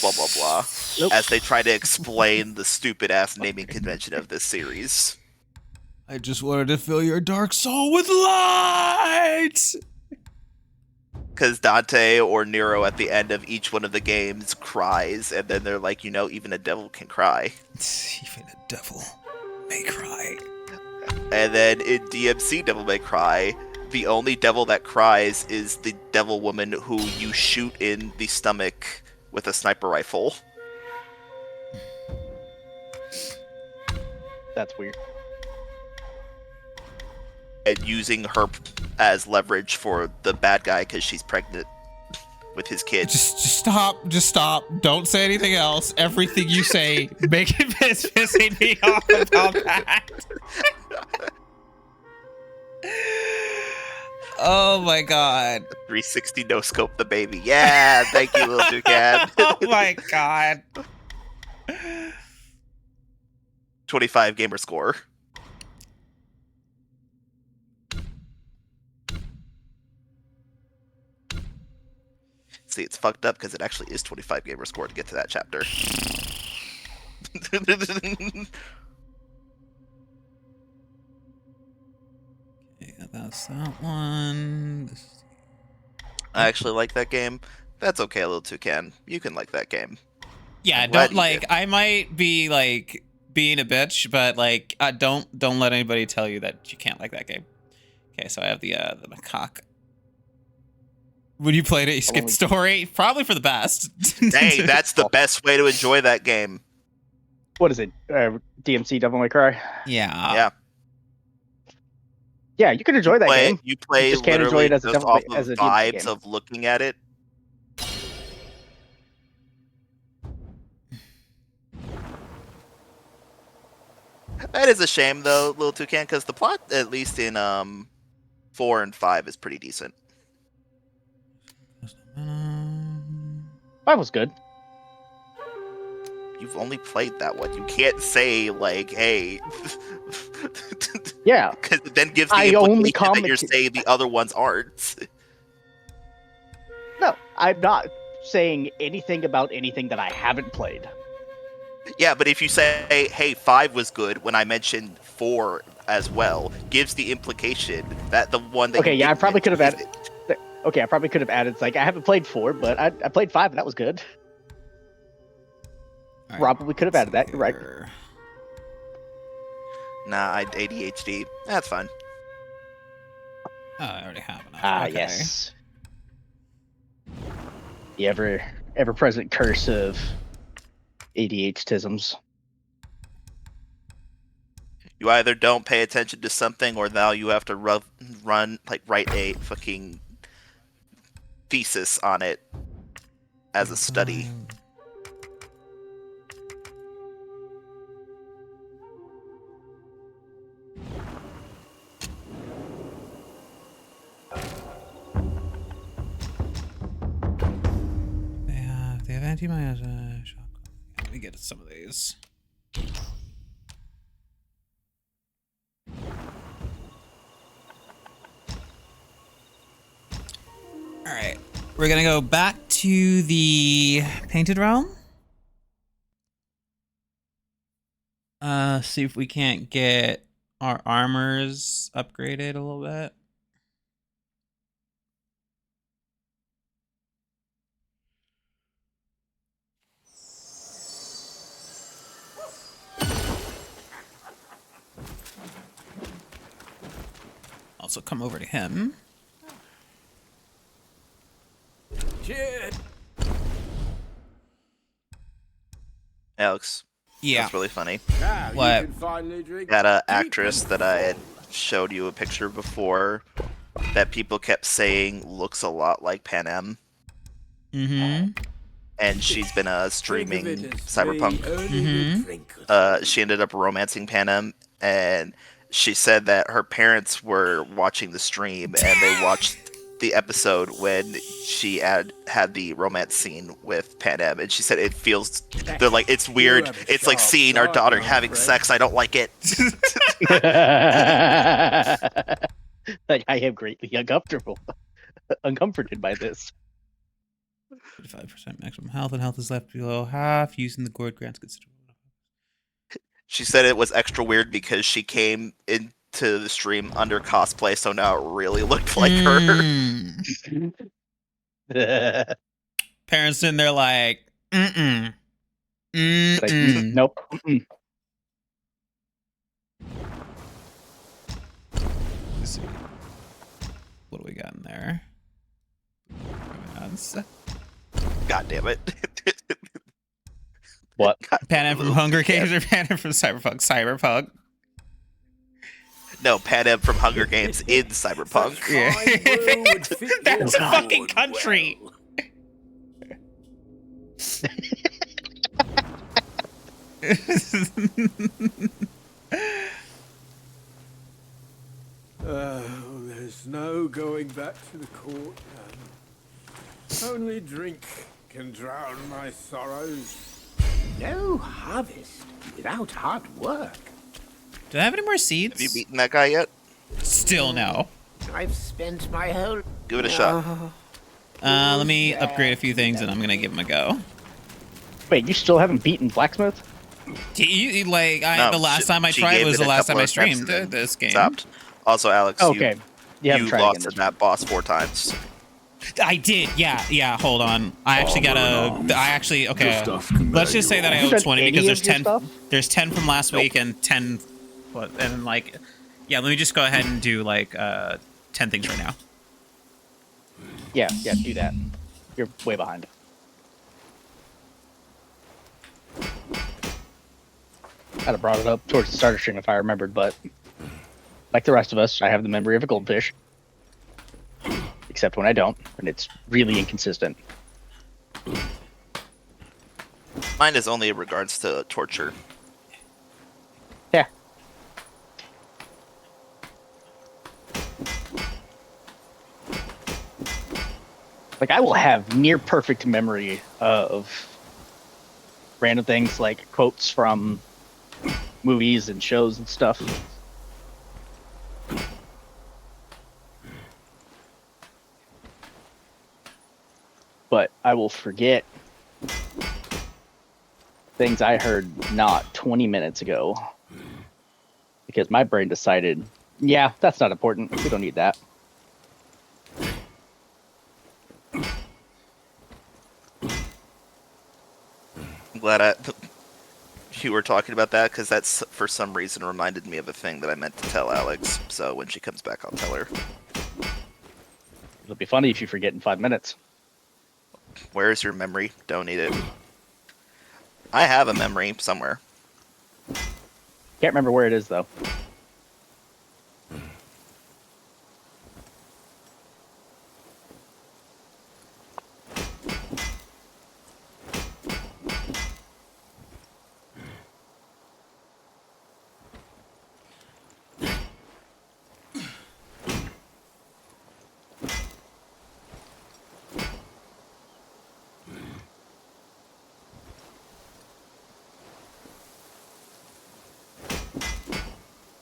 blah blah blah, as they try to explain the stupid ass naming convention of this series. I just wanted to fill your dark soul with light! Because Dante or Nero at the end of each one of the games cries, and then they're like, you know, even a devil can cry. Even a devil may cry. And then in DMC Devil May Cry, the only devil that cries is the devil woman who you shoot in the stomach with a sniper rifle. That's weird. And using her as leverage for the bad guy because she's pregnant with his kid. Just stop. Don't say anything else. Everything you say, make it pissing me off about that. Oh my god. 360 no scope the baby. Yeah, thank you, Lil Ducat. Oh my god. 25 gamer score. See, it's fucked up because it actually is 25 gamer score to get to that chapter. Yeah, that's that one. I actually like that game. That's okay, Little Toucan. You can like that game. Yeah, I'm glad don't you like. did. I might be like being a bitch, but like, don't let anybody tell you that you can't like that game. Okay, so I have the macaque. When you played it, you skipped story, probably for the best. Hey, that's the best way to enjoy that game. What is it? DMC Devil May Cry? Yeah. Yeah. Yeah, you can enjoy that game. You play just can't literally enjoy it as a just Devil off May, of as a DMC vibes game. of looking at it. That is a shame, though, Little Toucan, because the plot, at least in 4 and 5, is pretty decent. 5 was good. You've only played that one. You can't say, like, hey... Yeah. Because it then gives the I only implication that you're saying the other ones aren't. No, I'm not saying anything about anything that I haven't played. Yeah, but if you say, hey, 5 was good when I mentioned 4 as well, gives the implication that the one that Okay, you yeah, I didn't probably could have mention added. Okay, I probably could have added. Like, I haven't played 4, but I played 5, and that was good. Right, Probably could have added that. You're right. Nah, I ADHD. That's fine. Oh, I already have enough. Ah, Okay. yes. The ever-present curse of ADHDisms. You either don't pay attention to something, or now you have to write a fucking thesis on it as a study. They have anti-miasma. Let me get some of these. All right, we're gonna go back to the painted realm. See if we can't get our armors upgraded a little bit. Also come over to him. Shit. Alex. Yeah. That's really funny. Now What? you can finally drink. Got an actress that I had showed you a picture before that people kept saying looks a lot like Panem. Mm-hmm. And she's been streaming Cyberpunk. She ended up romancing Panem, and she said that her parents were watching the stream, and they watched the episode when she had the romance scene with Panem, and she said it feels, they're like, it's weird. It's like seeing our daughter having sex. I don't like it. Like, I am greatly uncomforted by this. 35% maximum health, and health is left below half. Using the gourd grants considerable. She said it was extra weird because she came into the stream under cosplay, so now it really looked like her. Parents in there like, mm-mm. Like, nope. Let's see. What do we got in there? God damn it. What? Panem from Hunger Games or Panem from Cyberpunk? Cyberpunk. No, Panem from Hunger Games in Cyberpunk. Yeah. That's a fucking country. There's no going back to the court now. Only drink can drown my sorrows. No harvest without hard work. Do I have any more seeds? Have you beaten that guy yet? Still no. I've spent my whole... Give it a shot. Let me upgrade a few things and I'm gonna give him a go. Wait, you still haven't beaten Blacksmith? The last time I tried was the last time I streamed this game. Stopped. Also, Alex, Okay. you lost to that boss 4 times. I did. Yeah. Hold on. I actually okay. Let's just say that I owe 20 because there's 10. There's 10 from last week and 10. What? And like, yeah. Let me just go ahead and do like 10 things right now. Yeah, do that. You're way behind. I'd have brought it up towards the starter stream if I remembered, but like the rest of us, I have the memory of a goldfish. Except when I don't, and it's really inconsistent. Mine is only in regards to torture. Yeah. Like, I will have near perfect memory of random things like quotes from movies and shows and stuff. But I will forget things I heard not 20 minutes ago because my brain decided, yeah, that's not important. We don't need that. I'm glad you were talking about that because that's for some reason reminded me of a thing that I meant to tell Alex. So when she comes back, I'll tell her. It'll be funny if you forget in 5 minutes. Where is your memory? Don't need it. I have a memory somewhere. Can't remember where it is, though.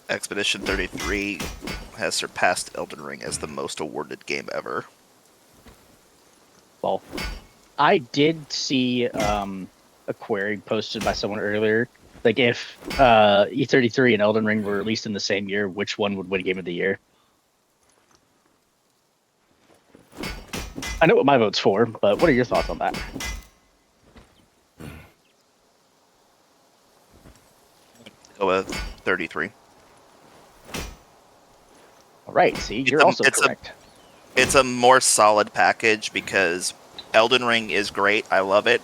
Expedition 33 has surpassed Elden Ring as the most awarded game ever. Well, I did see a query posted by someone earlier. Like, if E33 and Elden Ring were released in the same year, which one would win Game of the Year? I know what my vote's for, but what are your thoughts on that? Go with 33. All right, see, you're also correct. It's a more solid package because Elden Ring is great. I love it.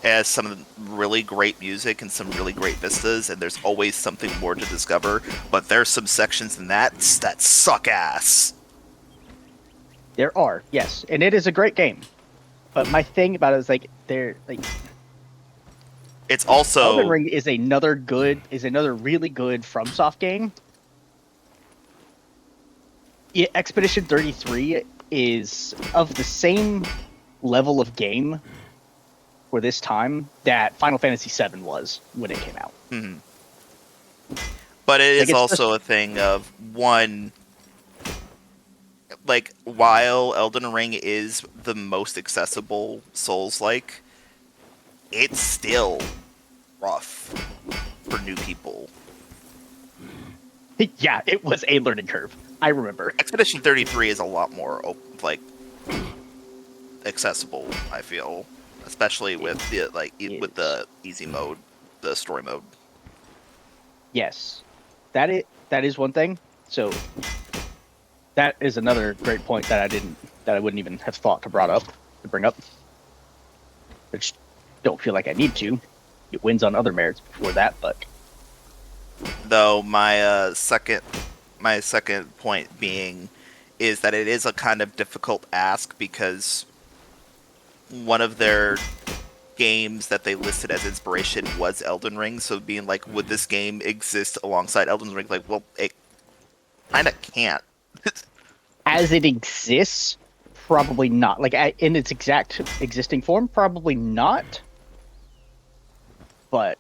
It has some really great music and some really great vistas, and there's always something more to discover. But there's some sections in that suck ass. There are, yes, and it is a great game. But my thing about it is it's also Elden Ring is another really good FromSoft game. Yeah, Expedition 33 is of the same level of game for this time that Final Fantasy VII was when it came out. Mm-hmm. But it is also a thing of one. Like, while Elden Ring is the most accessible Souls-like, it's still rough for new people. Yeah, it was a learning curve. I remember. Expedition 33 is a lot more, accessible, I feel. Especially with with the easy mode, the story mode. Yes. That is one thing. So that is another great point that I wouldn't even have thought to bring up. Which don't feel like I need to. It wins on other merits before that, but though my second point being is that it is a kind of difficult ask because one of their games that they listed as inspiration was Elden Ring, so being like, would this game exist alongside Elden Ring? Like, well, it kind of can't. As it exists, probably not. Like, in its exact existing form, probably not. But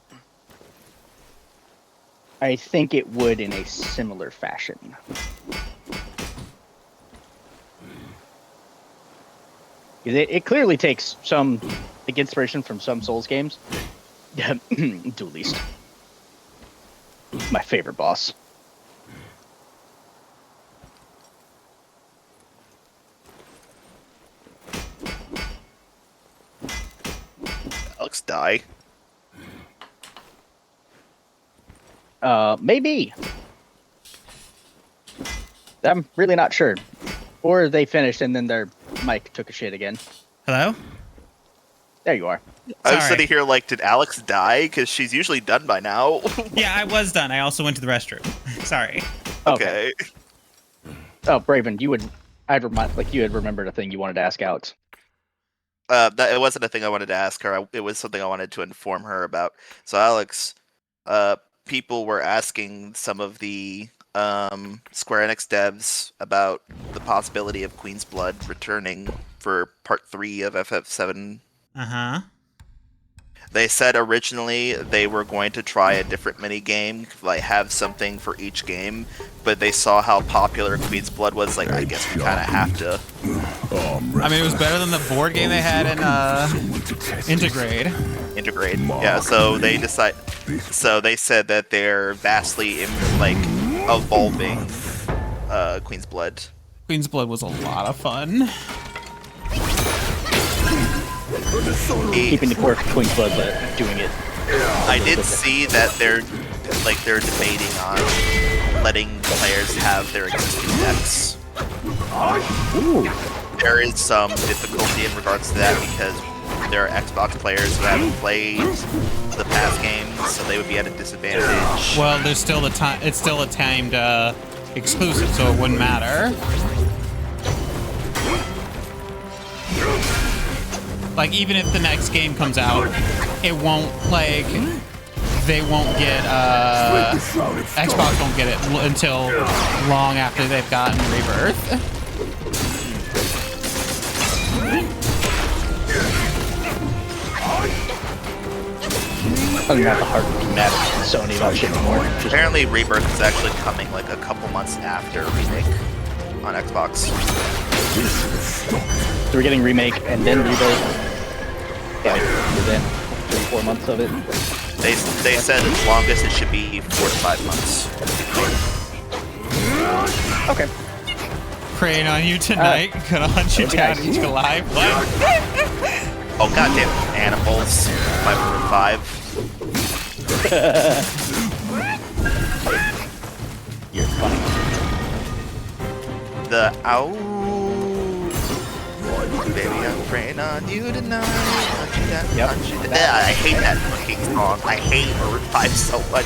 I think it would in a similar fashion. It clearly takes some inspiration from some Souls games. Duelist. My favorite boss. Alex die? Maybe. I'm really not sure. Or they finished and then their mic took a shit again. Hello? There you are. I was Sorry. sitting here like, did Alex die? Because she's usually done by now. Yeah, I was done. I also went to the restroom. Sorry. Okay. Oh, Braven, you had remembered a thing you wanted to ask Alex. It wasn't a thing I wanted to ask her. It was something I wanted to inform her about. So, Alex, people were asking some of the Square Enix devs about the possibility of Queen's Blood returning for Part 3 of FF7. Uh-huh. They said originally they were going to try a different mini game, like have something for each game, but they saw how popular Queen's Blood was. Like, I guess we kind of have to. I mean, it was better than the board game they had in Integrate. Yeah. So they decide. So they said that they're vastly evolving Queen's Blood. Queen's Blood was a lot of fun. Keeping the core Queen's Blood, but doing it. I did see that they're debating on letting players have their existing decks. Ooh. There is some difficulty in regards to that because there are Xbox players who haven't played the past games, so they would be at a disadvantage. Well, there's still the time. It's still a timed exclusive, so it wouldn't matter. Like, even if the next game comes out, it won't, like, they won't get, Xbox won't get it until long after they've gotten Rebirth. I don't have the heart to be mad at Sony about shit anymore. Apparently, Rebirth is actually coming like a couple months after Remake on Xbox. So we're getting Remake and then Rebirth. Yeah, within 3-4 months of it. They said as longest it should be 4 to 5 months. Okay. Praying on you tonight. Gonna hunt you down and eat you alive. What? Oh goddamn animals! My Maroon 5. You're funny. The ow. Baby, I'm praying on you tonight. Yep. I hate that fucking song. I hate Maroon 5 so much.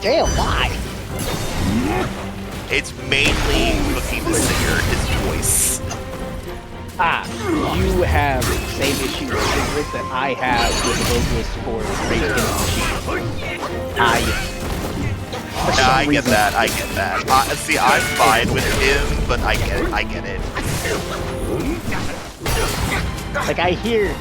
Damn, why? It's mainly fucking the singer, his voice. You have the same issue with that I have with the vocalist for Rage Against the Machine. I get that. See, I'm fine with him, but I get it. Like, I hear,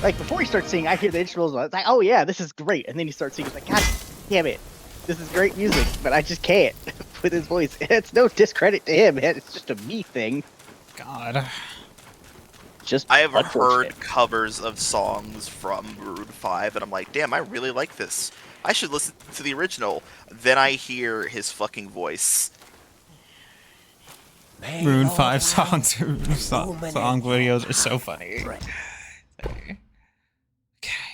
like, before he starts singing, I hear the instrumentals, it's like, oh yeah, this is great, and then he starts singing, it's like, god damn it, this is great music, but I just can't with his voice. It's no discredit to him, man. It's just a me thing. God. Just I have heard covers of songs from Maroon 5, and I'm like, damn, I really like this. I should listen to the original. Then I hear his fucking voice. Maroon 5 songs, song videos are so funny. Okay.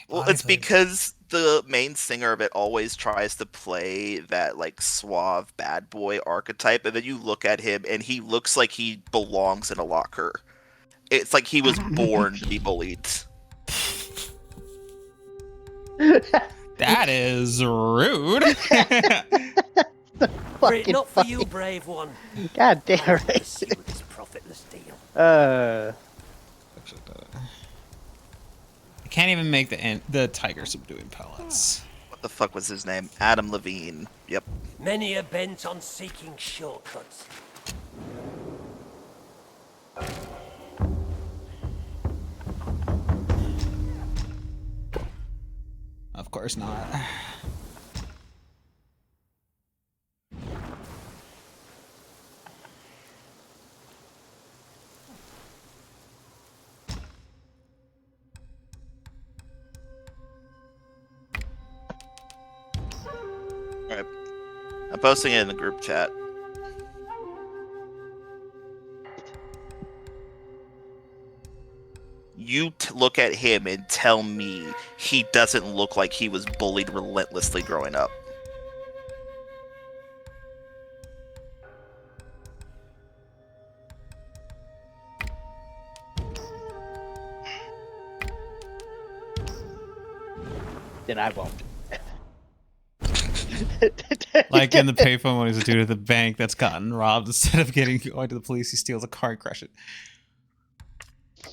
Well, it's because the main singer of it always tries to play that, like, suave bad boy archetype, and then you look at him, and he looks like he belongs in a locker. It's like he was born to be bullied. That is rude. Not for you, brave one. God damn it. This profitless deal. I can't even make the tiger subduing pellets. What the fuck was his name? Adam Levine. Yep. Many are bent on seeking shortcuts. Of course not. Alright. I'm posting it in the group chat. You look at him and tell me he doesn't look like he was bullied relentlessly growing up. Then I won't. Like in the payphone when he's a dude at the bank that's gotten robbed, instead of going to the police, he steals a car and crashes it.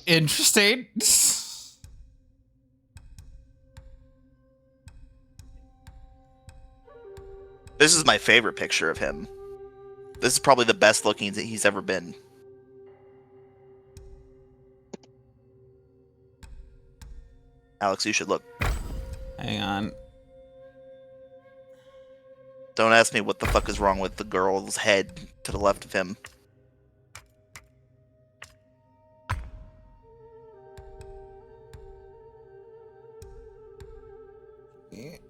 Interesting. This is my favorite picture of him. This is probably the best looking that he's ever been. Alex, you should look. Hang on. Don't ask me what the fuck is wrong with the girl's head to the left of him.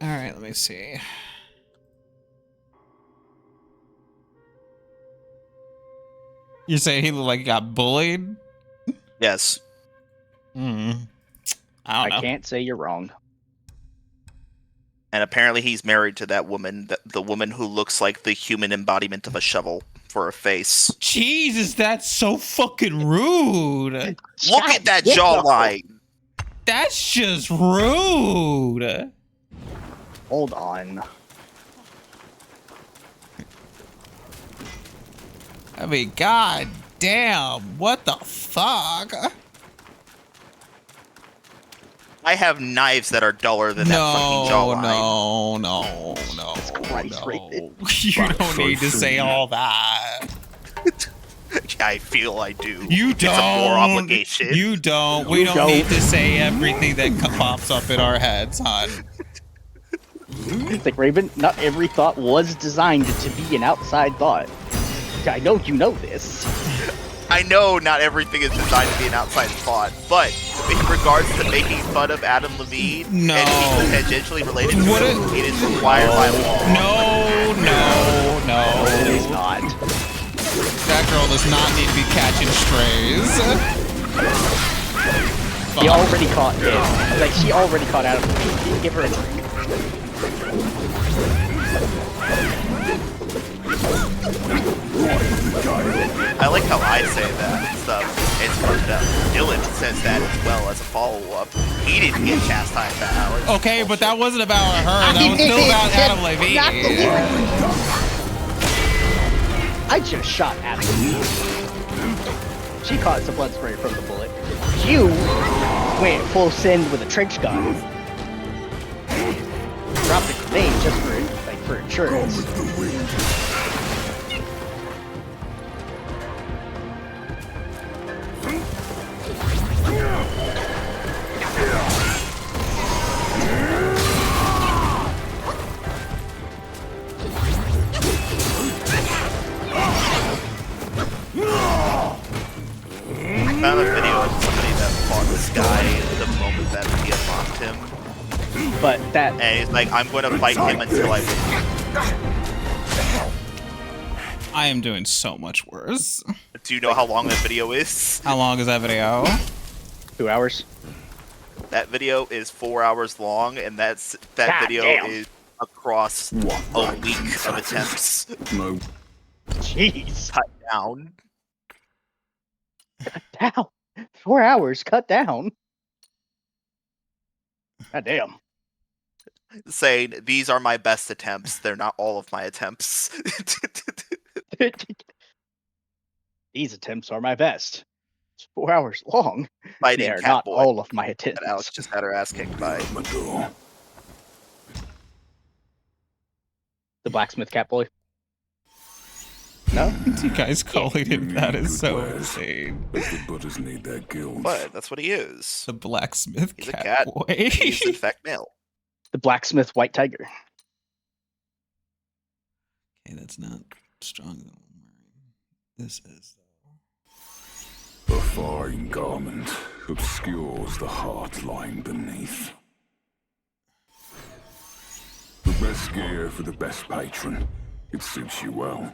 All right, let me see. You're saying he looked like he got bullied? Yes. I don't know. I can't say you're wrong. And apparently he's married to that woman, the woman who looks like the human embodiment of a shovel for a face. Jesus, that's so fucking rude. Look at that jawline. That's just rude. Hold on. I mean, god damn, what the fuck? I have knives that are duller than that fucking jawline. No. Christ, You don't need to say all that. I feel I do. You don't. It's a moral obligation. You don't. We don't need to say everything that pops up in our heads, hon. Like Raven, not every thought was designed to be an outside thought. I know you know this. I know not everything is designed to be an outside thought, but in regards to making fun of Adam Levine and people tangentially related to him, it is required by law. No. It is not. That girl does not need to be catching strays. He already caught him. Like, she already caught Adam Levine. Give her a drink. I like how I say that and stuff. It's fucked up. Dylan says that as well as a follow-up. He didn't get chastised that hour. Okay, but that wasn't about her. That was still about Adam Levine. I just shot Adam Levine. She caught some blood spray from the bullet. You went full send with a trench gun. Dropped a grenade just for insurance. I found a video of somebody that fought this guy the moment that he unlocked him. But that... And he's like, I'm going to fight him until I win. I am doing so much worse. Do you know how long that video is? How long is that video? 2 hours. That video is 4 hours long, and that God video damn. is across a week of attempts. No. Jeez. Cut down. Cut down. 4 hours. Cut down. God damn. Saying, these are my best attempts. They're not all of my attempts. These attempts are my best. It's 4 hours long. Fighting They are not Catboy. all of my attempts. And Alex just had her ass kicked by. The blacksmith Catboy. No? You guys calling him that is so insane. The butters need their gills. But that's what he is. The blacksmith He's a cat cat. boy. He's in fact male. The blacksmith white tiger. Okay, that's not strong. This is. A fine garment obscures the heart lying beneath. The best gear for the best patron. It suits you well.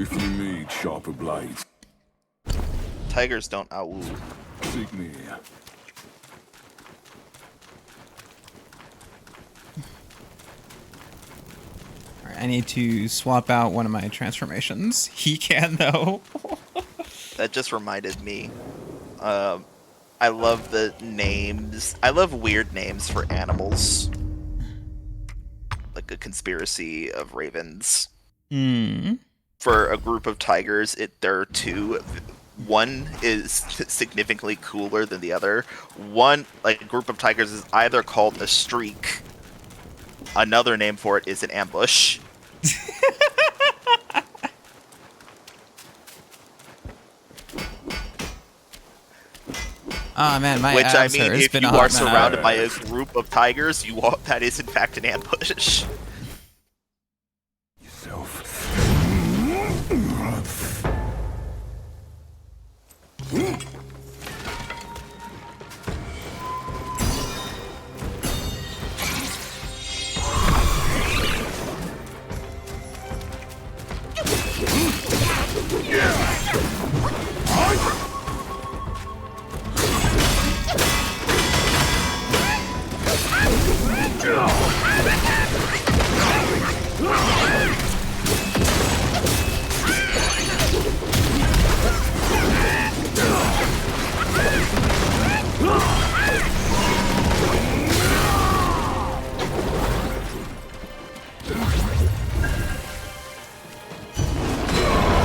If you need sharper blades, Tigers don't owl. seek me. All right, I need to swap out one of my transformations. He can though. That just reminded me. I love the names. I love weird names for animals. Like a conspiracy of ravens. Hmm. For a group of tigers, there are two. One is significantly cooler than the other. One, like a group of tigers, is either called a streak. Another name for it is an ambush. Oh man, my Which I abs mean, hurt. It's if been you a are hot minute. surrounded by a group of tigers, that is in fact an ambush.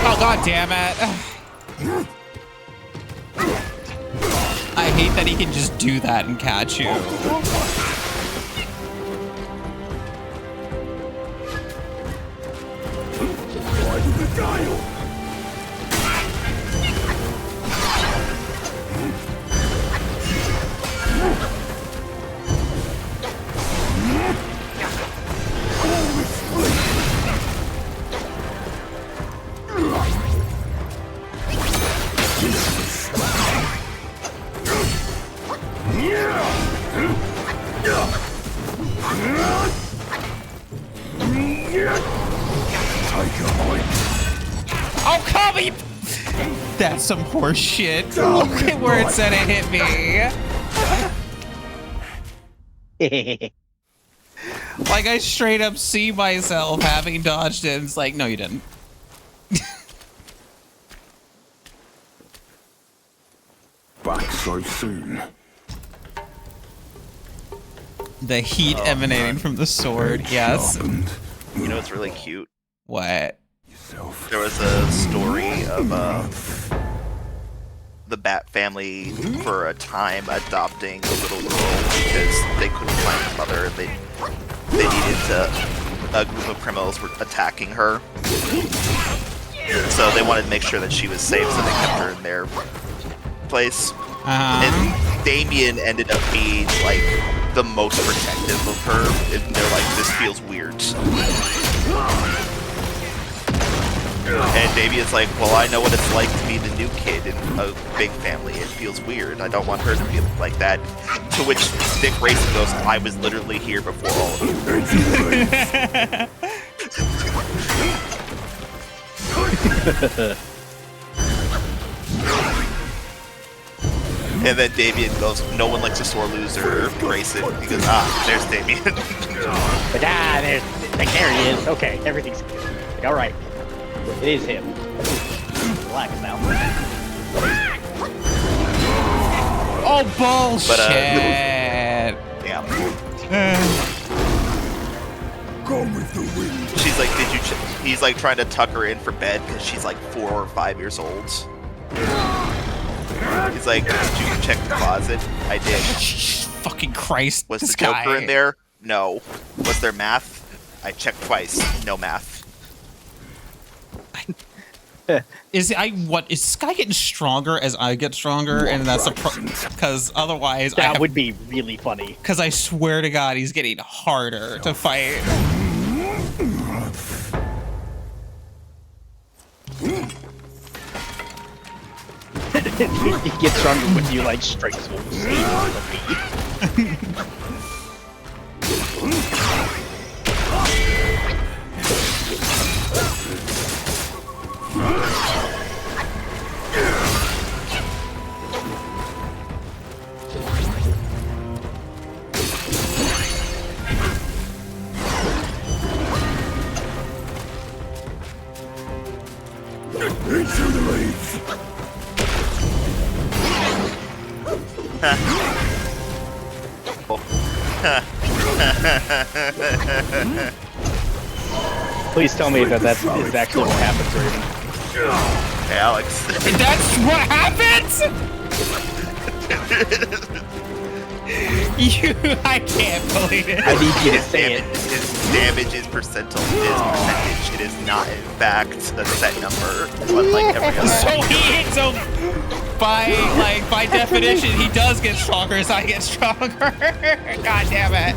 Oh god damn it. I hate that he can just do that and catch you. Oh, come on! That's some horse shit. Look at where it said it hit me. Like, I straight up see myself having dodged it, and it's like, no, you didn't. Back so soon. The heat emanating from the sword, yes. You know what's really cute? What? There was a story of the Bat family for a time adopting a little girl because they couldn't find a mother. They needed to. A group of criminals were attacking her, so they wanted to make sure that she was safe, so they kept her in their place. And Damien ended up being like the most protective of her, and they're like, "This feels weird." And Damien's like, well, I know what it's like to be the new kid in a big family. It feels weird. I don't want her to feel like that. To which Dick Grayson goes, I was literally here before all of you. And then Damien goes, no one likes a sore loser, Grayson. He goes, there's Damien. But there he is. Okay, everything's good. All right. It is him. Relax now. Oh, bullshit! Yeah. Go with the wind. She's like, did you? He's like trying to tuck her in for bed because she's like 4 or 5 years old. He's like, did you check the closet? I did. Fucking Christ! Was this the Joker guy in there? No. Was there math? I checked twice. No math. Is this guy getting stronger as I get stronger, and that's a because otherwise that would be really funny. Because I swear to God, he's getting harder to fight. He gets stronger when you like strike sword. Please tell me that that is actually what happens, Raven. Hey, Alex. That's what happens? I can't believe it. I need you to say it. His damage is percentile. It is percentage. It is not, in fact, a set number, unlike every other. So he hits him by definition. He does get stronger as I get stronger. God damn it.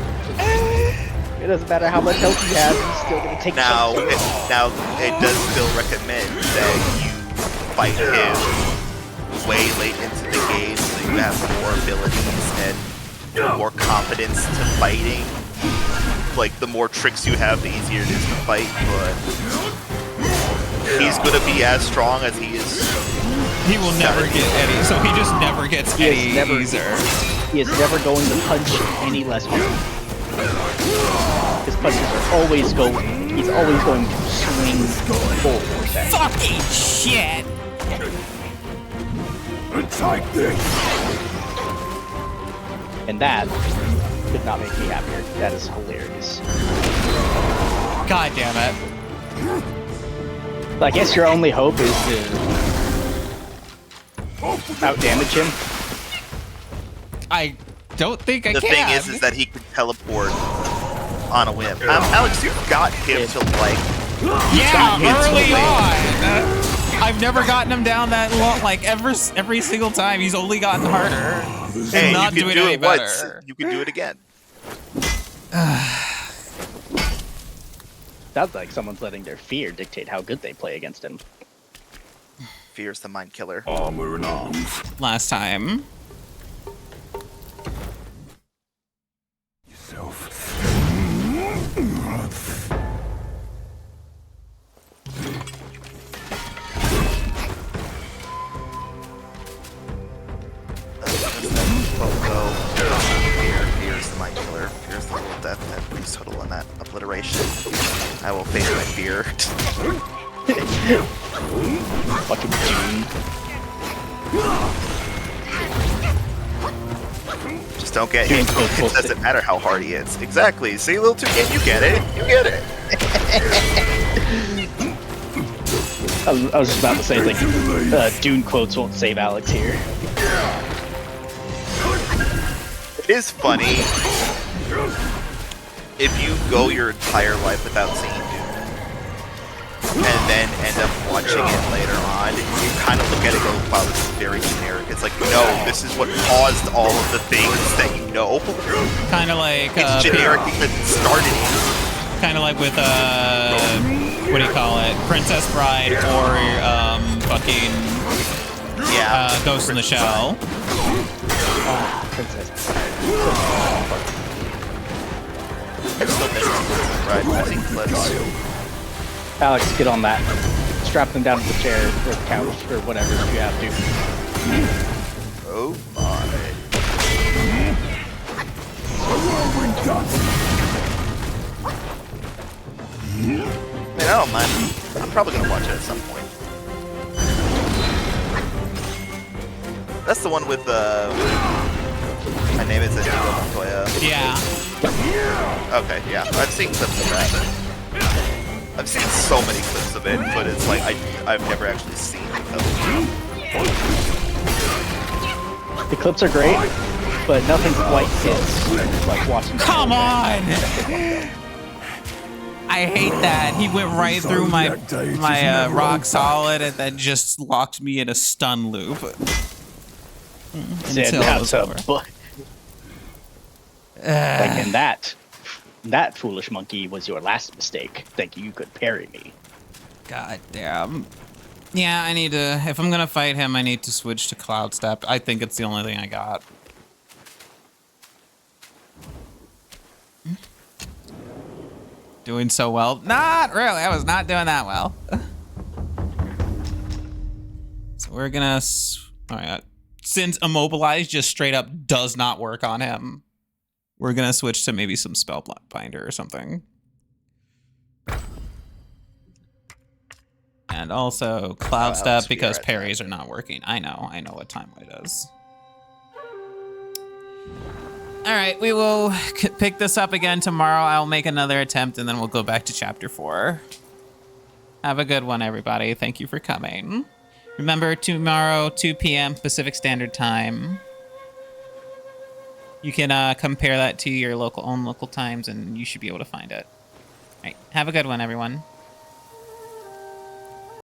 It doesn't matter how much health he has, he's still gonna take Now, chunks. it does still recommend that you fight him way late into the game so you have more abilities and more confidence to fighting. Like, the more tricks you have, the easier it is to fight, but he's gonna be as strong as he is. He will never get any, so he just never gets any easier. He is never going to punch any less hard. His punches are always going, he's always going to swing full force at you. Fucking shit! Take this! And that could not make me happier. That is hilarious. God damn it. I guess your only hope is to out-damage him. I don't think I can. The thing is that he can teleport on a whim. Alex, you've got him to like... Yeah, early on! I've never gotten him down that long, like every single time. He's only gotten harder. Hey, not you can doing do any it better. once. You can do it again. Sounds like someone's letting their fear dictate how good they play against him. Fear's the mind killer. Armor and arms. Last time. Fear's the mind killer. Fear's the little death that brings total on that obliteration. I will face my fear. Fucking Dune. Just don't get him. It doesn't matter how hard he is. Exactly. See, little toucan, you get it. You get it. I was just about to say, like, Dune quotes won't save Alex here. It is funny if you go your entire life without seeing Dune, and then end up watching it later on, you kind of look at it and go, wow, this is very generic. It's like, no, this is what caused all of the things that you know. Kind of like... it's generic because it started it. Kind of like with, what do you call it? Princess Bride or, fucking... Yeah. Ghost in the Shell. Princess I'm still missing Bride. I think let's... Alex, get on that. Strap them down to the chair or the couch or whatever if you have to. Oh my. Man, I don't mind. I'm probably gonna watch it at some point. That's the one with my name is Inigo Montoya. Yeah. Okay, yeah. I've seen clips of that. I've seen so many clips of it, but it's like I've never actually seen it though. The clips are great, but nothing quite hits like watching. Come on! I hate that. He went right through my rock solid and then just locked me in a stun loop. Until it was over. And that foolish monkey was your last mistake, thinking you could parry me. God damn. Yeah, I need to, if I'm gonna fight him, I need to switch to Cloud Step. I think it's the only thing I got. Doing so well? Not really, I was not doing that well. So we're gonna, alright, since Immobilize just straight up does not work on him, we're gonna switch to maybe some Spellbinder or something. And also Cloud Step because parries are not working. I know what time it is. All right, we will pick this up again tomorrow. I'll make another attempt, and then we'll go back to chapter 4. Have a good one, everybody. Thank you for coming. Remember, tomorrow, 2 p.m. Pacific Standard Time. You can compare that to your own local times, and you should be able to find it. All right, have a good one, everyone.